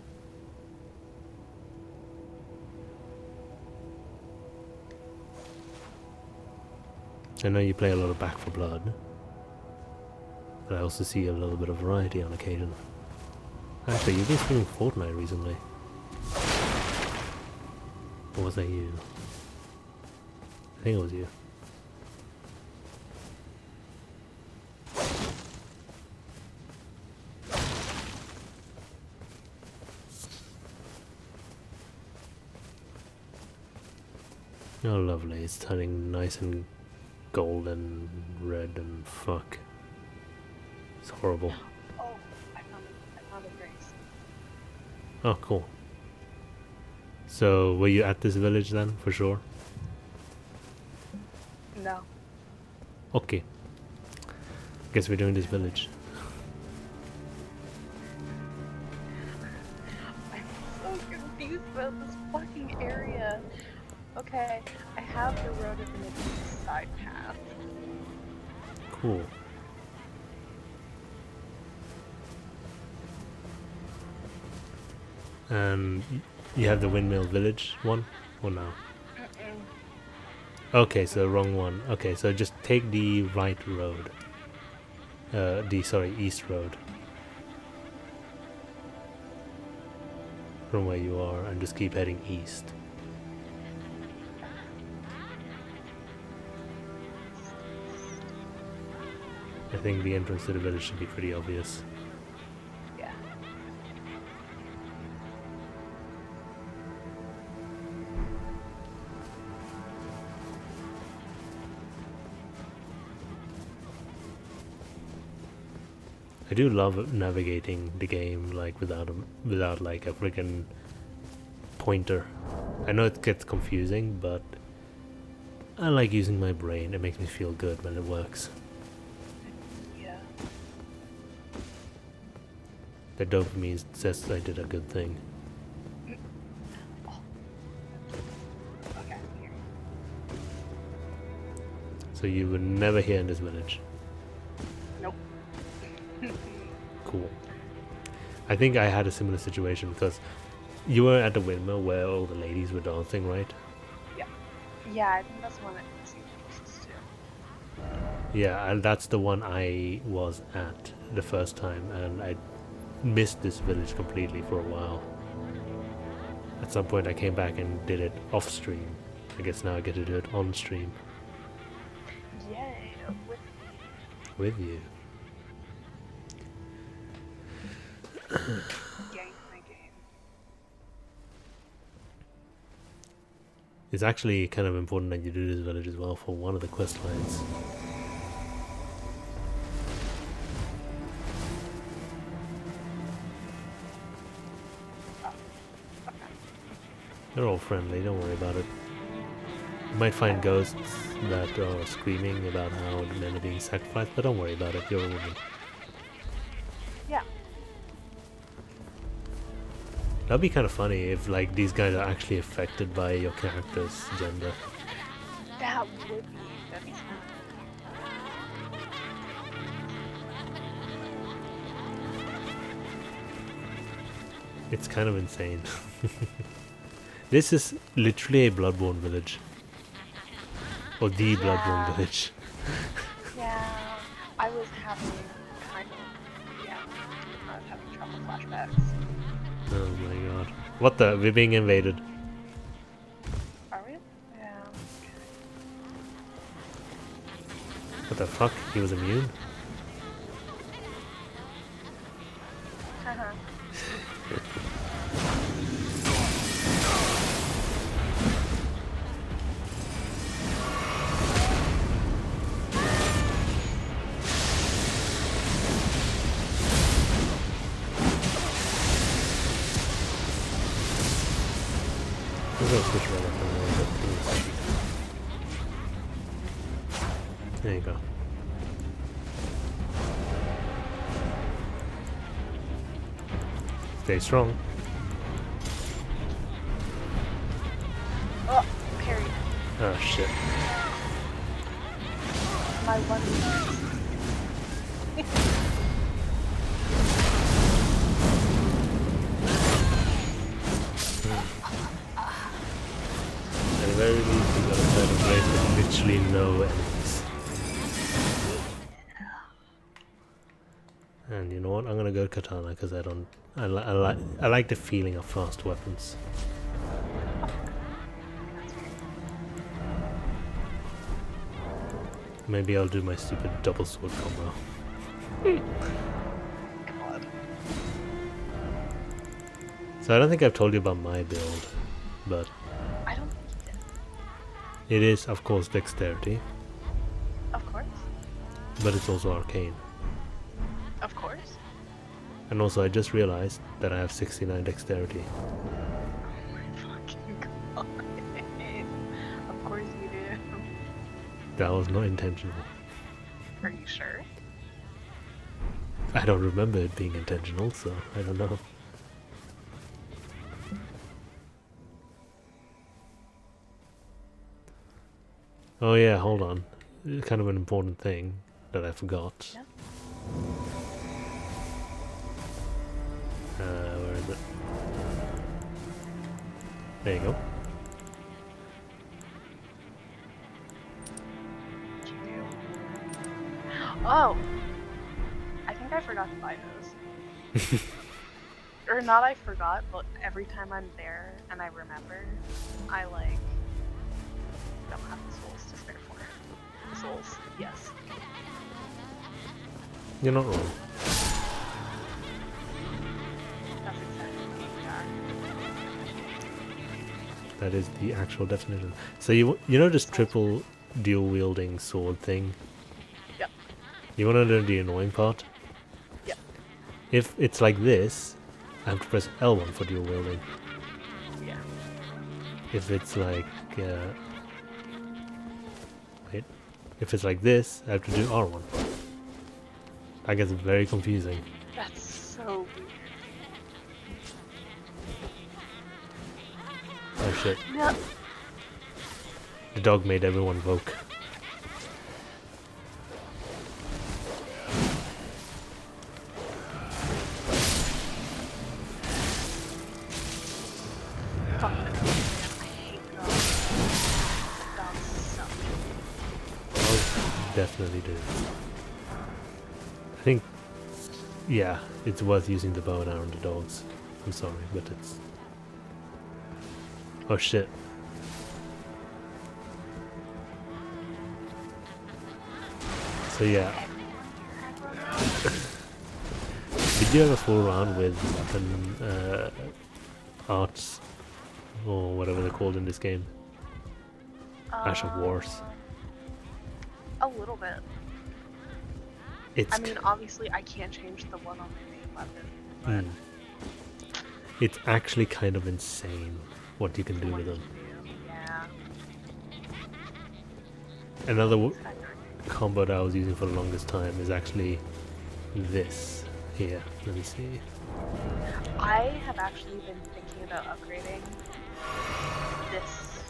I know you play a lot of Back for Blood, but I also see a little bit of variety on occasion. Actually, you've been streaming Fortnite recently. Or was that you? I think it was you. Oh, lovely. It's turning nice and golden, red, and fuck. It's horrible. Oh, I found a grace. Oh, cool. So, were you at this village then, for sure? No. Okay. Guess we're doing this village. I'm so confused about this fucking area. Okay, I have the road as an east side path. Cool. And you have the windmill village one? Or no? Okay, so wrong one. Okay, so just take the right road. East road. From where you are, and just keep heading east. I think the entrance to the village should be pretty obvious. Yeah. I do love navigating the game like without like a freaking pointer. I know it gets confusing, but I like using my brain. It makes me feel good when it works. Yeah. The dopamine says I did a good thing. Okay, here. So you were never here in this village. Nope. Cool. I think I had a similar situation because you were at the windmill where all the ladies were dancing, right? Yeah, I think that's one that seems closest to. Yeah, and that's the one I was at the first time, and I missed this village completely for a while. At some point I came back and did it off stream. I guess now I get to do it on stream. Yay, with With you. gang my game. It's actually kind of important that you do this village as well for one of the quest lines. They're all friendly, don't worry about it. You might find ghosts that are screaming about how the men are being sacrificed, but don't worry about it, you're a woman. Yeah. That'd be kind of funny if, like, these guys are actually affected by your character's gender. That would be. That'd be fun. It's kind of insane. This is literally a Bloodborne village. Or the Bloodborne village. Yeah. I was having kind of, yeah, I was having trouble flashbacks. Oh my god. What the? We're being invaded. Are we? Yeah. What the fuck? He was immune? Haha. I'm gonna switch right up a little bit. There you go. Stay strong. Oh, parried. Oh shit. My one. At the very least, you gotta find a place with literally no enemies. And you know what? I'm gonna go katana because I don't. I like the feeling of fast weapons. Maybe I'll do my stupid double sword combo. God. So I don't think I've told you about my build, but I don't think you did. it is of course dexterity, Of course. but it's also arcane. Of course. And also I just realized that I have 69 dexterity. Oh my fucking god. Of course you do. That was not intentional. Are you sure? I don't remember it being intentional, so I don't know. Oh yeah, hold on. Kind of an important thing that I forgot. Yeah. Where is it? There you go. What'd you do? Oh! I think I forgot to buy those. Or not I forgot, but every time I'm there and I remember, I like don't have the souls to spare for it. The souls, yes. You're not wrong. That's exactly what they are. That is the actual definition. So you know this triple dual wielding sword thing? Yep. You wanna know the annoying part? Yep. If it's like this, I have to press L1 for dual wielding. Yeah. If it's like wait. If it's like this, I have to do R1. That gets very confusing. That's so weird. Oh shit. No. The dog made everyone voke. Fuck. I hate dogs. Dogs suck. Dogs definitely do. I think, yeah, it's worth using the bow and arrow on the dogs. I'm sorry, but it's... Oh shit. So yeah. Did you ever fool around with weapon arts or whatever they're called in this game? Ash of Wars. A little bit. It's I mean, obviously, I can't change the one on my main weapon, but it's actually kind of insane. what you can do What with you them. can do. Yeah. Another It's kinda nice. combo that I was using for the longest time is actually this here. Let me see. I have actually been thinking about upgrading this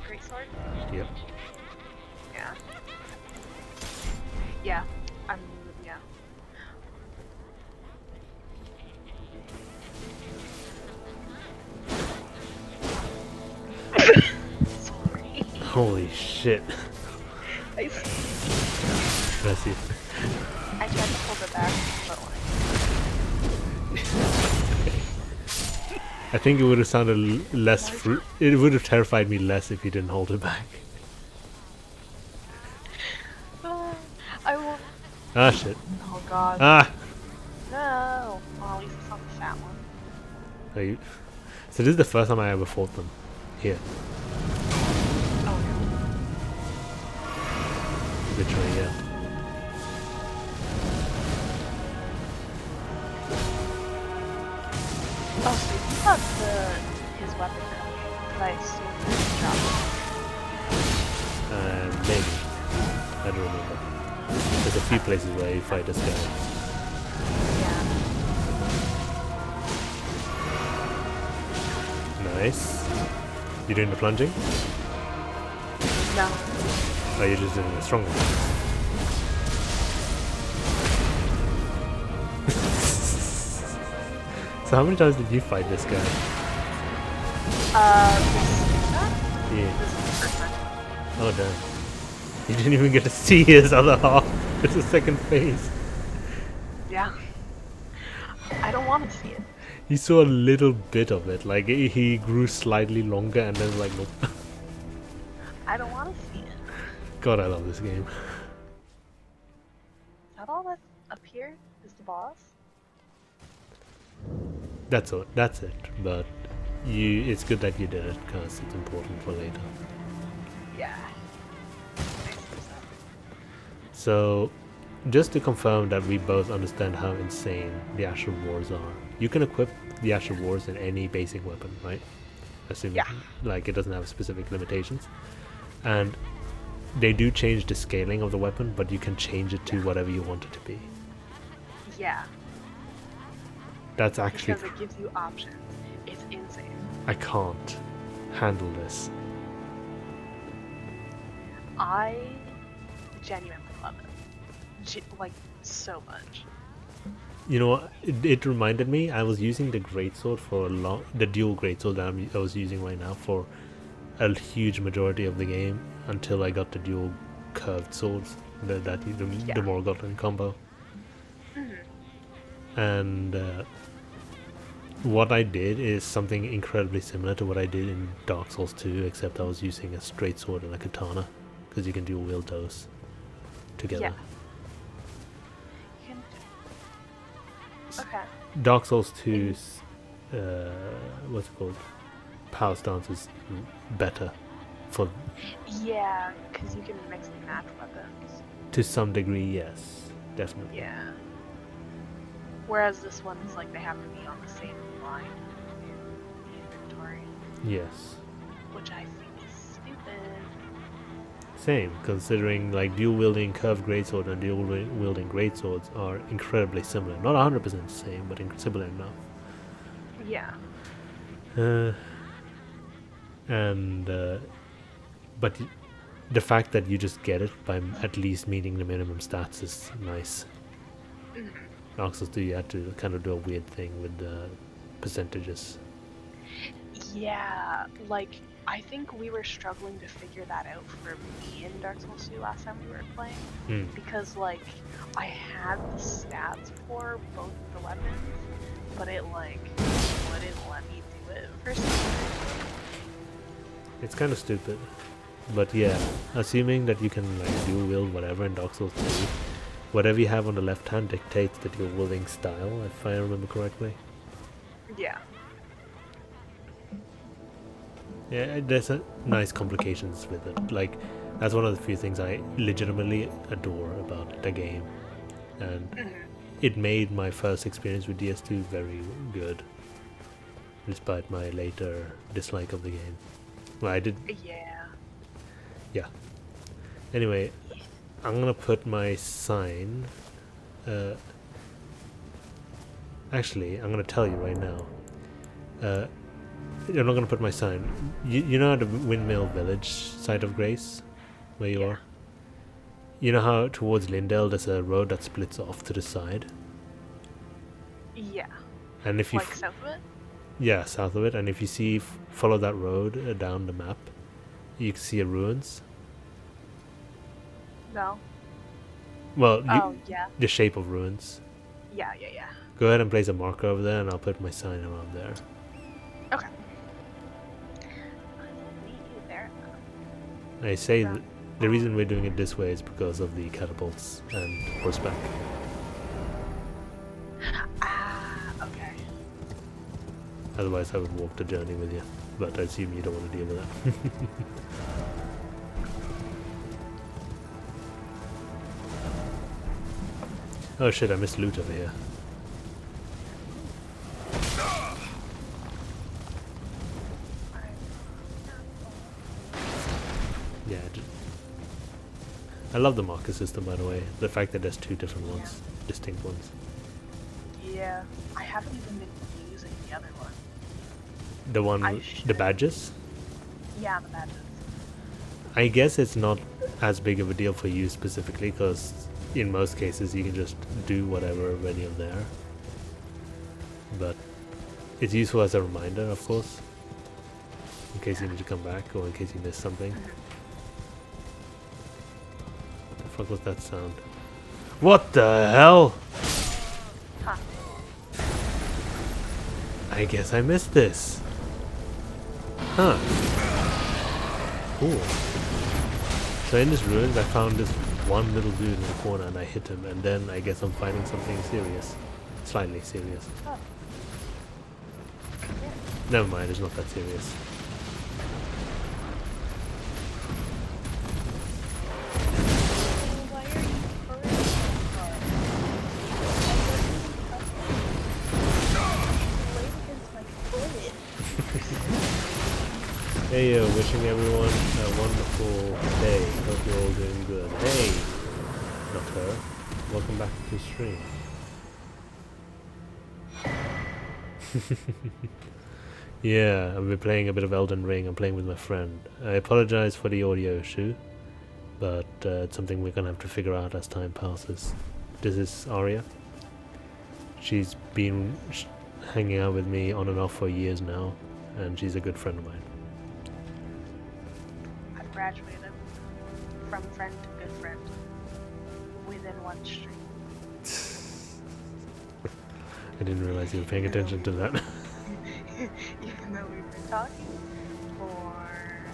greatsword. Yep. Yeah. Yeah. I'm yeah. Sorry. Holy shit. I, Bless you. I tried to hold it back, but I think it would have sounded less. It would have terrified me less if you didn't hold it back. I will. Ah shit. Oh god. Ah. No. Well, at least it's not the fat one. Are you? So this is the first time I ever fought them. Here, Oh literally, yeah. no. Oh, so you got his weapon earlier. Because I assume it's dropped. Maybe. I don't remember. There's a few places where you fight this guy. Yeah. Nice. You doing the plunging? No. Or you just doing the strong one? So how many times did you fight this guy? Yeah. This is the first time. Oh damn. You didn't even get to see his other half. It's the second phase. Yeah. I don't want to see it. You saw a little bit of it. Like he grew slightly longer and then like nope. I don't want to see it. God, I love this game. Is that all that's up here? Is the boss? That's all. That's it. But it's good that you did it because it's important for later. Yeah. So, just to confirm that we both understand how insane the Astral Wars are, you can equip the Astral Wars in any basic weapon, right? Assuming Yeah. like it doesn't have specific limitations, and they do change the scaling of the weapon, but you can change it to whatever you want it to be. Yeah. That's actually Because it gives you options. It's insane. I can't handle this. I genuinely love it. Like, so much. You know what? It reminded me. I was using the greatsword for a long, the dual greatsword that I was using right now for a huge majority of the game until I got the dual curved swords, the Morgothan combo. And what I did is something incredibly similar to what I did in Dark Souls 2, except I was using a straight sword and a katana, because you can dual wield those together. Yeah. You can... Okay. Dark Souls 2's what's it called? Power stance is better for Yeah, because you can mix and match weapons. to some degree, yes, definitely. Yeah. Whereas this one is like they have to be on the same line in the inventory, Yes. which I think is stupid. Same, considering like dual wielding curved greatsword and dual wielding greatswords are incredibly similar. Not 100% the same, but similar enough. Yeah. But the fact that you just get it by at least meeting the minimum stats is nice. Dark Souls 2, you had to kind of do a weird thing with the percentages. Yeah, like, I think we were struggling to figure that out for me in Dark Souls 2 last time we were playing. Because, like, I had the stats for both the weapons, but it, like, wouldn't let me do it for some reason. It's kind of stupid. But yeah, assuming that you can like dual wield whatever in Dark Souls 2, whatever you have on the left hand dictates that your wielding style, if I remember correctly. Yeah. Yeah, there's a nice complications with it. Like, that's one of the few things I legitimately adore about the game. And it made my first experience with DS2 very good. despite my later dislike of the game. Well, I did. Yeah. Yeah. Anyway, I'm gonna put my sign. Actually, I'm gonna tell you right now. I'm not gonna put my sign. You know the Windmill Village side of Grace, where you Yeah. are. You know how towards Lindell there's a road that splits off to the side, Yeah. and if you Like south of it? yeah, south of it, and if you see follow that road down the map, you can see a ruins. No. Well, Oh, yeah. the shape of ruins. Yeah. Go ahead and place a marker over there, and I'll put my sign around there. Okay. I will meet you there. I say Around- the reason we're doing it this way is because of the catapults and horseback. Ah, okay. Otherwise, I would walk the journey with you, but I assume you don't want to deal with that. Oh shit, I missed loot over here. Yeah, I love the marker system, by the way. The fact that there's two different ones, distinct ones. Yeah. I haven't even been using the other one. The one, I the should. badges. Yeah, the badges. I guess it's not as big of a deal for you specifically, because in most cases you can just do whatever when you're there. But it's useful as a reminder, of course, in case you need to come back or in case you miss something. What the fuck was that sound? What the hell? Huh. I guess I missed this. Huh. Cool. So in this ruins I found this one little dude in the corner and I hit him, and then I guess I'm fighting something serious. Slightly serious. Oh. Never mind, it's not that serious. Why are you hurting so hard? Hey, wishing everyone a wonderful day. Hope you're all doing good. Hey, not her. Welcome back to the stream. Yeah, I've been playing a bit of Elden Ring. I'm playing with my friend. I apologize for the audio issue, but it's something we're gonna have to figure out as time passes. This is Arya. She's been hanging out with me on and off for years now, and she's a good friend of mine. I graduated from friend to good friend within one stream. I didn't realize you were paying attention to that. Even though we've been talking for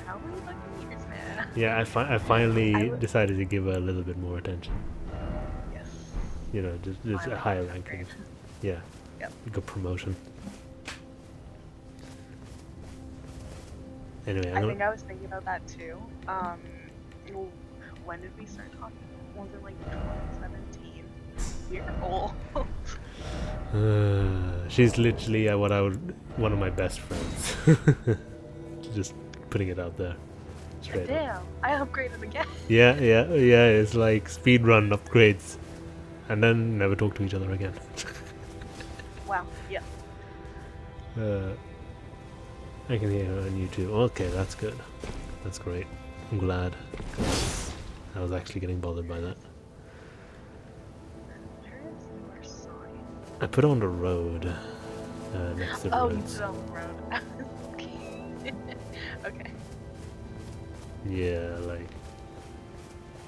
how many fucking years now? Yeah, I finally would- decided to give her a little bit more attention. Yes. You know, just a Finally, higher that's ranking. great. Yeah. Yep. Good promotion. Anyway, I think I was thinking about that too. When did we start talking? Was it like 2017? We're old. she's literally one of my best friends. Just putting it out there. Straight up. Damn, I upgraded again. Yeah. It's like speedrun upgrades, and then never talk to each other again. Wow. Yeah. I can hear her on YouTube. Okay, that's good. That's great. I'm glad. 'Cause I was actually getting bothered by that. Where is your sign? I put it on the road next to the Oh, you roads. put it on the road. Okay. Yeah, like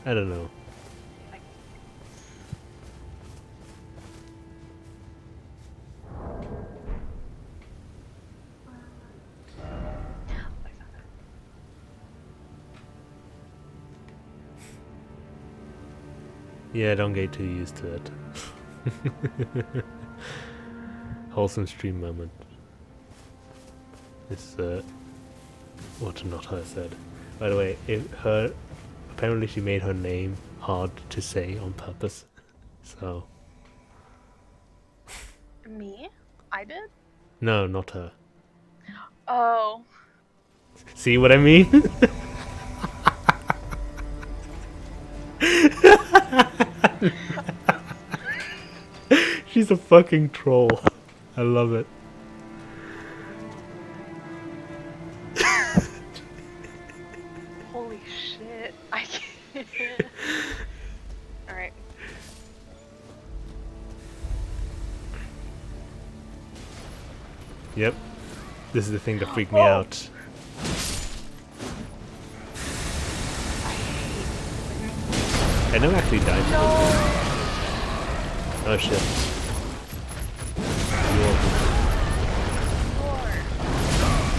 I don't know. Like, I found it. Yeah, don't get too used to it. Wholesome stream moment. It's what not her said. By the way, apparently she made her name hard to say on purpose. So Me? I did? no, not her. Oh. See what I mean? She's a fucking troll. I love it. Holy shit. I can't. Alright. Yep. This is the thing that freaked me Oh. out. I never actually died. No. Oh shit.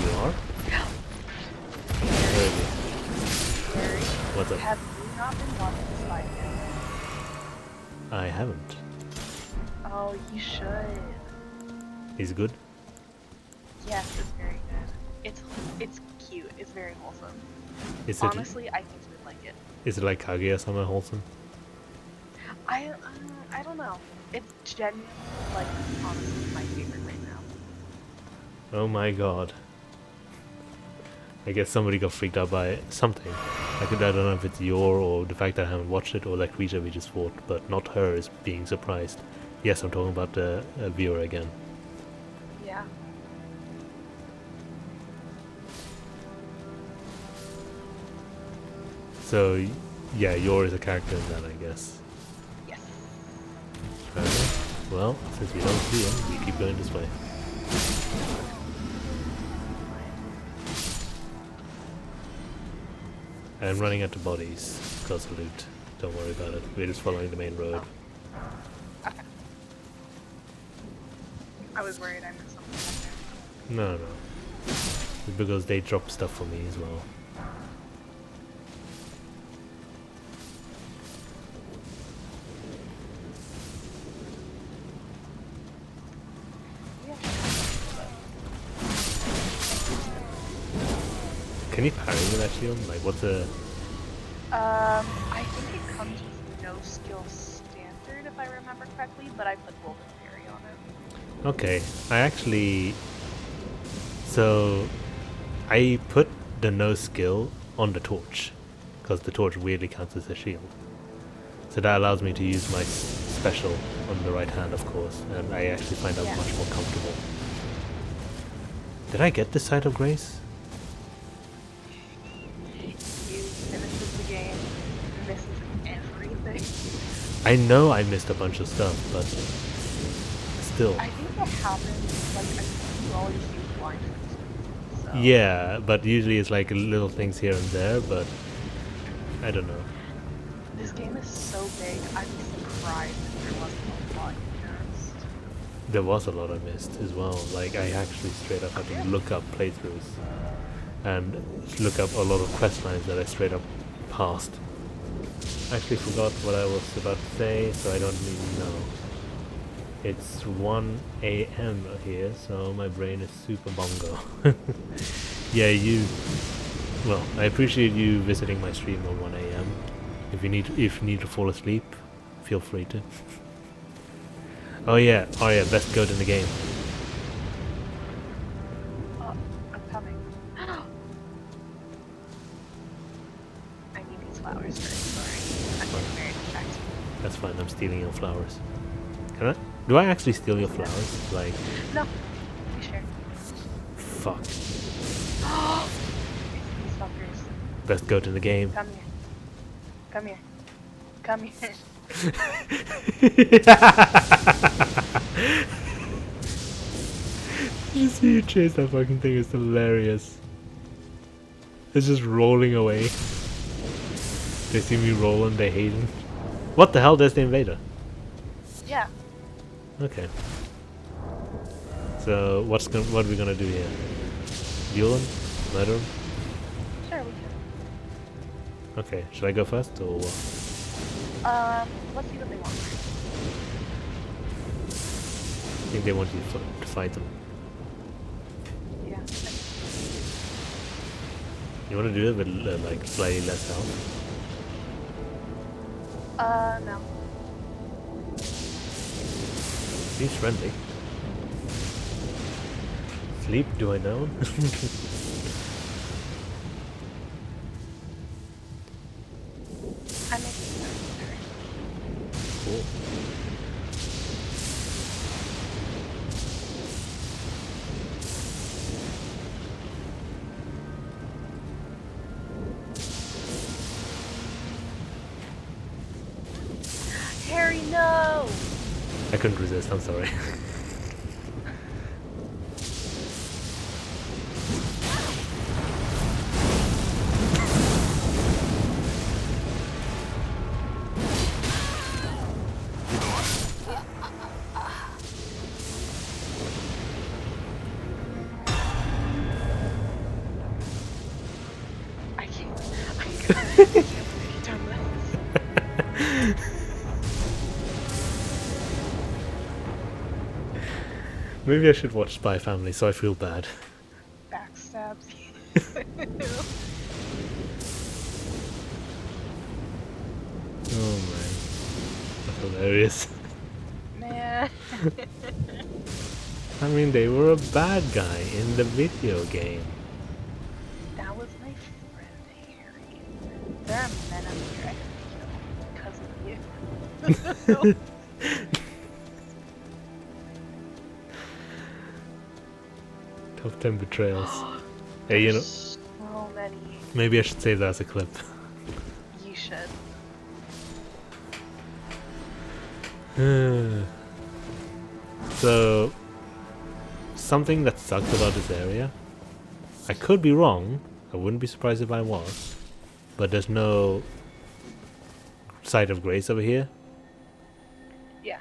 You are? Where is he? What's up? Have you not been watching this fight yet? I haven't. Oh, you should. He's good? Yes, it's very good. It's cute. It's very wholesome. Is Honestly, I think you would like it. it like Kaguya-sama wholesome? I don't know. It's genuinely like honestly my favorite right now. Oh my god. I guess somebody got freaked out by something. I don't know if it's your or the fact that I haven't watched it or like Rita we just fought, but not her is being surprised. Yes, I'm talking about the viewer again. Yeah. So, yeah, Yor is a character in that, I guess. Yes. Okay. Well, since we don't see him, we keep going this way. I'm running out of bodies because of loot. Don't worry about it. We're just following the main road. Okay. I was worried I missed something back No. It's because they drop stuff for me as well. there. Can you parry with that shield? Like, what's a... Yeah. I think it comes with no skill standard if I remember correctly, but I put golden parry on it. Okay, I actually... So, I put the no skill on the torch, because the torch weirdly counts as a shield. So that allows me to use my special on the right hand, of course, and I actually find that much more comfortable. Did I get this Site of Grace? You finishes the game, misses everything. I know I missed a bunch of stuff, but still. I think that happens, like, I think you always use blind first. So. Yeah, but usually it's like little things here and there, but I don't know. This game is so big, I'm surprised that there wasn't a lot you missed. There was a lot I missed as well. Like, I actually straight up had to look up playthroughs and look up a lot of quest lines that I straight up passed. I actually forgot what I was about to say, so I don't even know. It's 1 a.m. here, so my brain is super bongo. Yeah, well, I appreciate you visiting my stream at 1 a.m. If you need to fall asleep, feel free to. Oh yeah, best goat in the game. Oh, I'm coming. I need these flowers first, sorry. I'm getting very distracted. That's fine, I'm stealing your flowers. Can I? Do I actually steal your flowers? Like, No, be sure. fuck. These fuckers. Best goat in the game. Come here. Come here. Come here. You see you chase that fucking thing, it's hilarious. It's just rolling away. They see me rolling, they hate it. What the hell, there's the invader. Yeah. Okay. So what are we gonna do here? Duel him? Murder him? Sure, we can. Okay, should I go first or what? Let's see what they want first. I think they want you to fight them. Yeah. You want to do it with like slightly less health? No. He's friendly. asleep? Do I know? I make it Cool. Harry, no! I couldn't resist, I'm sorry. I can't believe you've done this. Maybe I should watch Spy Family so I feel bad. Backstabs Oh man. That's hilarious. Man. I mean, they were a bad guy in the video game. That was my friend, Harry. There are men out here I could kill because of you. Top 10 betrayals. Hey, you know, So many. maybe I should save that as a clip. You should. So, something that sucked about this area, I could be wrong, I wouldn't be surprised if I was, but there's no site of grace over here. Yeah.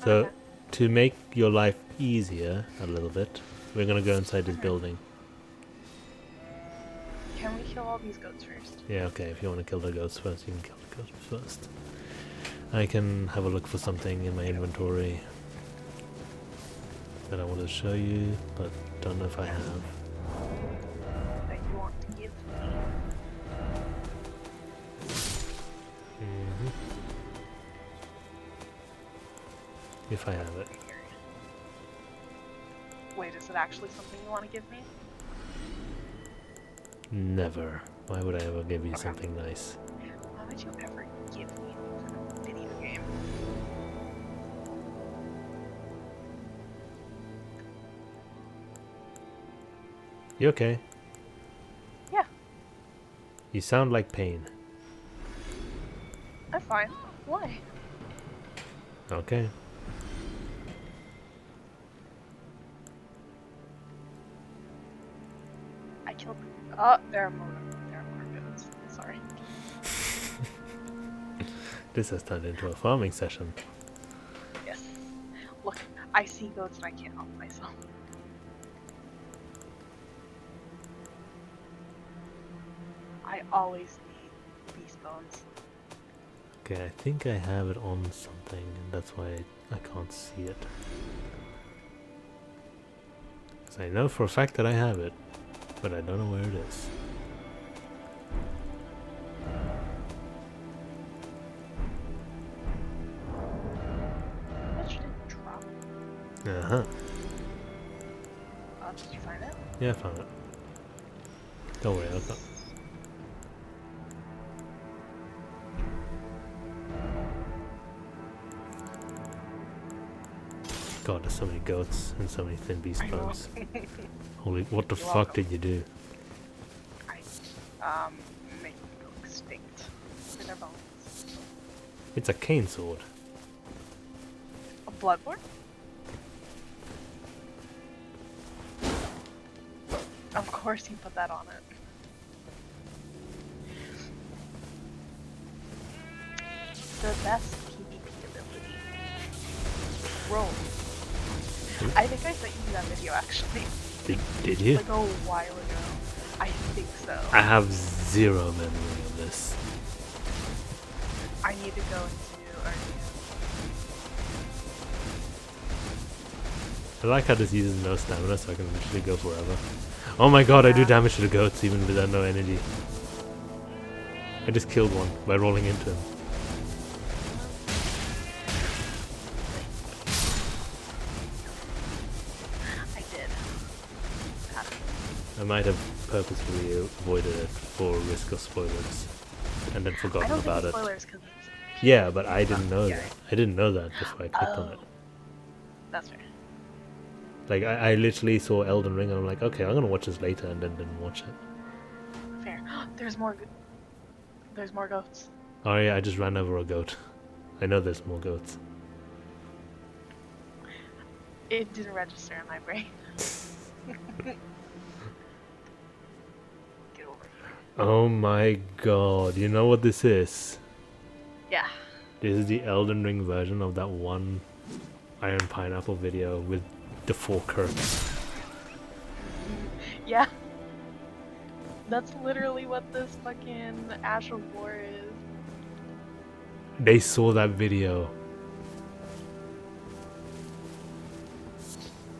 So, Okay. to make your life easier a little bit, we're gonna go inside this building. Can we kill all these goats first? Yeah, okay, if you want to kill the ghosts first, you can kill the ghosts first. I can have a look for something in my inventory that I want to show you, but don't know if I have. That you want to give me? If I have it. Wait, is it actually something you want to give me? Never. Why would I ever give you Okay. something nice? Why would you ever give me a video game? You okay? Yeah, You sound like pain. I'm fine. Why? Okay. I killed. Oh, there are more goats. Sorry. This has turned into a farming session. Yes. Look, I see goats and I can't help myself. I always need beast bones. Okay, I think I have it on something, and that's why I can't see it. 'Cause I know for a fact that I have it, but I don't know where it is. That shouldn't drop. Uh-huh. Did you find it? Yeah, I found it. Don't worry, I'll come. God, there's so many goats and so many thin beast I know. bones. Holy, what the You're fuck welcome. did you do? I make them go extinct in their bones. It's a cane sword. A bloodborne? Of course you put that on it. The best PvP ability. Roll. I think I sent you that video actually. Did you? Like a while ago. I think so. I have zero memory of this. I need to go into our I like how this uses no stamina, so I can literally go forever. Oh my god, I do Yeah. damage to the goats even without no energy. I just killed one by rolling into him. I did. I might have purposefully avoided it for risk of spoilers, and then I forgotten don't think about it's it. spoilers because Yeah, but I didn't know yeah. that. I didn't know that before I clicked on it. That's fair. Like, I literally saw Elden Ring and I'm like, okay, I'm gonna watch this later, and then didn't watch it. Fair. There's more. There's more goats. Oh yeah, I just ran over a goat. I know there's more goats. It didn't register in my brain. Get over here. Oh my god, you know what this is? Yeah. This is the Elden Ring version of that one Iron Pineapple video with the 4 Kirks. Yeah. That's literally what this fucking Ash of War is. They saw that video.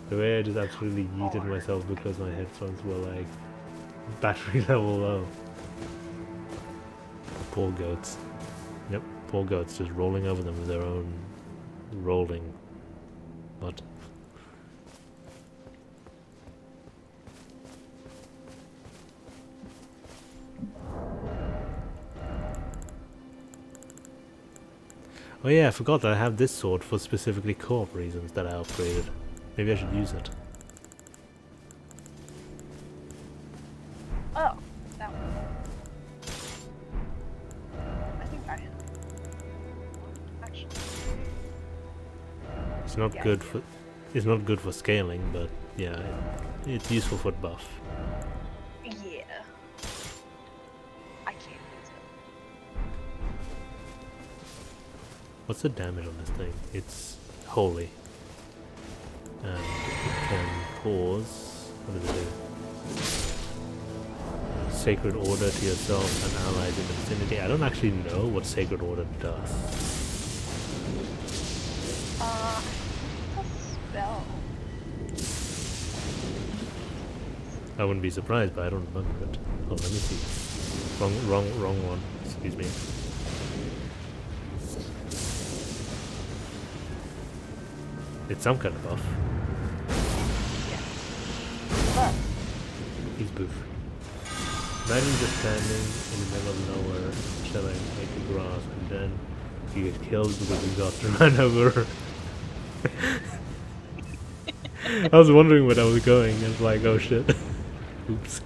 The way I just absolutely yeeted myself because my headphones were like battery level low. Poor goats. Yep, poor goats just rolling over them with their own rolling. What? Oh yeah, I forgot that I have this sword for specifically co-op reasons that I upgraded. Maybe I should use it. Oh, that one. I think I am. Actually. It's not Yeah, good you for it's not good for scaling, but yeah, it's useful for buff. Yeah. I can't use it. What's the damage on this thing? It's holy. And it can pause. What does it do? Sacred Order to yourself and allies in the vicinity. I don't actually know what Sacred Order does. It's a spell. I wouldn't be surprised, but I don't remember it. Oh, let me see. Wrong one. Excuse me. It's some kind of buff. But He's boof. Imagine just standing in the middle of nowhere, chilling, like the grass, and then you get killed because you got run over. I was wondering where I was going, and it's like, oh shit. Oops.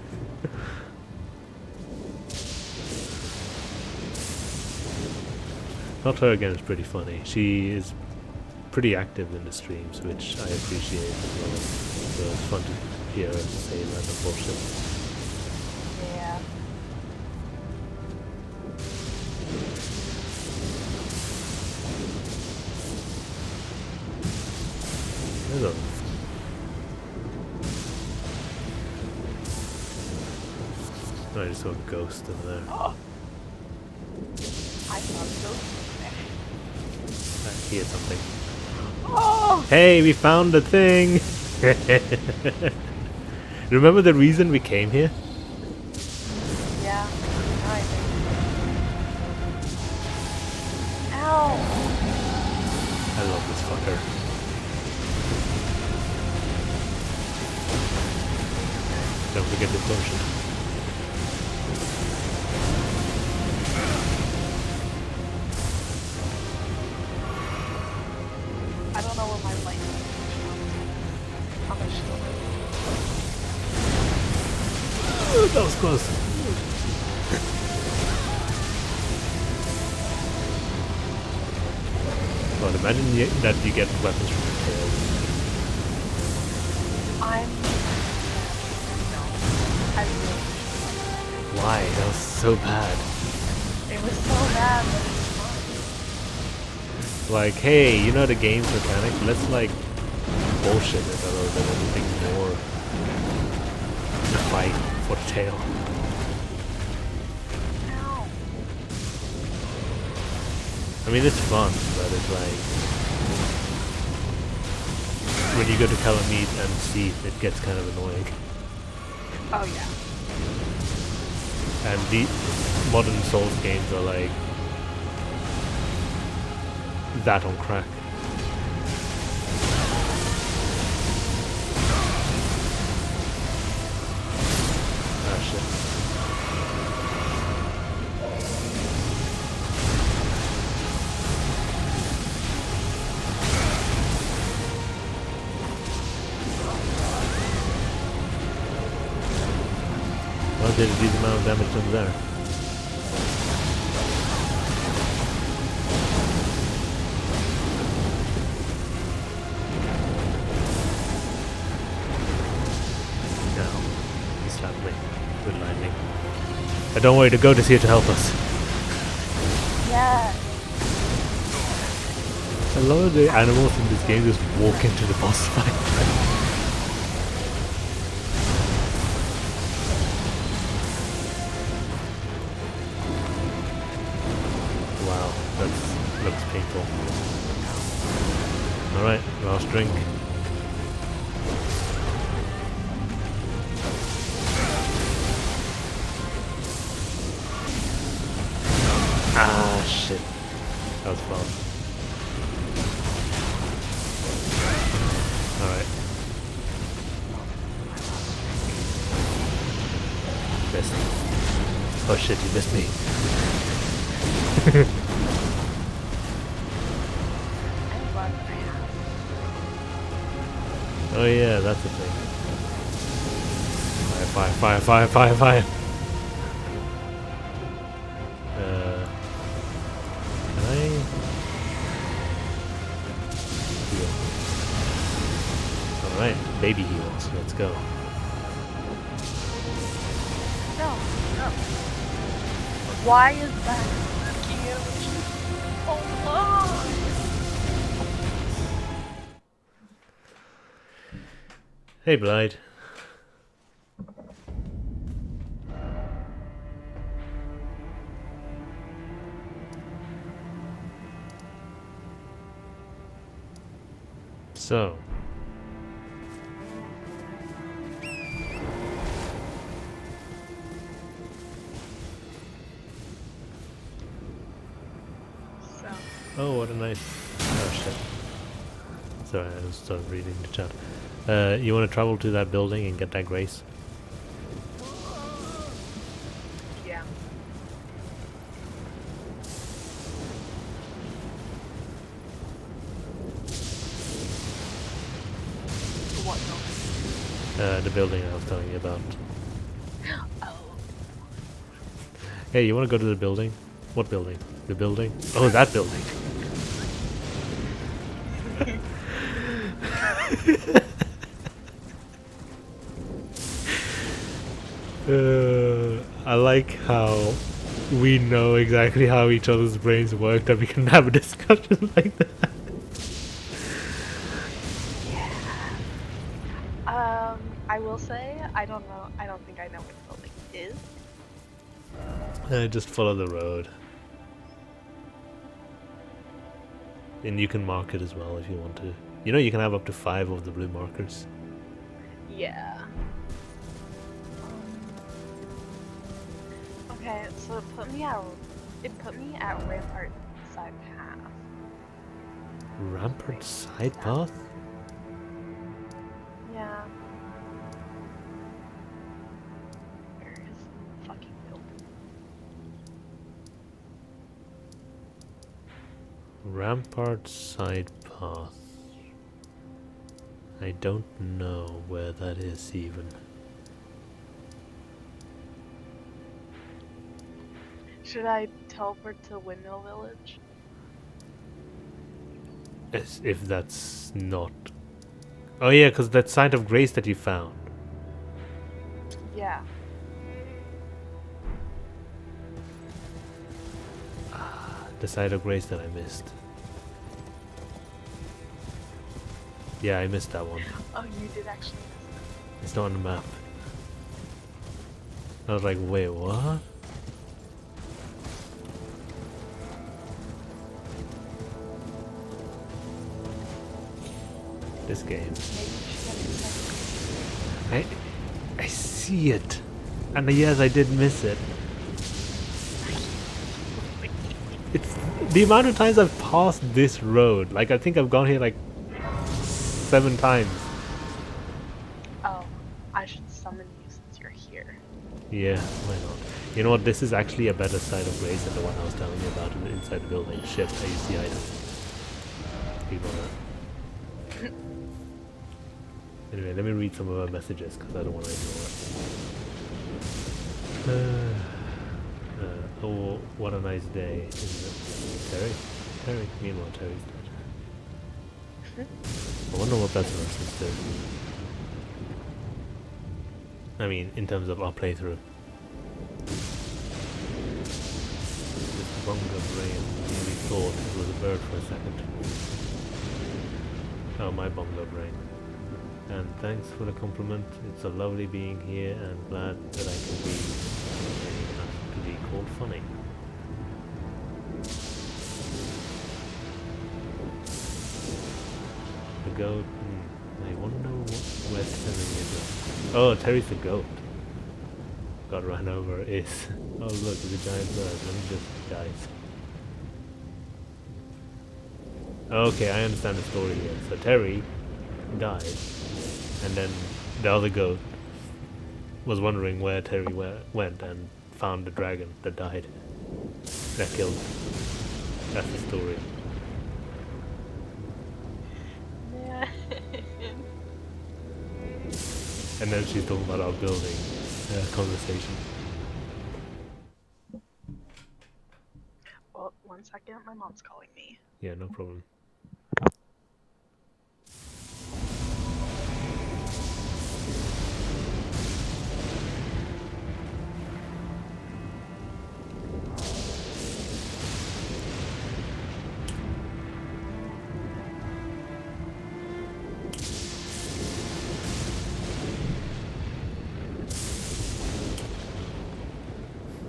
Not her again is pretty funny. She is pretty active in the streams, which I appreciate as well. So it's fun to hear her say random bullshit. yeah. Hello. I just saw a ghost in there. Oh. I thought so. I hear something. Oh. Hey, we found the thing! Remember the reason we came here? Yeah. I do. Ow. I love this fucker. Don't forget the potion. I don't know where my light is. How much That was close. Well, imagine that you get weapons from the tail. I'm. No. I really. Why? That was so bad. It was so bad, but it's fun. Like, hey, you know the game's mechanic? Let's like bullshit it a little bit and ignore the fight for the tail. Ow. I mean, it's fun, but it's like when you go to Calamite and Seath, it gets kind of annoying. Oh yeah. And the modern Souls games are like that on crack. Well, did a decent amount of damage to him there. No. He slapped me. Good lightning. But don't worry, the goat is here to help us. Yeah. A lot of the animals in this game just walk into the boss fight. Wow, that looks painful. Alright, last drink. Ah, shit. That was fun. Alright. Missed. Oh shit, you missed me. Oh yeah, that's the thing. Fire. Can I heal? Alright, baby heals, let's go. No. Why is that cute? Oh no! Hey Blide. So. Oh, what a nice... Oh shit. Sorry, I was still reading the chat. You want to travel to that building and get that grace? Yeah. What building? The building I was telling you about. Oh. Hey, you want to go to the building? What building? The building? Oh, that building. I like how we know exactly how each other's brains work, that we can have a discussion like that. I will say, I don't think I know what the building is. Just follow the road. And you can mark it as well if you want to. You know you can have up to 5 of the blue markers. Yeah. Okay, so it put me at Rampart side path. Rampart side path? Yeah. Where is the fucking building? Rampart side path. I don't know where that is even. Should I teleport to Windmill Village? As if that's not... Oh yeah, because that site of grace that you found. Yeah. The site of grace that I missed. Yeah, I missed that one. Oh, you did actually miss It's not on the map. I was like, wait, what? This game. I see it. And yes, I did miss it. It's the amount of times I've passed this road. Like, I think I've gone here like 7 times. Oh, I should summon you since you're here. Yeah, why not? You know what? This is actually a better side of grace than the one I was telling you about inside the building. Shit, I used the item. Ignore that. Anyway, let me read some of our messages because I don't want to ignore it. Oh, what a nice day, isn't it? Terry? Meanwhile, Terry's dead. I wonder what that's a reference to. I mean, in terms of our playthrough. This bunga brain really thought it was a bird for a second. Oh, my bunga brain. And thanks for the compliment. It's a lovely being here and glad that I can be enough to be called funny. The goat. I wonder where Terry is. Oh, Terry's the goat. Got run over is. Oh look, there's a giant bird. Let me just dive. Okay, I understand the story here. So Terry died, and then the other goat was wondering where Terry went and found the dragon that died. That killed him. That's the story. Yeah. And then she's talking about our building conversation. Oh, 1 second, my mom's calling me. Yeah, no problem.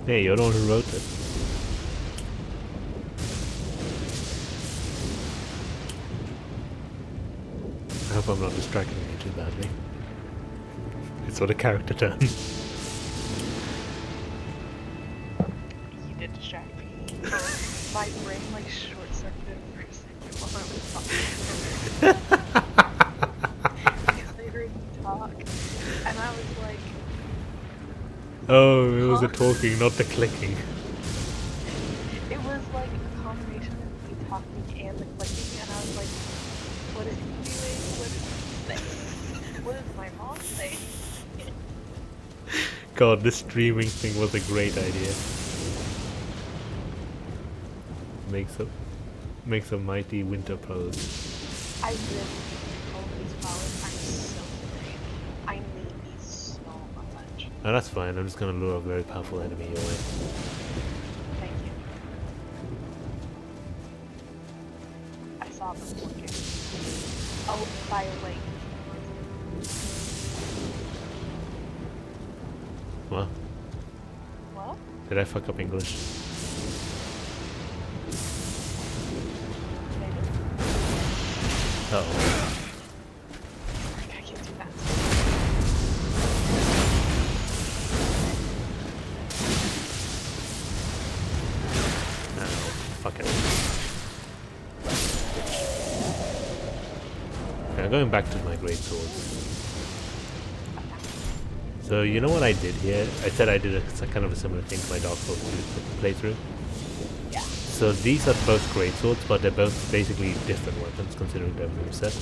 Hey, you're the one who wrote it. I hope I'm not distracting you too badly. It's what a character turn. You did distract me. My brain like short-circuited for a second while I was talking. Because I heard you talk, and I was like, Oh, it was the talking, not the clicking. it was like a combination of me talking and the clicking, and I was like, what is he doing? What is he saying? What is my mom saying? God, this streaming thing was a great idea. Makes a mighty winter pose. I really need all of these flowers. I'm so afraid. I need these so much. Oh, that's fine. I'm just gonna lure a very powerful enemy your way. Thank you. I saw them working. Oh, by a lake. What? What? Did I fuck up English? Maybe. Uh-oh. I can't do that. No, fuck it. Now going back to my great swords. So you know what I did here? I said I did a kind of a similar thing to my Dark Souls 2 playthrough. Yeah. So these are both great swords, but they're both basically different weapons considering their moveset.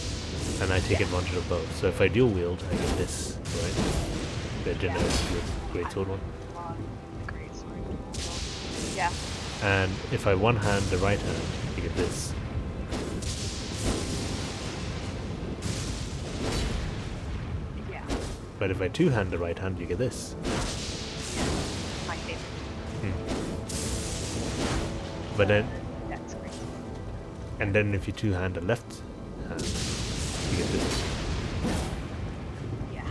And I take advantage of both. So if I dual wield, I get this, right? The generic great sword one. Great sword. Yeah. And if I one hand the right hand, you get this. Yeah. But if I two hand the right hand, you get this. My favorite. But then, That's great. and then if you two hand the left hand, you get this. Yeah.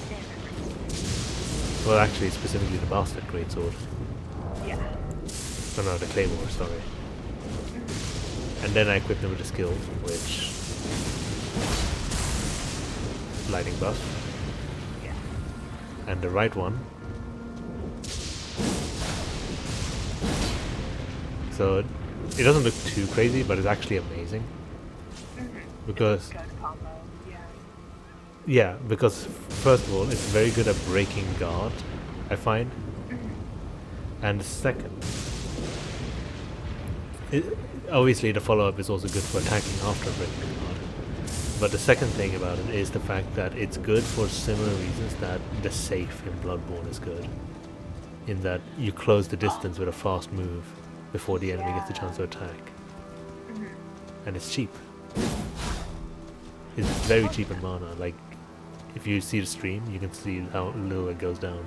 Standard great Well, actually, specifically the bastard greatsword. sword. Yeah. Oh no, the claymore, sorry. And then I equip them with a skill, which lighting buff. Yeah. And the right one. So it doesn't look too crazy, but it's actually amazing. Because Good combo. Yeah. yeah, because first of all, it's very good at breaking guard, I find. And second, obviously the follow-up is also good for attacking after breaking guard. But the second thing about it is the fact that it's good for similar reasons that the safe in Bloodborne is good. In that you close the distance with a fast move before the enemy gets a chance to attack. And it's cheap. It's very cheap in mana. Like, if you see the stream, you can see how little it goes down.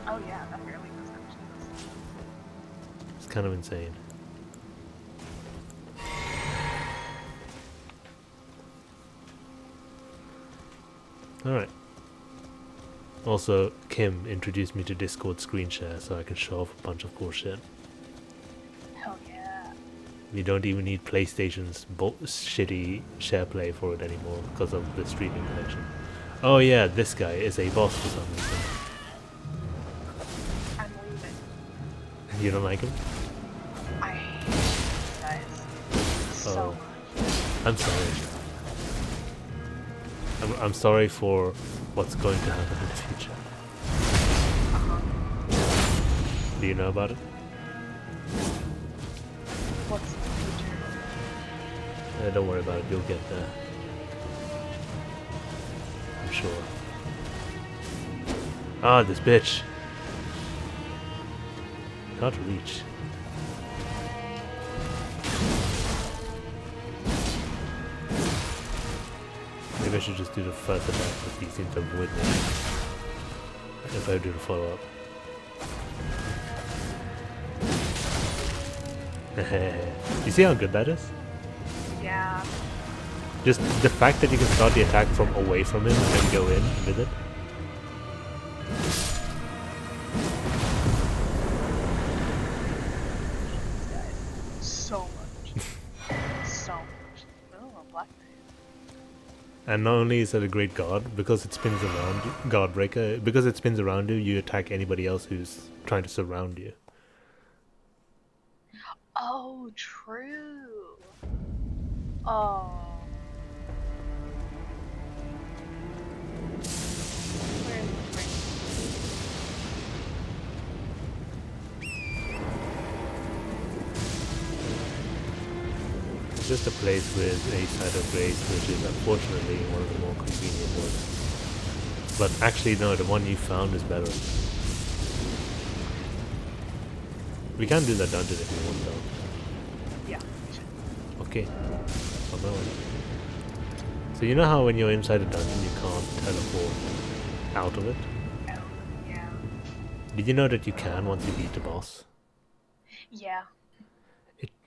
Oh yeah, that barely goes down. Jesus. It's kind of insane. Alright. Also, Kim introduced me to Discord screen share so I can show off a bunch of cool shit. Hell yeah. We don't even need PlayStation's shitty share play for it anymore because of the streaming connection. Oh yeah, this guy is a boss for some reason. I'm leaving. You don't like him? I hate you guys so much. I'm sorry. I'm sorry for what's going to happen in the future. Do you know about it? What's the future? Don't worry about it, you'll get there. I'm sure. Ah, this bitch. Hard to reach. Maybe I should just do the first attack because he seems to avoid me. If I do the follow-up. You see how good that is? Yeah. Just the fact that you can start the attack from away from him and then go in with it. So much. So much. Oh, a black knight. And not only is it a great guard, because it spins around you, guard breaker, because it spins around you, you attack anybody else who's trying to surround you. Oh, true. Oh. Where is the ring? It's just a place with a side of grace, which is unfortunately one of the more convenient ones. But actually no, the one you found is better. We can do that dungeon if we want though. Yeah, we should. Okay. On that one. So you know how when you're inside a dungeon you can't teleport out of it? Oh, yeah. Did you know that you can once you beat the boss? Yeah.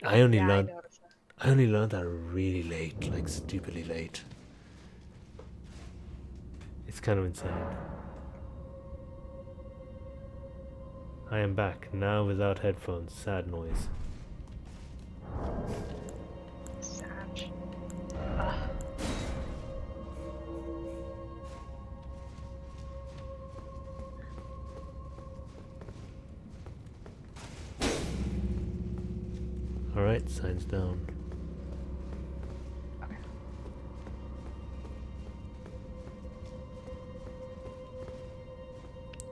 I only Yeah, learned I noticed that. I only learned that really late, like stupidly late. It's kind of insane. I am back, now without headphones. Sad noise. Satch. Ugh. Alright, signs down. Okay.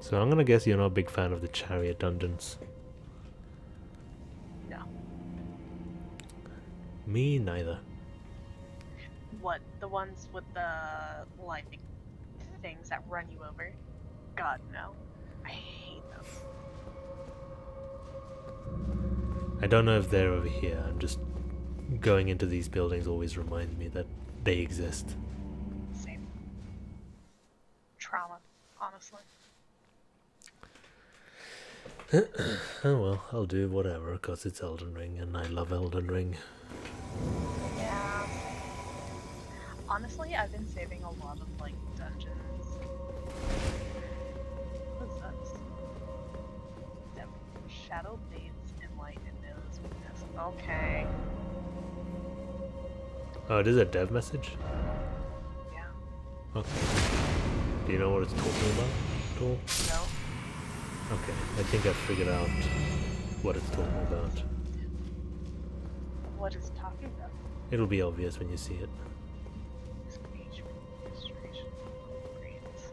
So I'm gonna guess you're not a big fan of the chariot dungeons. No. Me neither. What? The ones with the, like, things that run you over? God, no. I hate those. I don't know if they're over here. I'm just going into these buildings always reminds me that they exist. Same. Trauma, honestly. Oh well, I'll do whatever because it's Elden Ring and I love Elden Ring. Yeah. Honestly, I've been saving a lot of, like, dungeons. What is this? Shadow Blades in light and knows weakness. Okay. Oh, it is a dev message? Yeah. Okay. Do you know what it's talking about at all? No. Okay, I think I figured out what it's talking about. What is it talking about? It'll be obvious when you see it. Speech restoration upgrades.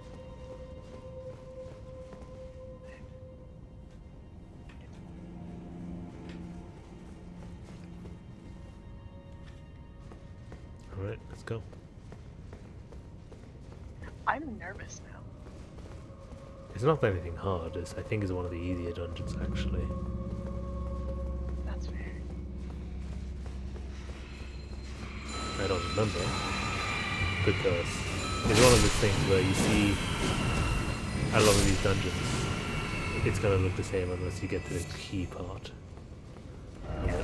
Let's go. I'm nervous now. It's not anything hard. I think it's one of the easier dungeons, actually. That's fair. I don't remember. Because it's one of the things where you see a lot of these dungeons, it's gonna look the same unless you get to the key part. Yeah.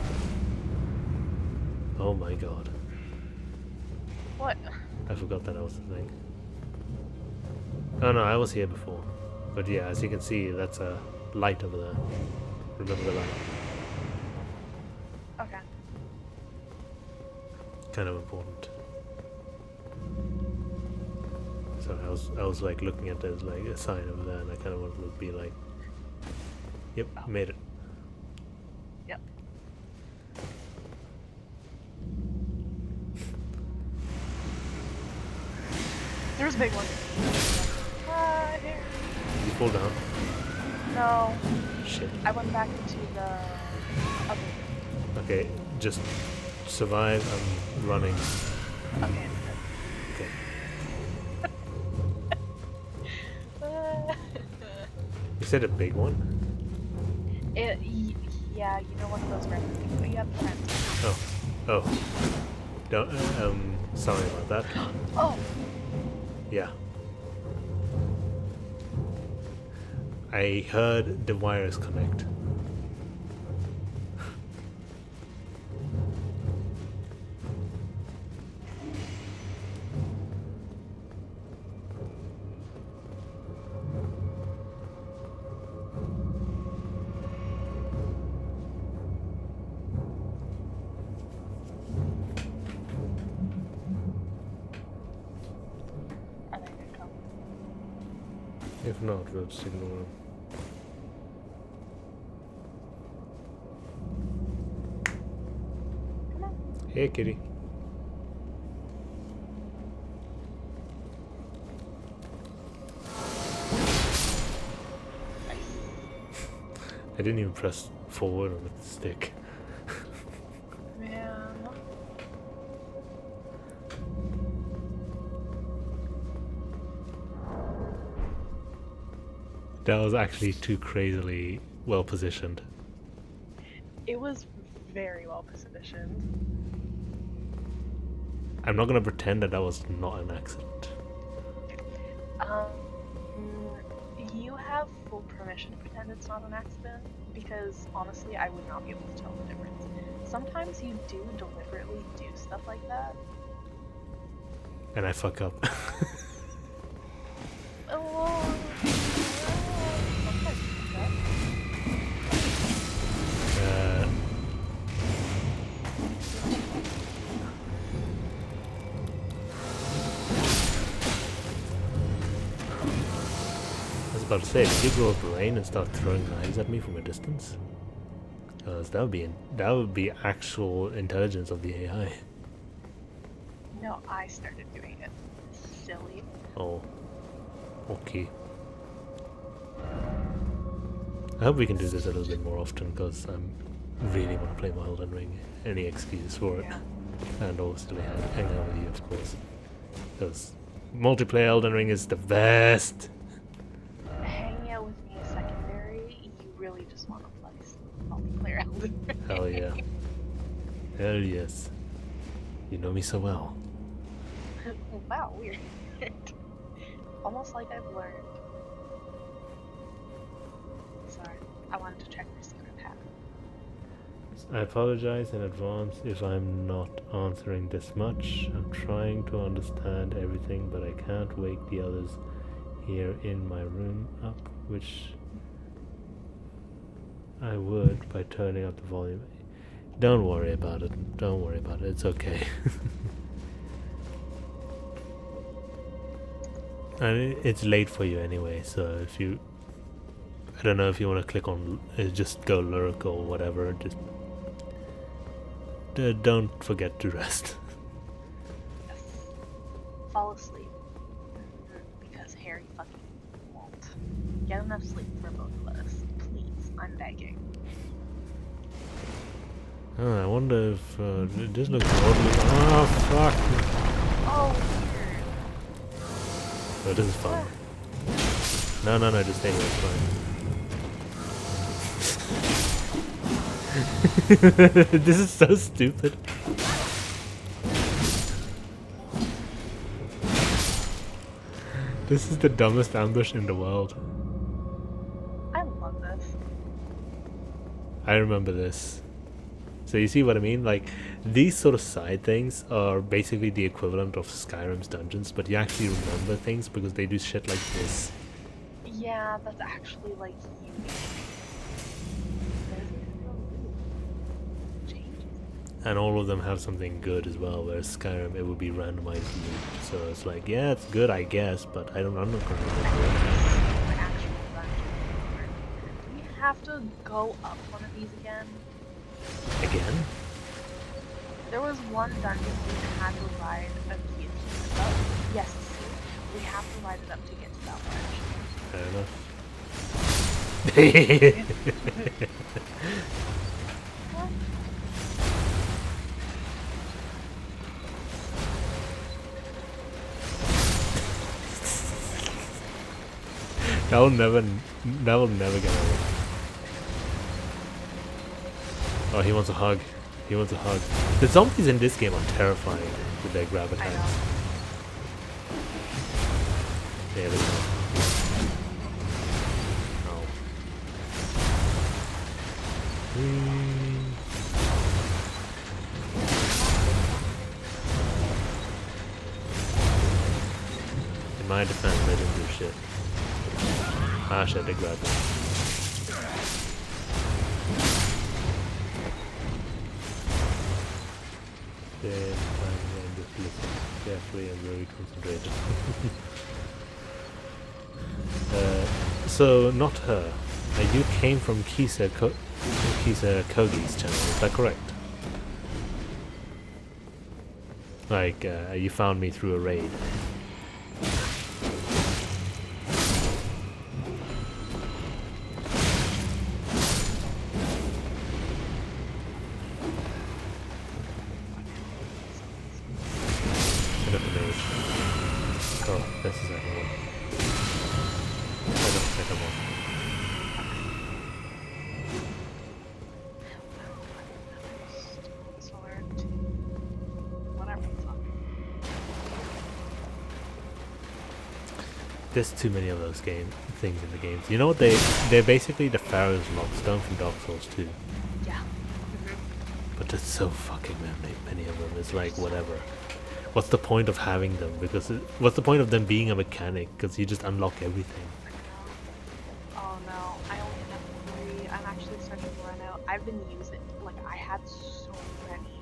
Oh my god. What? I forgot that was the thing. Oh no, I was here before. But yeah, as you can see, that's a light over there. Remember the light. Okay. Kind of important. So I was like looking at there's like a sign over there, and I kind of wanted to be like, yep, made it. Yep. There's a big one. Here. Did you fall down? No. Shit. I went back into the other. Okay, just survive. I'm running. Okay. Okay. You said a big one? Yeah, you know one of those random things, but you have friends. Oh. Oh. Don't, sorry about that. Oh! Yeah. I heard the wires connect. Are they gonna come? If not, we'll just ignore them. Come on. Hey, kitty. I didn't even press forward on the stick. Yeah. That was actually too crazily well positioned. It was very well positioned. I'm not gonna pretend that was not an accident. You have full permission to pretend it's not an accident, because honestly, I would not be able to tell the difference. Sometimes you do deliberately do stuff like that. And I fuck up. Oh, sometimes you do that. I was about to say, did you grow a brain and start throwing knives at me from a distance? Because that would be actual intelligence of the AI. No, I started doing it. Silly. Oh, okay. I hope we can do this a little bit more often because I'm really want to play my Elden Ring. Any excuse for it, Yeah. and obviously hang out with you, of course. Because multiplayer Elden Ring is the best. Hanging out with me is secondary. You really just want to play multiplayer Elden Ring. Hell yeah. Hell yes. You know me so well. Wow, weird. Almost like I've learned. Sorry, I wanted to check my secret path. I apologize in advance if I'm not answering this much. I'm trying to understand everything, but I can't wake the others here in my room up, which I would by turning up the volume. Don't worry about it. Don't worry about it. It's okay. And it's late for you anyway, so if you... I don't know if you want to click on... just go lurk or whatever, just... don't forget to rest. Yes. Fall asleep. Because Harry fucking won't. Get enough sleep for both of us. Please, I'm begging. I wonder if this looks oddly. Oh fuck! Oh, weird. Oh, this is fun. No, just stay here. It's fine. This is so stupid. This is the dumbest ambush in the world. I love this. I remember this. So you see what I mean? Like, these sort of side things are basically the equivalent of Skyrim's dungeons, but you actually remember things because they do shit like this. Yeah, that's actually like huge. And all of them have something good as well, whereas Skyrim, it would be randomized loot. So it's like, yeah, it's good, I guess, but I'm not going to remember it. Do we have to go up one of these again? Again? There was one dungeon we had to ride a key. Oh, yes, we have to ride it up to get to that one. Fair enough. That will never get over. Oh, he wants a hug. He wants a hug. The zombies in this game are terrifying with their grab attacks. There we go. Oh. In my defense, I didn't do shit. Ah shit, they grabbed me. Then I'm just listen carefully and very concentrated. So, not her. You came from Kisa Kogi's channel, is that correct? Like, you found me through a raid. Oh, that's the second one. That's the second one. There's too many of those things in the games. You know what? They're basically the Pharaoh's Lockstone from Dark Souls 2. Yeah. But there's so fucking many of them. It's like, whatever. What's the point of having them? Because what's the point of them being a mechanic? Because you just unlock everything. Oh no, I only have 3. I'm actually starting to run out. I've been using, like, I had so many.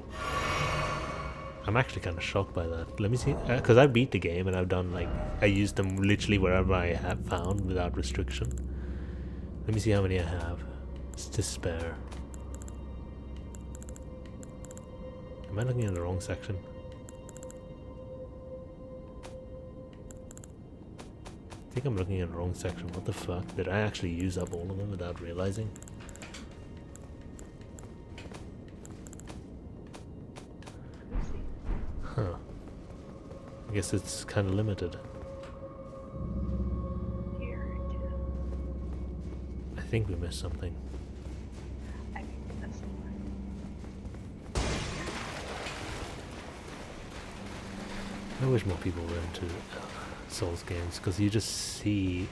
I'm actually kind of shocked by that. Let me see, because I beat the game and I've done like, I used them literally wherever I have found without restriction. Let me see how many I have. It's to spare. Am I looking in the wrong section? I think I'm looking in the wrong section. What the fuck? Did I actually use up all of them without realizing? Huh. I guess it's kind of limited. Here, I think we missed something. I think that's somewhere. I wish more people were into Souls games, because you just see...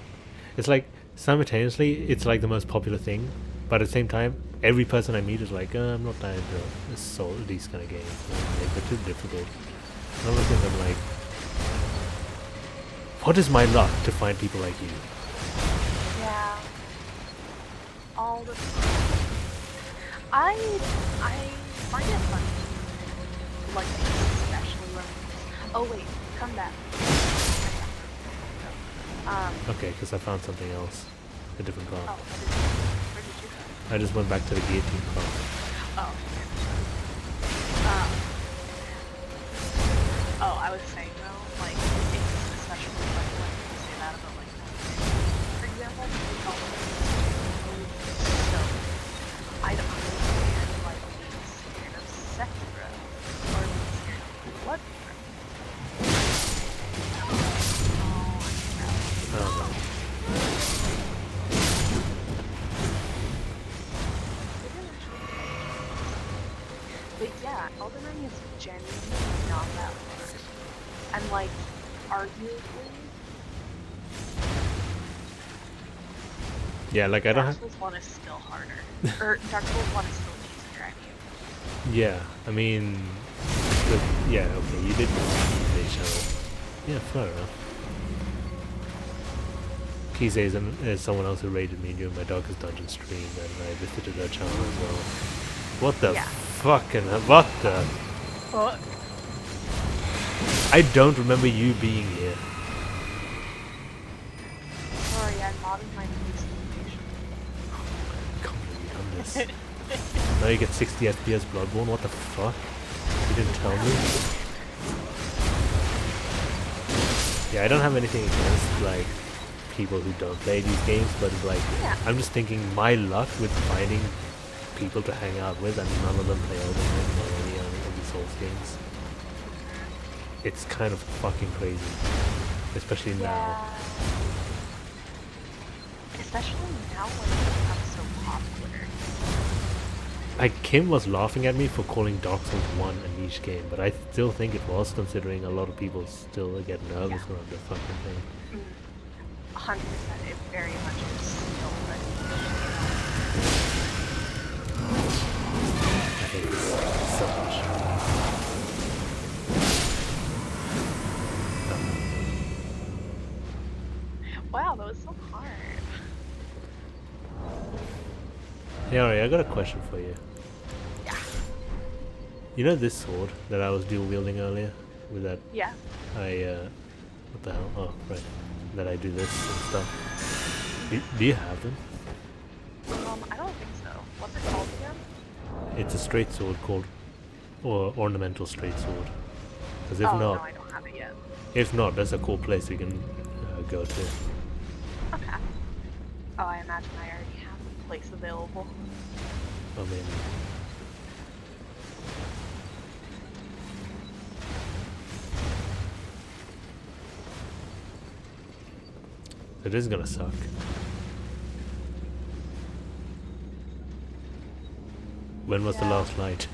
It's like, simultaneously, it's like the most popular thing, but at the same time, every person I meet is like, I'm not that into these kind of games. Like, they're too difficult. And I'm looking at them like, what is my luck to find people like you? Yeah. All the time. I find it fun. Like, especially when... Oh wait, come back. Okay, because I found something else. A different car. Oh, where did you go? I just went back to the guillotine car. Oh. Oh, I was saying though, like, it's especially like when people say that about like, for example, we call them so I don't understand like these Elden Ring is genuinely not that hard. And like, arguably, Yeah, like I don't Dark have. Souls 1 is still harder. Or Dark Souls 1 is still easier, I mean. Yeah, I mean, but yeah, okay, you did mention each other. Yeah, fair enough. Kise is someone else who raided me during my Darkest Dungeon stream, and I visited their channel as well. What the Yeah. fucking what the? Fuck. I don't remember you being here. Sorry, I modded my police location. I can't believe you've done this. Now you get 60 FPS Bloodborne. What the fuck? You didn't tell me. Yeah, I don't have anything against like people who don't play these games, but it's like Yeah. I'm just thinking my luck with finding people to hang out with, and none of them play Elden Ring or any of the Souls games. It's kind of fucking crazy, especially now. Yeah. Especially now when it's become so popular. Like Kim was laughing at me for calling Dark Souls 1 a niche game, but I still think it was, considering a lot of people still get nervous Yeah. around the fucking thing. 100%, it very much is still a I hate this so much. Wow, that was so hard. Hey Ari, I got a question for you. Yeah. You know this sword that I was dual wielding earlier? With that Yeah. what the hell? Oh, right. That I do this and stuff. Do you have them? I don't think so. What's it called again? It's a straight sword called, or ornamental straight sword. Because if Oh, not, no, I don't have it yet. if not, that's a cool place you can go to. Okay. Oh, I imagine I already have a place available. I mean, it is gonna suck. When was the Yeah. last night?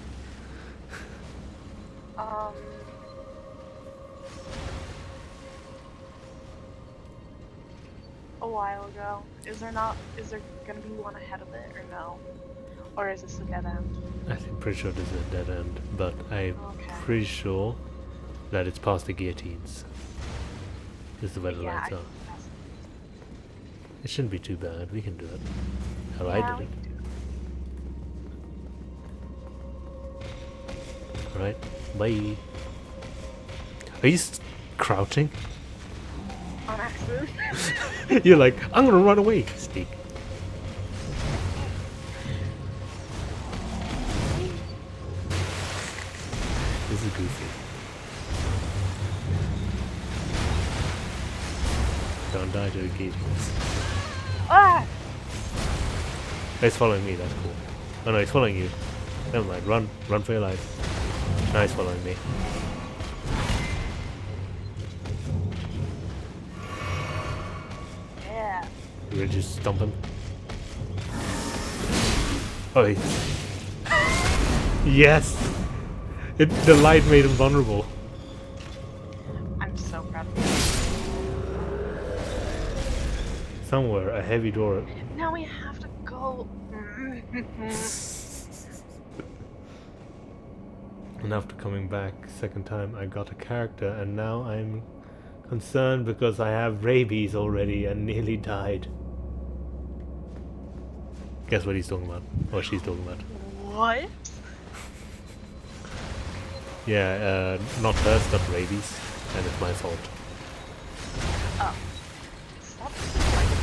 A while ago. Is there gonna be one ahead of it, or no? Or is this a dead end? I'm pretty sure this is a dead end, but I'm Okay. pretty sure that it's past the guillotines. This is where the Yeah, lights I are. think that's- It shouldn't be too bad. We can do it. Hell, yeah, I we did can do it. Alright, bye. Are you crouching? On accident. You're like, I'm gonna run away. Sneak. This is goofy. Don't die to the guillotines. Ah! He's following me, that's cool. Oh no, he's following you. Never mind, run for your life. Now he's following me. Yeah. You gonna just stomp him? Oh, yes! The light made him vulnerable. I'm so proud of you. Somewhere, a heavy door. Now we have to go. And after coming back second time, I got a character, and now I'm concerned because I have rabies already and nearly died. Guess what he's talking about? Or she's talking about? What? Yeah, not hers, but rabies, and it's my fault. Oh. Stop fighting.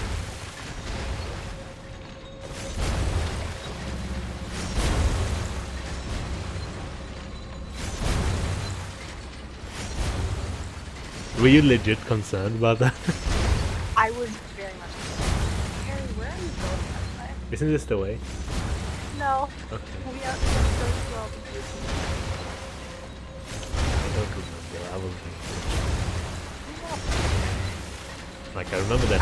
Were you legit concerned about that? I was very much. Harry, where are you going that way? Isn't this the way? No. Okay. We have to go slow. I don't remember. I was like, I remember that.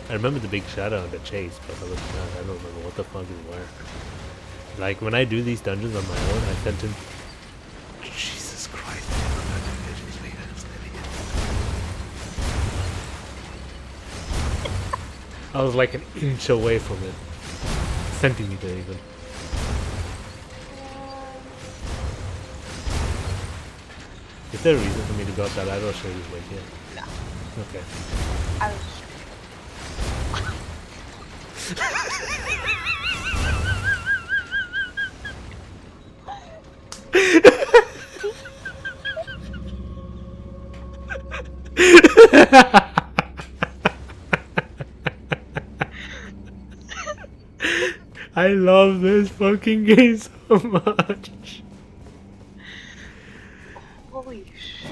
I remember the big shadow and the chase, but other than that, I don't remember what the fuck is where. Like when I do these dungeons on my own, I sent him. Jesus Christ! I was like an inch away from it, centimeter even. Is there a reason for me to go up that ladder or should I just wait here? No. Okay. I was I love this fucking game so much. holy shit.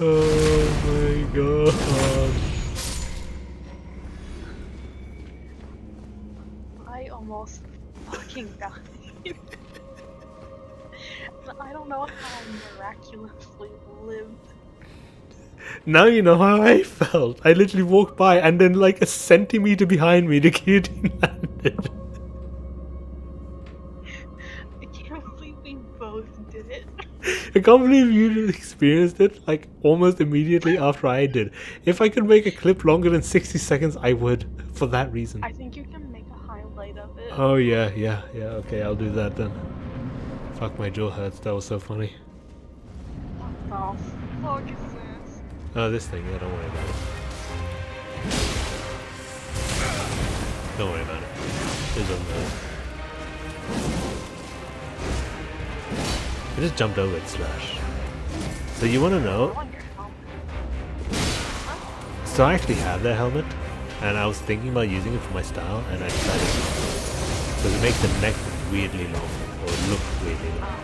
Oh my god. I almost fucking died. I don't know how I miraculously lived. Now you know how I felt. I literally walked by and then like a centimeter behind me the guillotine landed. I can't believe we both did it. I can't believe you experienced it like almost immediately after I did. If I could make a clip longer than 60 seconds, I would, for that reason. I think you can make a highlight of it. Oh yeah, okay, I'll do that then. Fuck, my jaw hurts, that was so funny. What the fuck is this? Oh, this thing, yeah, don't worry about it. Don't worry about it. It's on there. I just jumped over it, Slash. So you wanna know? On your helmet. So I actually have that helmet, and I was thinking about using it for my style, and I decided because it makes the neck weirdly long, or look weirdly long.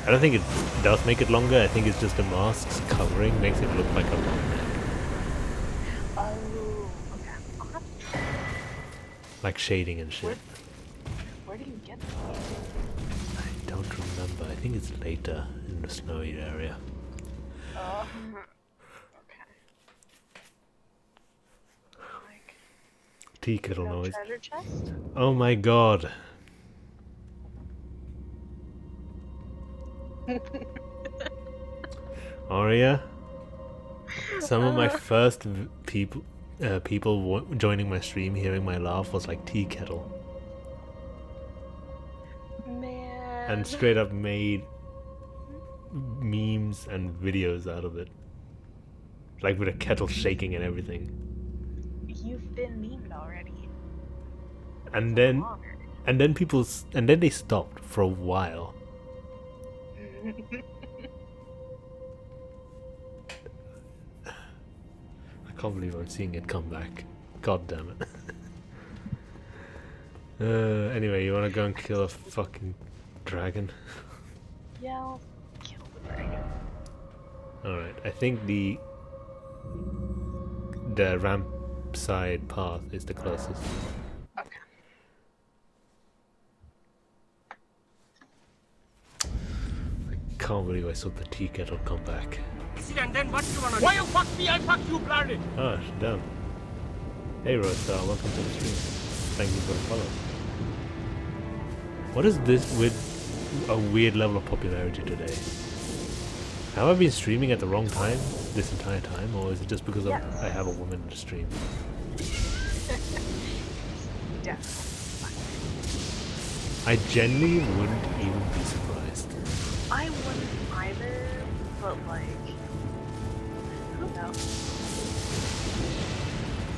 I don't think it does make it longer, I think it's just the mask's covering makes it look like a long neck. Oh, okay. I'll have to try. Like shading and shit. Where do you get that? I don't remember, I think it's later in the snowy area. Okay. Like, Tea kettle no noise. treasure chest? Oh my god. Aria, some of my first people joining my stream hearing my laugh was like tea kettle, Man. and straight up made memes and videos out of it, like with a kettle shaking and everything. You've been memed already. And then Honored. and then they stopped for a while. I can't believe I'm seeing it come back. God damn it. Anyway, you wanna go and kill a fucking dragon? Yeah, I'll kill the dragon. Alright, I think the ramp side path is the closest. Okay. Can't believe I saw the tea kettle come back. And then what you wanna do? Why you fuck me? I fuck you, bloody! Oh, damn. Hey Roadstar, welcome to the stream. Thank you for the follow. What is this with a weird level of popularity today? Have I been streaming at the wrong time this entire time, or is it just because Yes. I have a woman in the stream? Yeah. I genuinely wouldn't even be surprised. I wouldn't either, but like, who knows?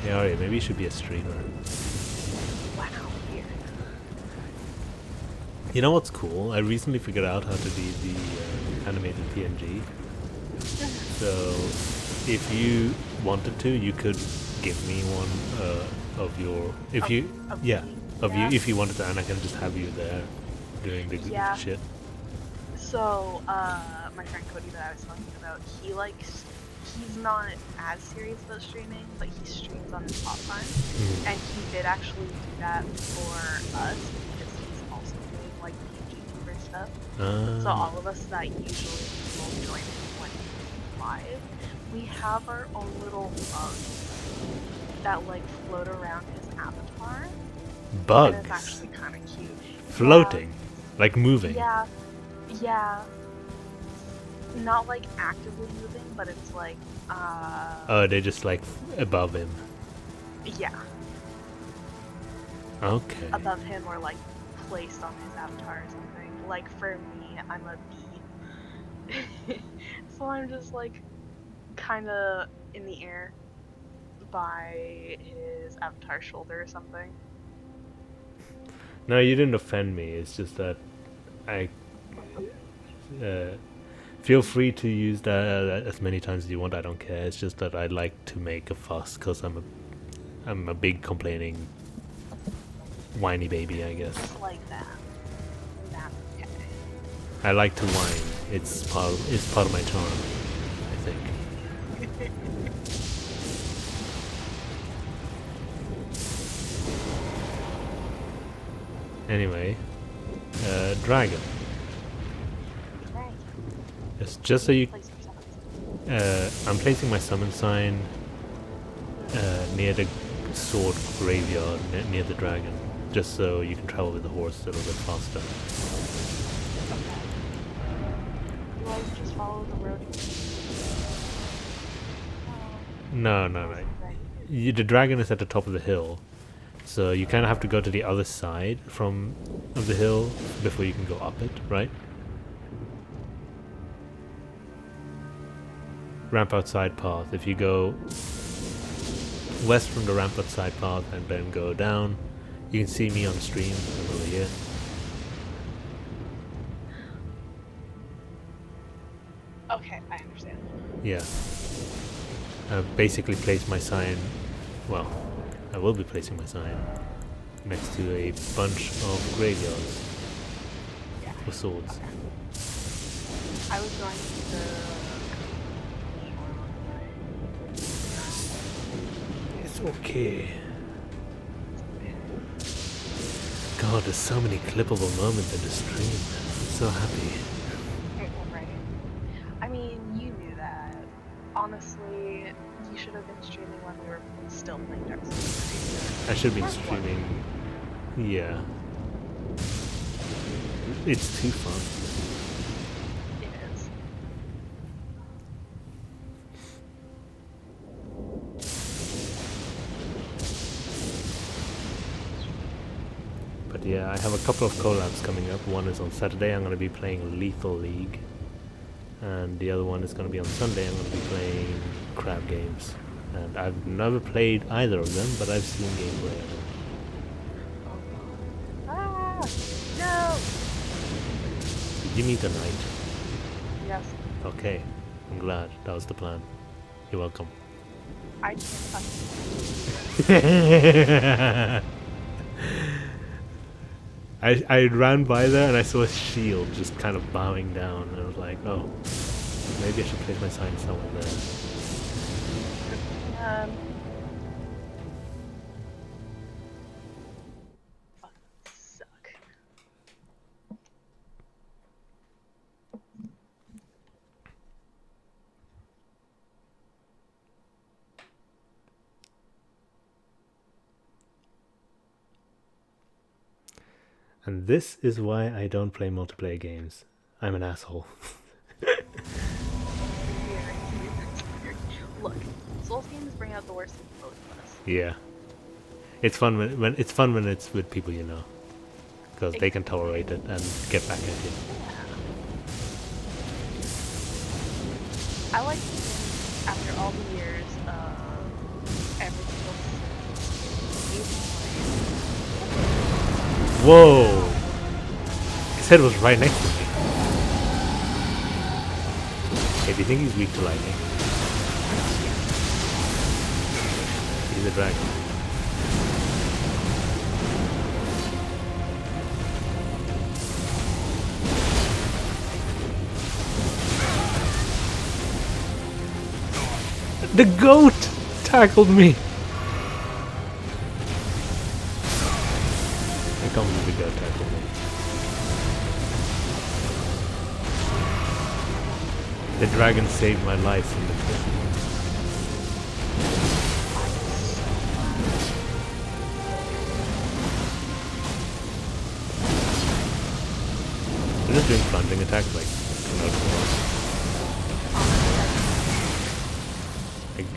Yeah, alright, maybe you should be a streamer. Wow, weird. You know what's cool? I recently figured out how to do the animated PNG. So, if you wanted to, you could give me one of your... If you... Of Yeah, me? of Yeah. you, if you wanted to, and I can just have you there doing the Yeah. shit. So, my friend Cody that I was talking about, he's not as serious about streaming, but he streams on his off time. And he did actually do that for us because he's also doing like YouTuber stuff. So all of us that usually will join him when he's live, we have our own little bugs that like float around his avatar Bugs? And it's actually kind of cute. Floating? Like moving? Yeah, yeah. Not like actively moving, but it's like, Oh, they're just like above him. yeah, Okay. above him or like placed on his avatar or something. Like for me, I'm a bee. So I'm just like kind of in the air by his avatar shoulder or something. No, you didn't offend me. It's just that I uh, feel free to use that as many times as you want. I don't care. It's just that I like to make a fuss because I'm a big complaining whiny baby, I guess. Just like that. That's okay. I like to whine. It's part of my charm, I think. Anyway, dragon. Right. Just so you, Place yourself. I'm placing my summon sign near the sword graveyard, near the dragon, just so you can travel with the horse a little bit faster. Do I just follow the road? No. Right. The dragon is at the top of the hill, so you kind of have to go to the other side of the hill before you can go up it, right? Ramp outside path. If you go west from the ramp outside path and then go down, you can see me on stream. I'm over here. Okay, I understand. Yeah. I basically place my sign. Well, I will be placing my sign next to a bunch of graveyards Yeah. for swords. I was going to. It's okay. God, there's so many clippable moments in the stream. I'm so happy. Right. I mean, you knew that. Honestly, you should have been streaming when we were still playing Dark Souls. I should be First one. streaming. Yeah. It's too fun. It is. But yeah, I have a couple of collabs coming up. One is on Saturday, I'm going to be playing Lethal League. And the other one is going to be on Sunday, I'm going to be playing Crab Games. And I've never played either of them, but I've seen gameplay of them. Ah! No! Did you meet the knight? Yes, Okay, I'm glad. That was the plan. You're welcome. I can't touch it. I ran by there and I saw a shield just kind of bowing down, and I was like, oh, maybe I should place my sign somewhere there. Fucking suck. And this is why I don't play multiplayer games. I'm an asshole. Look, Souls games bring out the worst in both of us. Yeah. It's fun when it's with people you know, because they can tolerate it and get back at you. I like to think after all the years of every single Whoa! His head was right next to me. Hey, do you think he's weak to lightning? He's a dragon. The goat tackled me! I can't believe the goat tackled me. The dragon saved my life from the pit. We're just doing plunging attacks like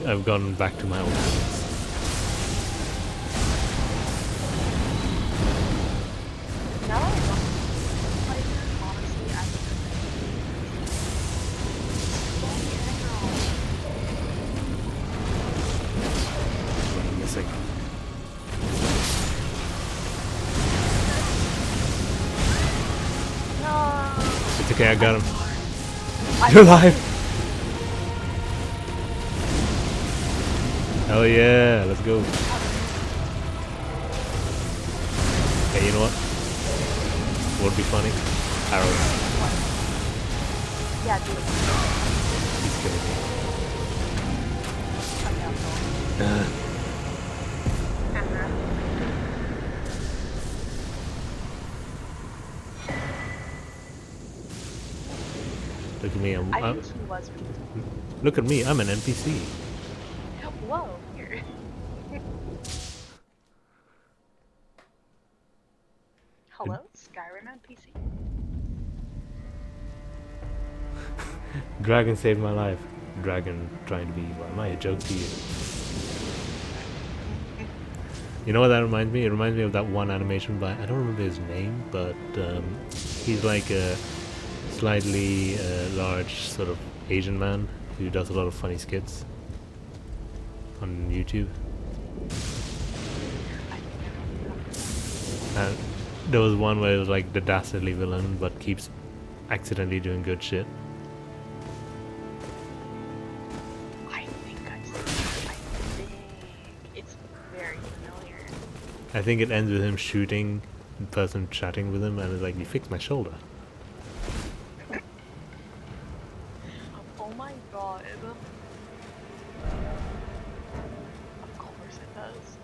I've gone back to my old habits. No, like honestly, I think What I'm missing. no. It's okay, I got him. You're alive! Hell yeah, let's go. Hey, you know what? Would be funny. Arrows. Yeah, do it. He's killing me. Look at me, I think he was. look at me, I'm an NPC. Whoa, here. Hello, Skyrim NPC. Dragon saved my life. Dragon trying to be evil. Am I a joke to you? You know what that reminds me? It reminds me of that one animation by, I don't remember his name, but he's like a slightly large sort of Asian man who does a lot of funny skits on YouTube. And there was one where it was like the dastardly villain but keeps accidentally doing good shit. I think I've seen it. I think it's very familiar. I think it ends with him shooting the person chatting with him and it's like, you fixed my shoulder. Oh my god. Of course it does.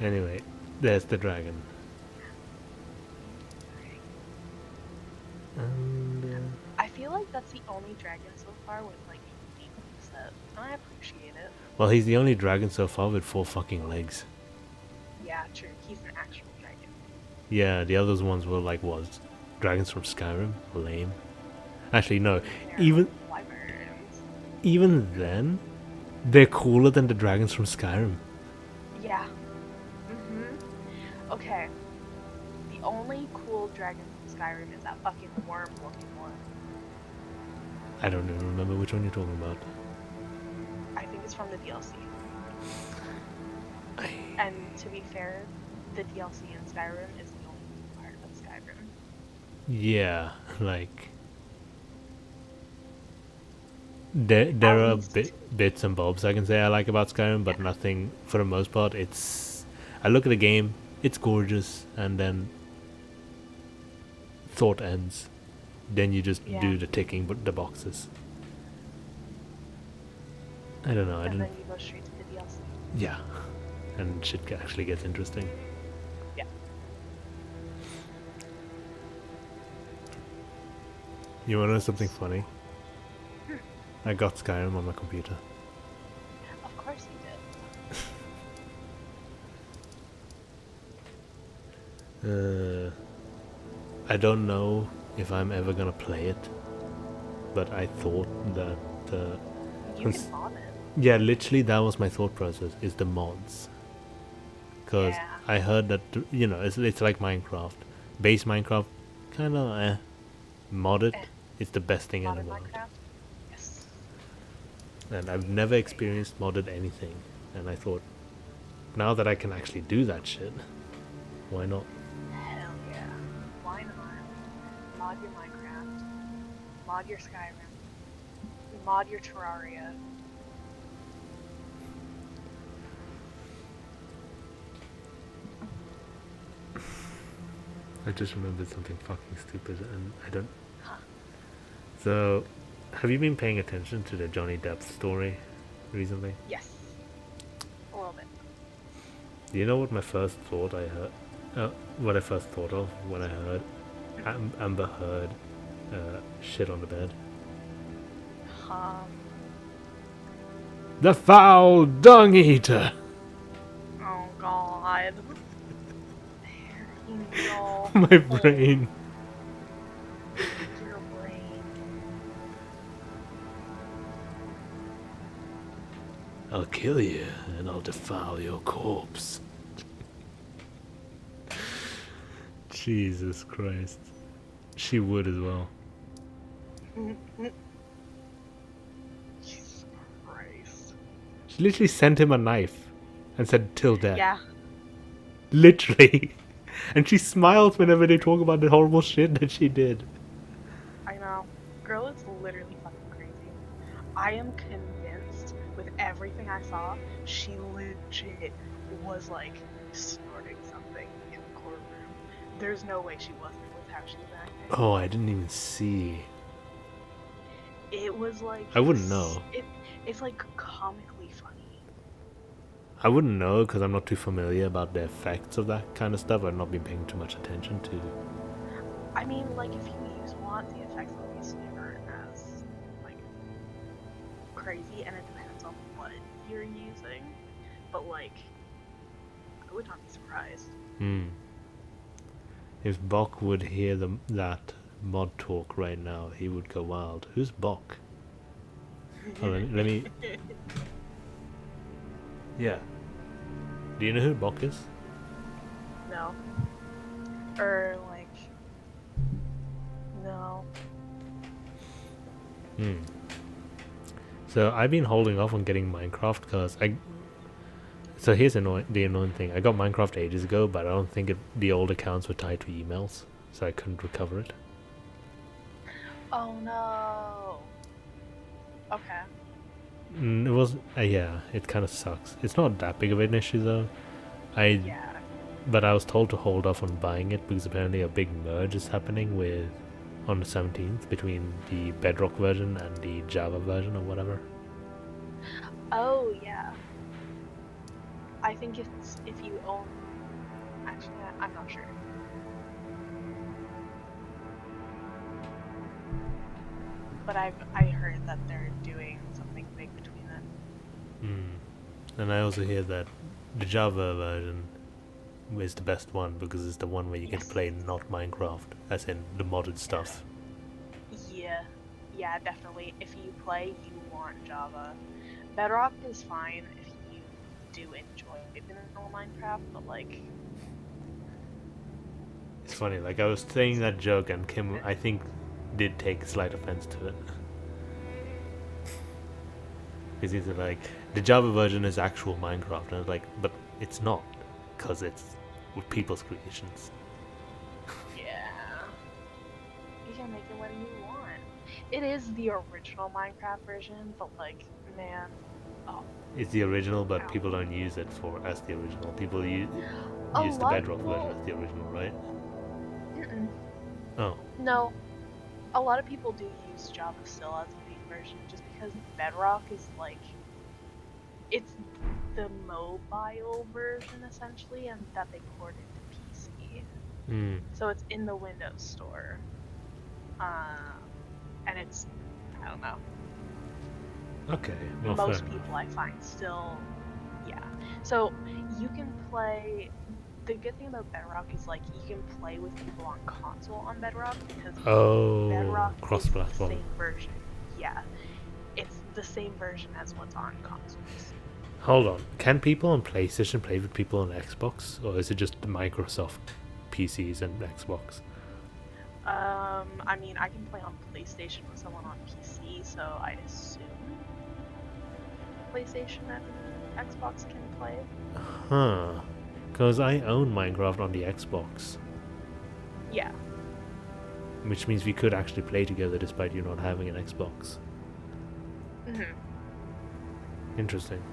Anyway, there's the dragon. And I feel like that's the only dragon so far with like a unique set. I appreciate it. well, he's the only dragon so far with 4 fucking legs. Yeah, true. He's an actual dragon. Yeah, the other ones were like was dragons from Skyrim. Lame. Actually, no. They're Even wyverns. even then, they're cooler than the dragons from Skyrim. Yeah. Okay. The only cool dragon from Skyrim is that fucking worm-looking one. I don't even remember which one you're talking about. I think it's from the DLC. And to be fair, the DLC in Skyrim is the only part of Skyrim. Yeah, like there are bits and bobs I can say I like about Skyrim, but nothing for the most part. It's I look at the game, it's gorgeous, and then thought ends. Then you just do the ticking, but the boxes. I don't know. I And didn't. then you go straight to the DLC. Yeah, and shit actually gets interesting. Yeah. You wanna know something funny? I got Skyrim on my computer. Of course you did. I don't know if I'm ever gonna play it, but I thought that You can mod it. yeah, literally that was my thought process, is the mods, because Yeah. I heard that it's like Minecraft, base Minecraft, kind of modded. It's the best thing in the Modern world, Minecraft? Yes. and I've never experienced modded anything, and I thought, now that I can actually do that shit, why not? Hell yeah. Why not? Mod your Minecraft. Mod your Skyrim. Mod your Terraria. I just remembered something fucking stupid, and I don't. Huh. So, have you been paying attention to the Johnny Depp story recently? Yes. A little bit. Do you know what my first thought I heard? What I first thought of when I heard Amber Heard shit on the bed? The foul dung eater. Oh god. No. My brain. Your brain. I'll kill you and I'll defile your corpse. Jesus Christ. She would as well. Jesus Christ. She literally sent him a knife and said, till death. Yeah. Literally. And she smiles whenever they talk about the horrible shit that she did. I know. Girl is literally fucking crazy. I am convinced with everything I saw, she legit was like snorting something in the courtroom. There's no way she wasn't with how she was acting. Oh, I didn't even see. It was like I wouldn't know. It's like comically funny. I wouldn't know because I'm not too familiar about the effects of that kind of stuff. I've not been paying too much attention to. I mean, like if you use one, the effects obviously aren't as like crazy, and it depends on what you're using. But like, I would not be surprised. If Bok would hear that mod talk right now, he would go wild. Who's Bok? Oh, let me. Yeah. Do you know who Bok is? No. Or like, no. So I've been holding off on getting Minecraft because I. So here's the annoying thing. I got Minecraft ages ago, but I don't think the old accounts were tied to emails, so I couldn't recover it. Oh no. Okay. It was yeah. It kind of sucks. It's not that big of an issue though. Yeah. But I was told to hold off on buying it because apparently a big merge is happening on the 17th between the Bedrock version and the Java version or whatever. Oh yeah. I think if you own, actually, I'm not sure. But I heard that they're doing something big between it. And I also hear that the Java version is the best one because it's the one where you get to play not Minecraft, as in the modded stuff. Yeah, definitely. If you play, you want Java. Bedrock is fine if you do enjoy vanilla Minecraft, but like, It's funny, like I was saying that joke and Kim, I think, did take slight offense to it. Because he's like, the Java version is actual Minecraft, and I was like, but it's not, because it's with people's creations. yeah, you can make it whatever you want. It is the original Minecraft version, but like, man, oh. It's the original, but people don't use it as the original. People use the Bedrock version as the original, right? Oh. No, a lot of people do use Java still as the main version, just because Bedrock is like, it's the mobile version essentially, and that they ported to PC. So it's in the Windows Store, and it's, I don't know. Okay. Well, Most people I find still, yeah. So you can play. The good thing about Bedrock is like you can play with people on console on Bedrock because Bedrock is cross-platform. the same version. Yeah, it's the same version as what's on consoles. Hold on. Can people on PlayStation play with people on Xbox, or is it just the Microsoft PCs and Xbox? I mean, I can play on PlayStation with someone on PC, so I assume PlayStation and Xbox can play. Huh. Because I own Minecraft on the Xbox. Yeah. Which means we could actually play together despite you not having an Xbox. Interesting.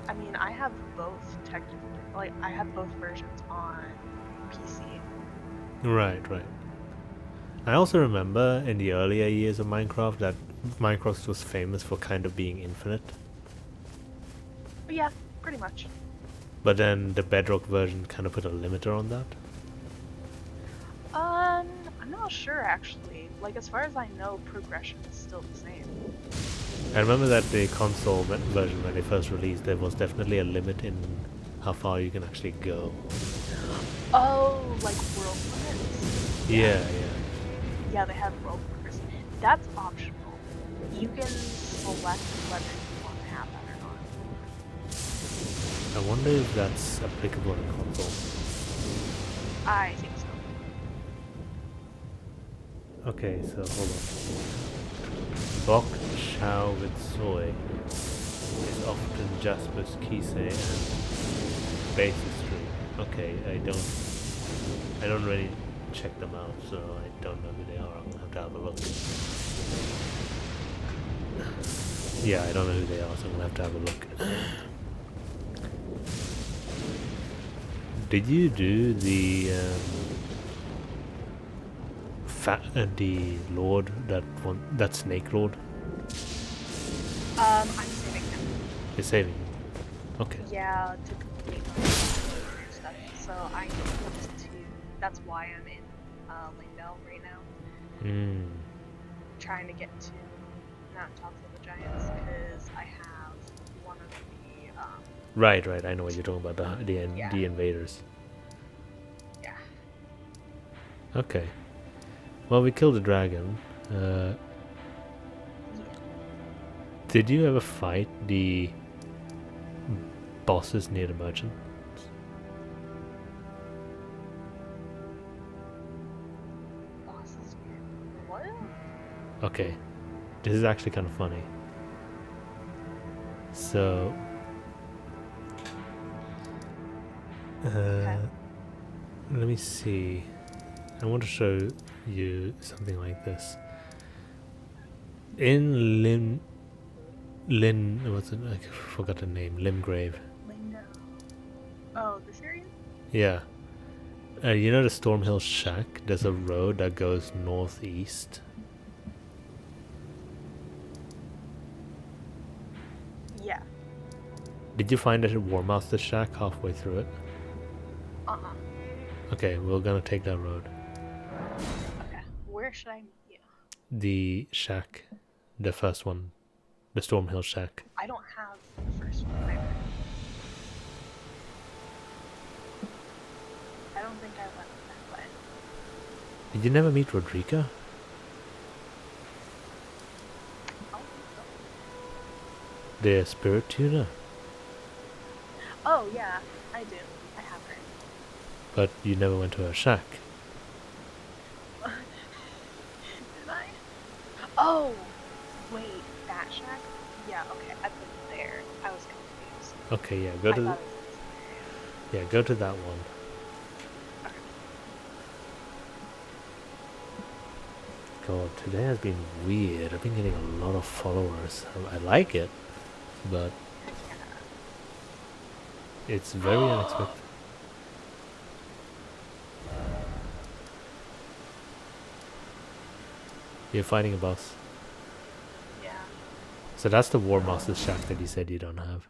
I mean, I have both technically. Like, I have both versions on PC. Right. I also remember in the earlier years of Minecraft that Minecraft was famous for kind of being infinite. But yeah, pretty much. But then the Bedrock version kind of put a limiter on that. I'm not sure actually. Like, as far as I know, progression is still the same. I remember that the console version when they first released, there was definitely a limit in how far you can actually go. Oh, like world Yeah, Yeah, they have world borders. That's optional. You can select whether you want to have that or not. I wonder if that's applicable in console. I think so. Okay, so hold on. Bok chow with soy is often Jasper's Kisei and Basis Stream. Okay, I don't really check them out, so I don't know who they are. I'm gonna have to have a look. Yeah, I don't know who they are, so I'm gonna have to have a look. Did you do the the Lord, that Snake Lord? I'm saving him. You're saving him. Okay. Yeah, to complete stuff. So I need to. That's why I'm in Lingdell right now, trying to get to Mountaintops of the Giants because I have one of the. Right. I know what you're talking about. Yeah. The invaders. Yeah. Okay. Well, we killed the dragon. Yeah. Did you ever fight the bosses near the merchant? Bosses. What? Okay. This is actually kind of funny. So, Okay. let me see. I want to show you something like this. In what's it? I forgot the name. Limgrave. Lingo. Oh, this area? Yeah. You know the Stormhill Shack? There's a road that goes northeast. Yeah. Did you find it at War Master Shack halfway through it? Uh-huh. Okay, we're gonna take that road. Okay. Where should I meet you? The shack. The first one. The Stormhill Shack. I don't have the first one either. I don't think I went that way. Did you never meet Rodrika? I don't think so. The Spirit Tuner? Oh, yeah. I do. I have her. But you never went to her shack. Did I? Oh! Wait, that shack? Yeah, okay. I've been there. I was confused. Okay, yeah, go to I thought it was this area. go to that one. Okay. God, today has been weird. I've been getting a lot of followers. I like it, but it's very unexpected. You're fighting a boss. Yeah. So that's the War Master's shack that you said you don't have.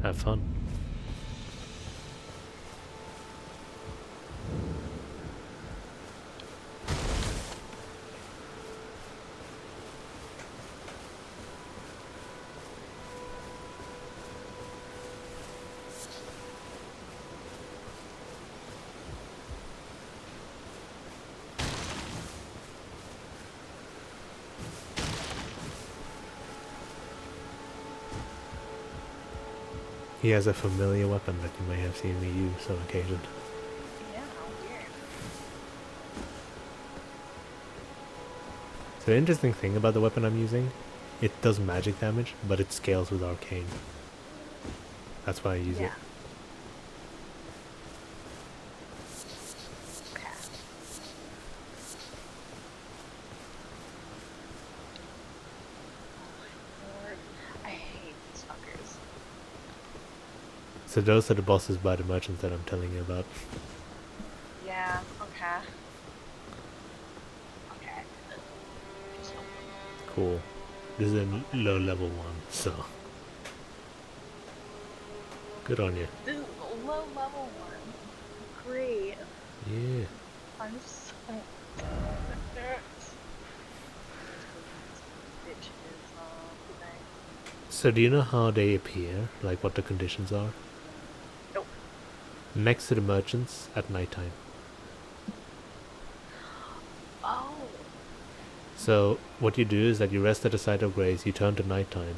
Have fun. He has a familiar weapon that you may have seen me use on occasion. Yeah, weird. So the interesting thing about the weapon I'm using, it does magic damage, but it scales with arcane. That's why I use it. Okay. Lord, I hate these fuckers. So those are the bosses by the merchants that I'm telling you about. Yeah, okay. Okay. Just Cool. This is a low level one, so good on you. this is a low level one. Great. Yeah. I'm so bitches today. So do you know how they appear? Like what the conditions are? Nope. next to the merchants at nighttime. Oh. So what you do is that you rest at the site of grace, you turn to nighttime.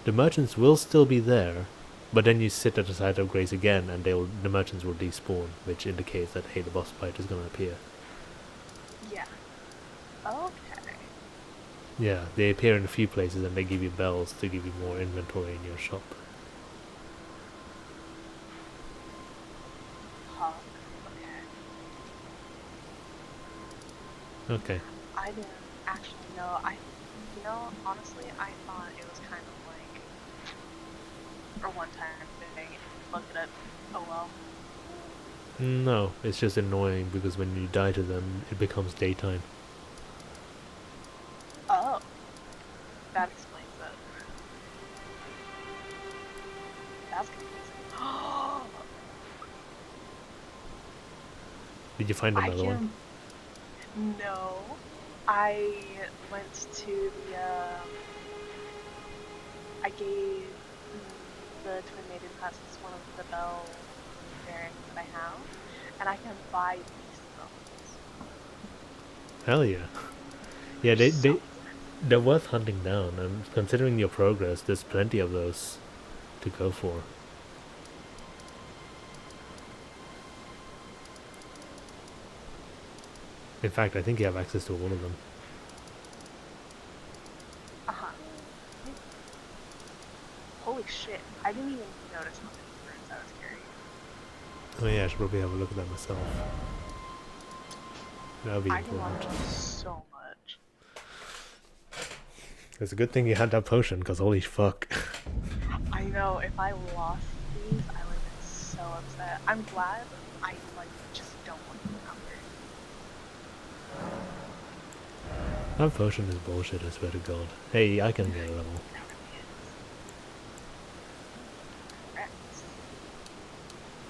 The merchants will still be there, but then you sit at the site of grace again, and the merchants will despawn, which indicates that, hey, the boss fight is gonna appear. Yeah. Okay. Yeah, they appear in a few places, and they give you bells to give you more inventory in your shop. Huh. Okay. Okay. I didn't actually know. Honestly, I thought it was kind of like a one-time thing. Look it up. Oh well. No, it's just annoying because when you die to them, it becomes daytime. Oh. That explains it. That's confusing. Did you find I another one? can. No. I went to the. I gave the Twin Maiden Husks one of the bell bearings that I have, and I can buy these bones. Hell yeah. Yeah, So they're worth hunting down, and considering your progress, there's plenty of those to go for. In fact, I think you have access to all of them. uh-huh. Holy shit! I didn't even notice how many runes I was carrying. Oh yeah, I should probably have a look at that myself. That would be I can important. learn so much. It's a good thing you had that potion, because holy fuck. I know. If I lost these, I would have been so upset. I'm glad I just don't want to go out there. That potion is bullshit, I swear to god. Hey, I can get a level. That really is. Correct.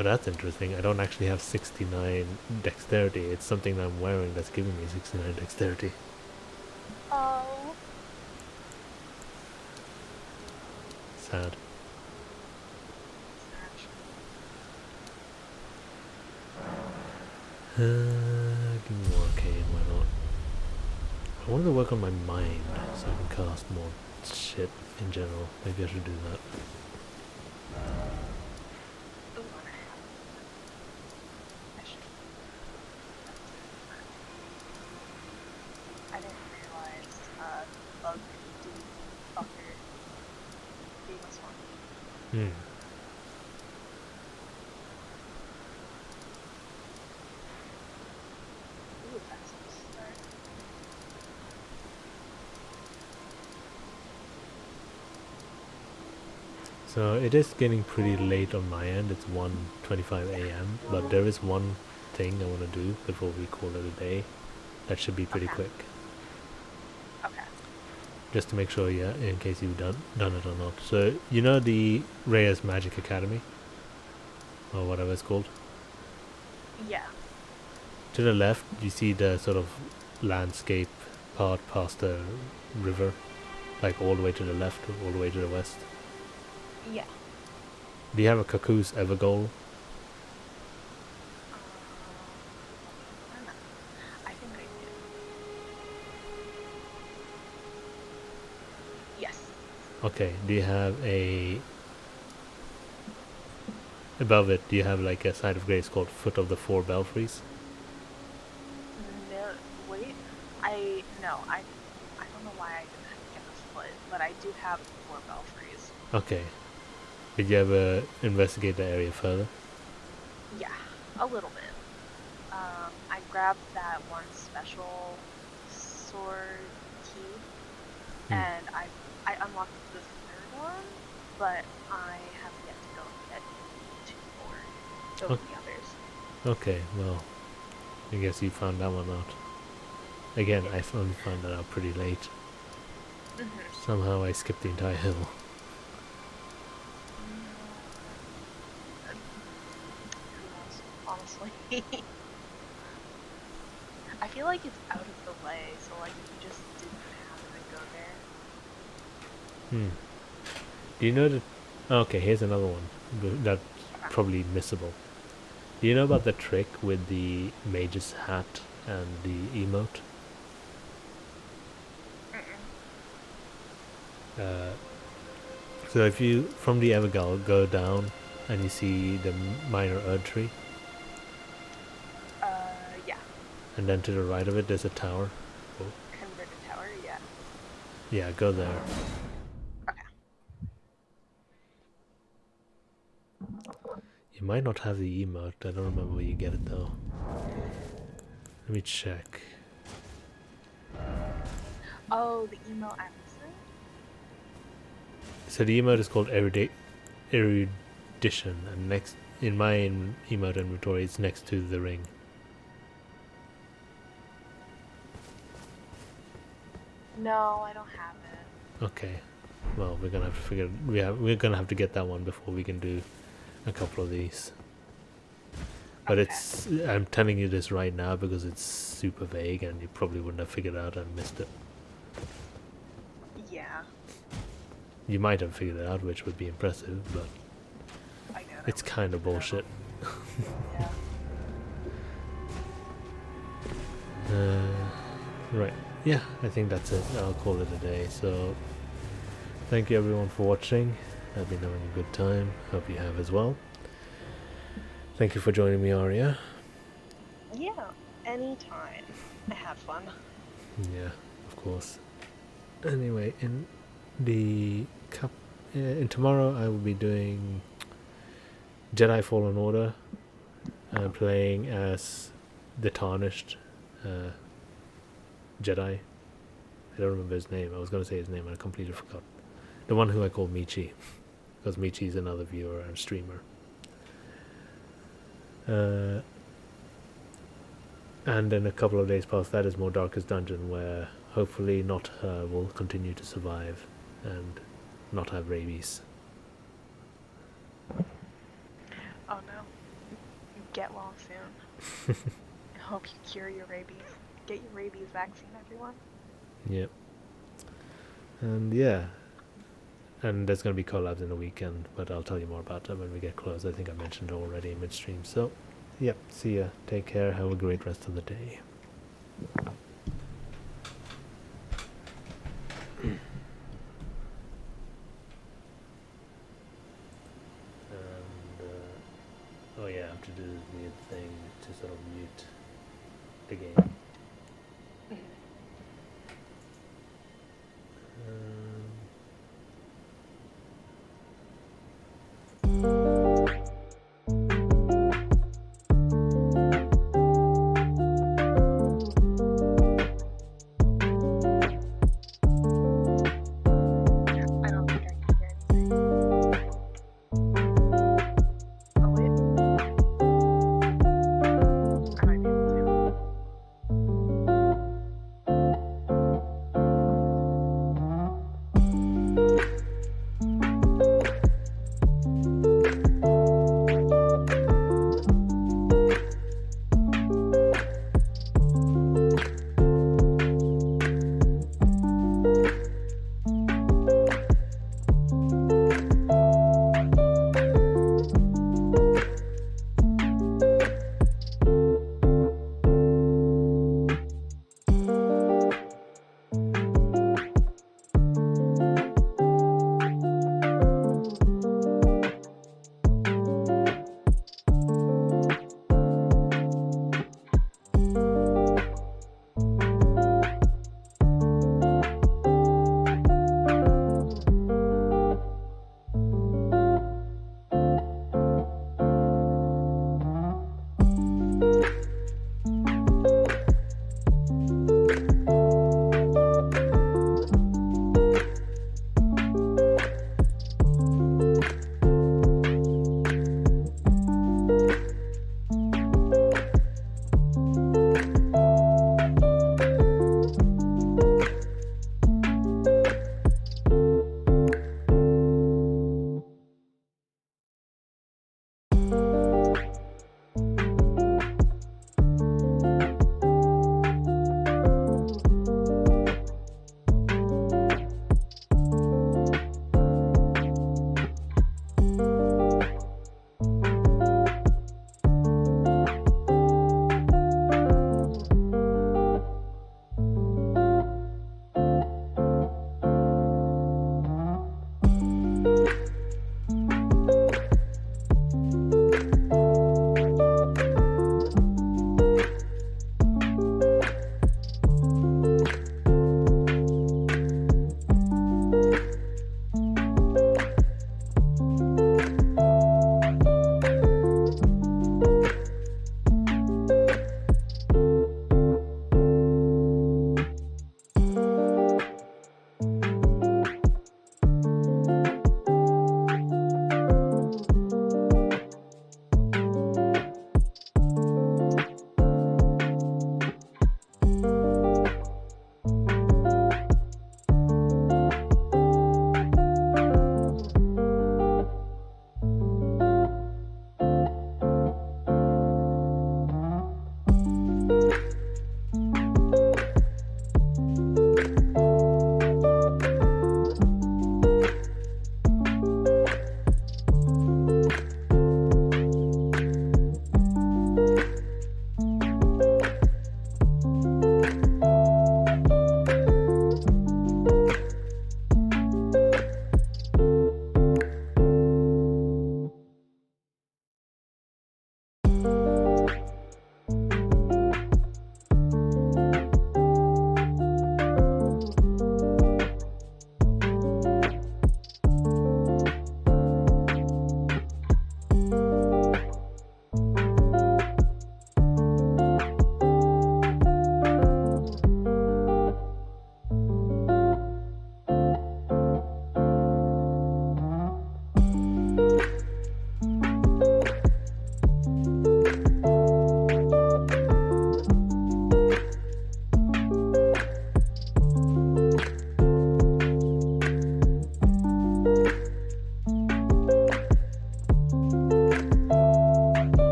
Oh, that's interesting. I don't actually have 69 dexterity. It's something that I'm wearing that's giving me 69 dexterity. Oh. Sad. Give me more arcane, why not? I wanted to work on my mind so I can cast more shit in general. Maybe I should do that. Ooh, I should. I didn't realize bug dude fucker gave us one. Hmm. Ooh, that's a start. So it is getting pretty late on my end. It's 1:25 a.m. But there is one thing I want to do before we call it a day. That should be pretty Okay. quick. Okay. Just to make sure, yeah, in case you've done it or not. So you know the Reyes Magic Academy, or whatever it's called. Yeah. To the left, you see the sort of landscape part past the river, like all the way to the left, all the way to the west. Yeah. Do you have a Kaku's Evergoal? I think I do. Yes. Okay. Do you have a above it? Do you have like a side of grace called Foot of the Four Belfries? No, wait. I don't know why I didn't get the split, but I do have 4 belfries. Okay. Did you ever investigate the area further? Yeah, a little bit. I grabbed that one special sword key, and I unlocked the 3rd one, but I have yet to go and get 2 more. So Oh. the others. Okay. Well, I guess you found that one out. Again, I only found that out pretty late. Somehow I skipped the entire hill. Who knows, honestly. I feel like it's out of the way, so like you just didn't happen to go there. Do you know that? Okay, here's another one. That's Okay. probably missable. Do you know about the trick with the mage's hat and the emote? So if you, from the Evergal, go down and you see the minor Erd tree, Yeah. and then to the right of it there's a tower. Converted tower, yeah. Yeah, go there. Okay. You might not have the emote. I don't remember where you get it though. Let me check. Oh, the email adversary? So the emote is called Erudition, and next in my emote inventory, it's next to the ring. No, I don't have it. Okay. Well, we're gonna have to figure. We're gonna have to get that one before we can do a couple of these. But Okay. it's. I'm telling you this right now because it's super vague, and you probably wouldn't have figured out and missed it. Yeah. You might have figured it out, which would be impressive, but I know. it's kind of bullshit. Yeah. Right. Yeah, I think that's it. I'll call it a day. So, thank you everyone for watching. I've been having a good time. Hope you have as well. Thank you for joining me, Aria. Yeah. Anytime. I had fun. Yeah, of course. Anyway, in tomorrow I will be doing Jedi Fallen Order. I'm playing as the Tarnished Jedi. I don't remember his name. I was going to say his name and I completely forgot. The one who I call Michi, because Michi is another viewer and streamer. And then a couple of days past that is more Darkest Dungeon, where hopefully not her will continue to survive and not have rabies. Oh no. Get well soon. I hope you cure your rabies. Get your rabies vaccine, everyone. Yep. And yeah. And there's going to be collabs in the weekend, but I'll tell you more about that when we get close. I think I mentioned it already in midstream. So, yep. See ya. Take care. Have a great rest of the day. And, oh yeah, I have to do this weird thing to sort of mute the game. Um,